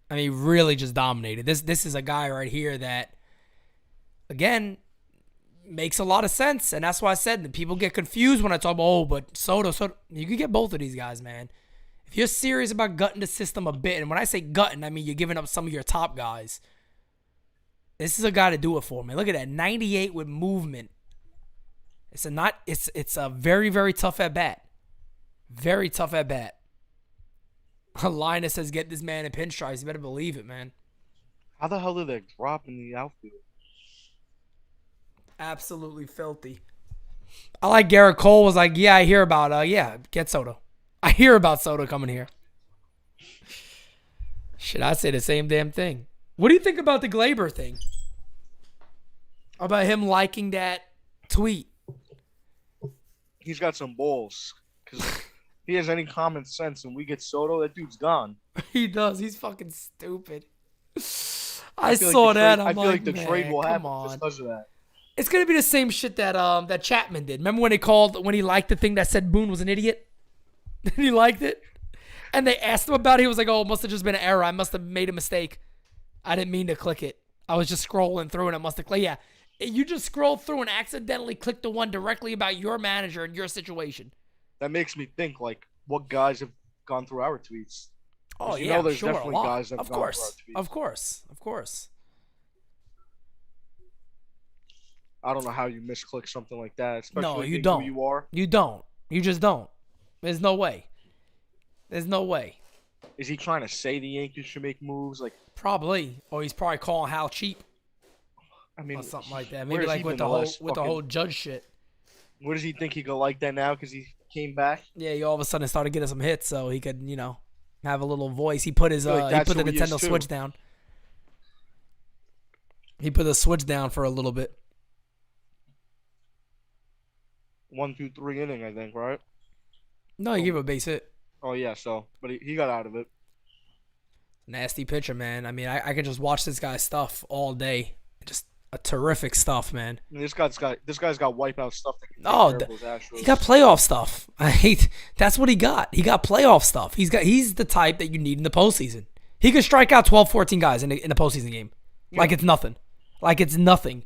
I mean, really just dominated. This is a guy right here that, again, makes a lot of sense, and that's why I said that people get confused when I talk about, but Soto. You could get both of these guys, man. If you're serious about gutting the system a bit, and when I say gutting, I mean you're giving up some of your top guys. This is a guy to do it for, man. Look at that, 98 with movement. It's a very, very tough at bat. Very tough at bat. Linus says, get this man in pinstripes. You better believe it, man. How the hell did they drop in the outfield? Absolutely filthy. I like Garrett Cole was like, yeah, I hear about, get Soto. I hear about Soto coming here. Should I say the same damn thing? What do you think about the Glaber thing? About him liking that tweet? He's got some balls. Because if he has any common sense and we get Soto, that dude's gone. He does. He's fucking stupid. I feel saw like that. I'm I feel like the man, trade will come happen on. just because of that. It's gonna be the same shit that that Chapman did. Remember when he liked the thing that said Boone was an idiot? And he liked it? And they asked him about it. He was like, oh, it must have just been an error. I must have made a mistake. I didn't mean to click it. I was just scrolling through and I must have clicked. Yeah. You just scrolled through and accidentally clicked the one directly about your manager and your situation. That makes me think, like, what guys have gone through our tweets. Oh, You yeah, know there's sure, definitely a lot. guys that have Of gone course. through our tweets. Of course. Of course. I don't know how you misclick something like that, especially No, you being don't. who you are. You don't. You just don't. There's no way. There's no way. Is he trying to say the Yankees should make moves? Like, Probably. Or he's probably calling Hal cheap I mean, or something like that. where Maybe has like he with been the the whole last with the fucking- whole judge shit. What does he think he could like that now because he came back? Yeah, he all of a sudden started getting some hits so he could, have a little voice. He put his feel like he that's put the who he is, Nintendo too. Switch down. He put the Switch down for a little bit. 1, 2, 3 inning, I think, right? No, he gave him a base hit. Oh yeah, but he got out of it. Nasty pitcher, man. I mean, I could just watch this guy's stuff all day. Just a terrific stuff, man. I mean, this guy's got wipeout stuff. That can take Oh, care of those Astros. he got playoff stuff. That's what he got. He got playoff stuff. He's the type that you need in the postseason. He could strike out 12, 14 guys in the postseason game. Yeah. Like it's nothing. Like it's nothing.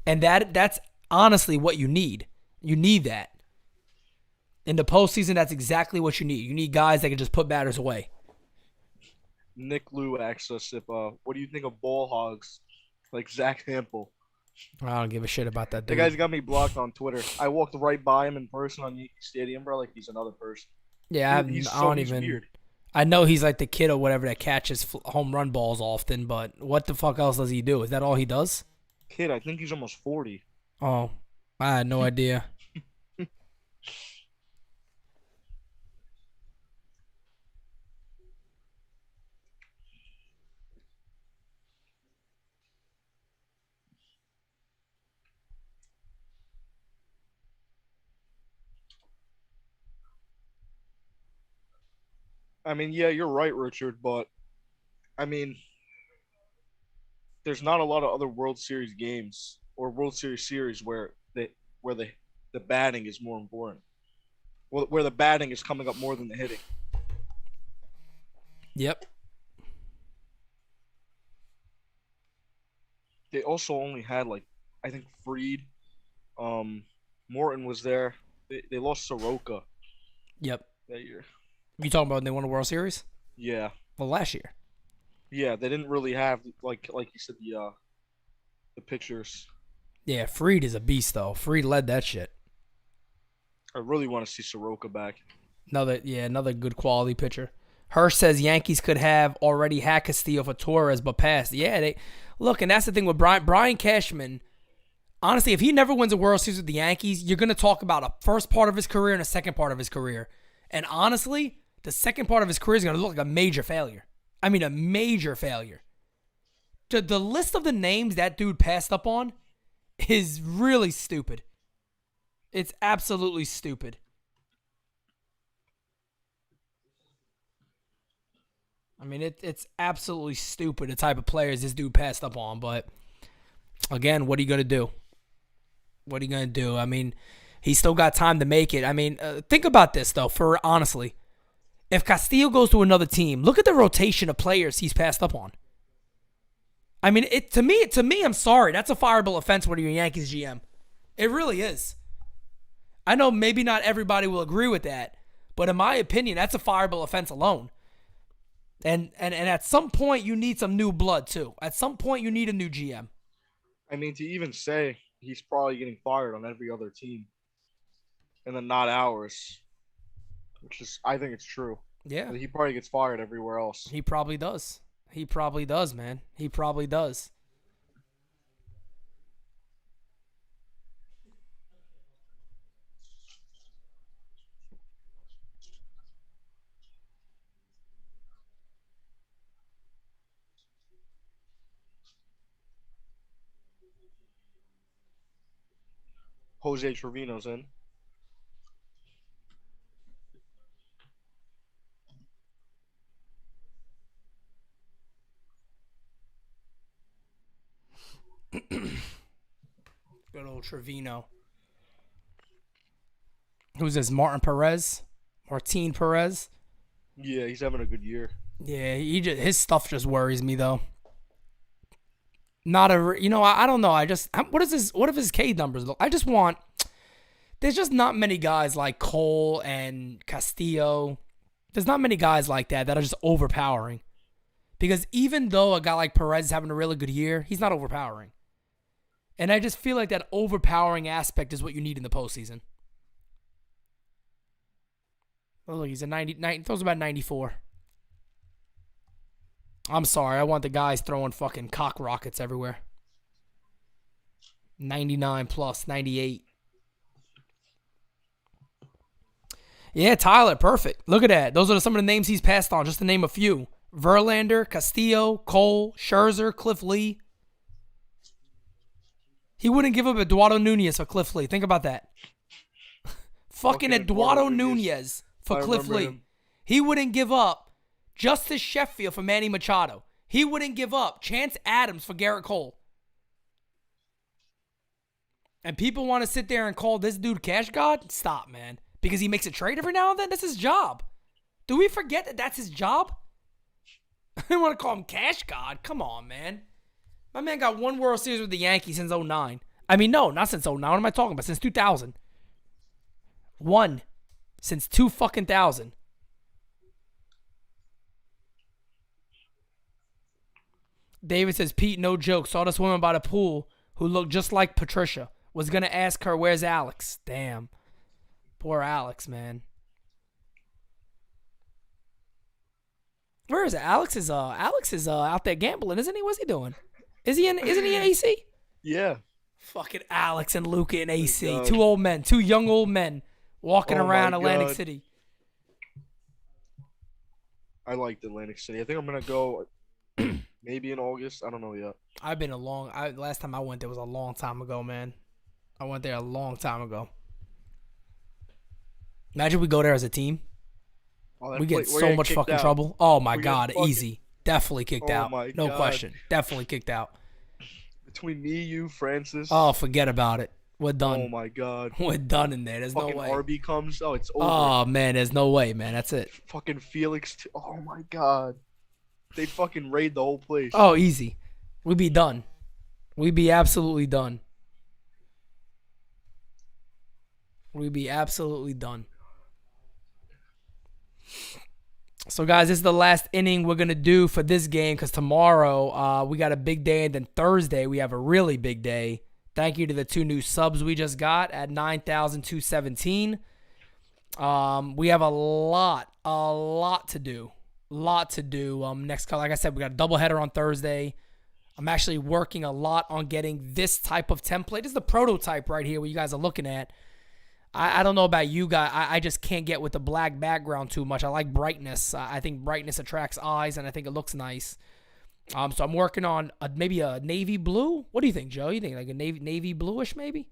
And that's honestly what you need. You need that. In the postseason, that's exactly what you need. You need guys that can just put batters away. Nick Lou asked us if what do you think of ball hogs like Zach Hample? I don't give a shit about that The dude. guy's got me blocked on Twitter. I walked right by him in person on Yankee Stadium, bro. Like he's another person. Yeah, Dude, he's he's weird. I know he's like the kid or whatever that catches home run balls often, but what the fuck else does he do? Is that all he does? Kid, I think he's almost 40. Oh, I had no idea. I mean, yeah, you're right, Richard, but I mean, there's not a lot of other World Series games or World Series where the batting is more important. Where the batting is coming up more than the hitting. Yep. They also only had like I think Freed, Morton was there. They lost Soroka Yep. that year. You talking about when they won the World Series? Yeah, Well, last year. yeah. They didn't really have like you said the pictures. Yeah, Freed is a beast though. Freed led that shit. I really want to see Soroka back. Another good quality pitcher. Hirsch says Yankees could have already had Castillo for Torres, but passed. Yeah, they look, and that's the thing with Brian Cashman. Honestly, if he never wins a World Series with the Yankees, you're gonna talk about a first part of his career and a second part of his career. And honestly, the second part of his career is gonna look like a major failure. I mean, a major failure. The list of the names that dude passed up on is really stupid. It's absolutely stupid. I mean, it's absolutely stupid the type of players this dude passed up on. But, again, what are you going to do? What are you going to do? I mean, he's still got time to make it. I mean, think about this, though, honestly. If Castillo goes to another team, look at the rotation of players he's passed up on. I mean, to me, I'm sorry. That's a fireable offense when you're a Yankees GM. It really is. I know maybe not everybody will agree with that, but in my opinion, that's a fireable offense alone. And at some point, you need some new blood, too. At some point, you need a new GM. I mean, to even say he's probably getting fired on every other team, and then not ours, which is, I think it's true. Yeah. He probably gets fired everywhere else. He probably does. He probably does, man. He probably does. Jose Trevino's in. Good old Trevino. Who's this? Martin Perez? Yeah, he's having a good year. Yeah, his stuff just worries me though. I don't know. What if his K numbers look? There's just not many guys like Cole and Castillo. There's not many guys like that are just overpowering. Because even though a guy like Perez is having a really good year, he's not overpowering. And I just feel like that overpowering aspect is what you need in the postseason. Oh, look, he's a 90, throws about 94. I'm sorry, I want the guys throwing fucking cock rockets everywhere. 99 plus, 98. Yeah, Tyler, perfect. Look at that. Those are some of the names he's passed on, just to name a few. Verlander, Castillo, Cole, Scherzer, Cliff Lee. He wouldn't give up Eduardo Nunez for Cliff Lee. Think about that. Fucking Eduardo Nunez for Cliff Lee. Him. He wouldn't give up Justice Sheffield for Manny Machado. He wouldn't give up Chance Adams for Garrett Cole. And people want to sit there and call this dude Cash God? Stop, man. Because he makes a trade every now and then? That's his job. Do we forget that that's his job? I don't want to call him Cash God. Come on, man. My man got one World Series with the Yankees since 2009. I mean, no, not since 2009. What am I talking about? Since 2000. One. Since 2000. David says, Pete, no joke. Saw this woman by the pool who looked just like Patricia. Was going to ask her, where's Alex? Damn. Poor Alex, man. Where is it? Alex is out there gambling, isn't he? What's he doing? Isn't he in AC? Yeah. Fucking Alex and Luca in AC. Two young old men walking around Atlantic City. I liked Atlantic City. I think I'm gonna go maybe in August. I don't know yet. Last time I went there was a long time ago, man. I went there a long time ago. Imagine we go there as a team. We get so much fucking trouble. Oh my God, easy. Definitely kicked out. No question. Definitely kicked out. Between me, you, Francis. Oh, forget about it. We're done. Oh my God. We're done in there. There's no Fucking way. RB comes. Oh, it's over. Oh man, there's no way, man. That's it. Fucking Felix. Oh my God. They fucking raid the whole place. Oh, easy. We'd be done. We'd be absolutely done. We'd be absolutely done. So, guys, this is the last inning we're going to do for this game because tomorrow we got a big day, and then Thursday we have a really big day. Thank you to the 2 new subs we just got at 9,217. We have a lot to do. Next, like I said, we got a doubleheader on Thursday. I'm actually working a lot on getting this type of template. This is the prototype right here what you guys are looking at. I don't know about you guys. I just can't get with the black background too much. I like brightness. I think brightness attracts eyes, and I think it looks nice. So I'm working on maybe a navy blue. What do you think, Joe? You think like a navy bluish maybe?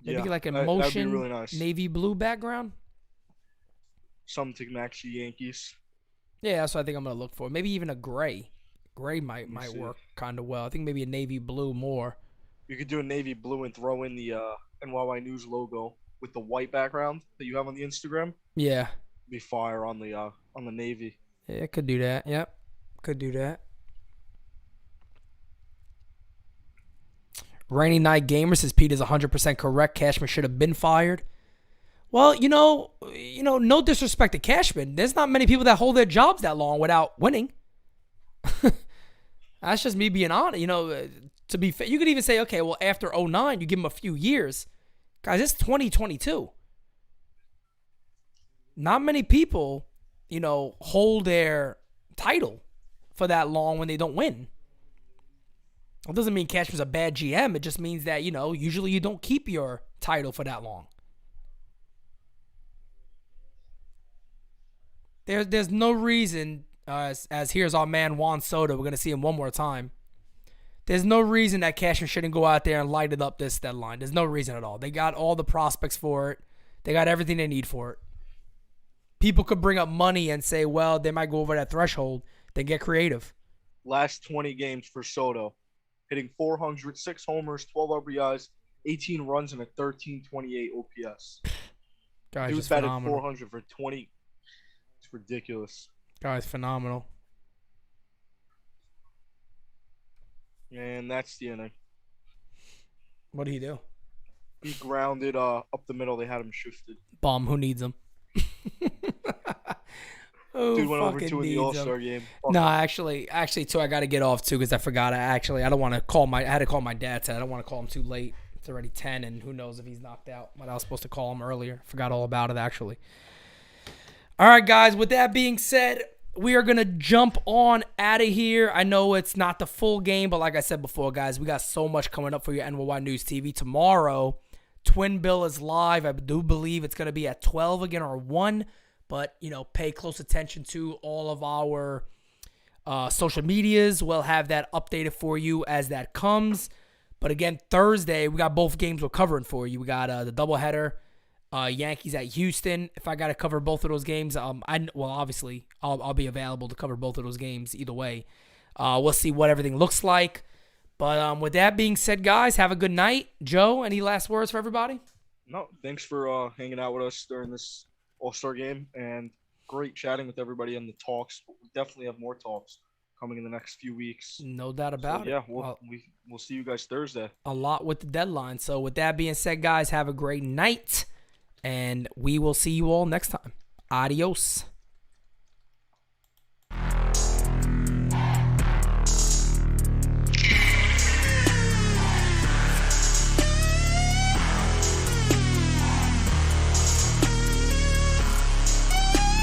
Maybe like a motion really nice. navy blue background? Something to match the Yankees. Yeah, that's what I think I'm going to look for. Maybe even a gray. Gray might work kind of well. I think maybe a navy blue more. You could do a navy blue and throw in the NYY News logo with the white background that you have on the Instagram. Yeah. Be fire on the navy. Yeah, could do that. Yep. Could do that. Rainy Night Gamer says Pete is 100% correct. Cashman should have been fired. Well, no disrespect to Cashman. There's not many people that hold their jobs that long without winning. That's just me being honest. To be fair, you could even say, okay, well, after 2009, you give him a few years. Guys, it's 2022. Not many people, hold their title for that long when they don't win. It doesn't mean Cashman's a bad GM. It just means that, usually you don't keep your title for that long. There's no reason, as here's our man Juan Soto. We're going to see him one more time. There's no reason that Cashman shouldn't go out there and light it up this deadline. There's no reason at all. They got all the prospects for it. They got everything they need for it. People could bring up money and say, well, they might go over that threshold. Then get creative. Last 20 games for Soto. Hitting 400, 6 homers, 12 RBIs, 18 runs, and a 1328 OPS. Guys, he was batted 400 for 20. It's ridiculous. Guys, phenomenal. And that's the inning. What did he do? He grounded up the middle. They had him shifted. Bum. Who needs him? Dude went over 2 in the All-Star game. No, actually, too, I got to get off too because I forgot. I don't want to call I had to call my dad today. I don't want to call him too late. It's already 10, and who knows if he's knocked out. But I was supposed to call him earlier. Forgot all about it actually. All right, guys. With that being said, we are going to jump on out of here. I know it's not the full game, but like I said before, guys, we got so much coming up for your NYY News TV. Tomorrow, Twin Bill is live. I do believe it's going to be at 12 again or 1, but, pay close attention to all of our social medias. We'll have that updated for you as that comes. But again, Thursday, we got both games we're covering for you. We got the doubleheader. Yankees at Houston. If I got to cover both of those games, obviously I'll be available to cover both of those games either way. We'll see what everything looks like. But with that being said, guys, have a good night. Joe, any last words for everybody? No, thanks for hanging out with us during this All-Star game, and great chatting with everybody in the talks. We definitely have more talks coming in the next few weeks. No doubt about it. Yeah, we'll see you guys Thursday. A lot with the deadline. So with that being said, guys, have a great night. And we will see you all next time. Adios.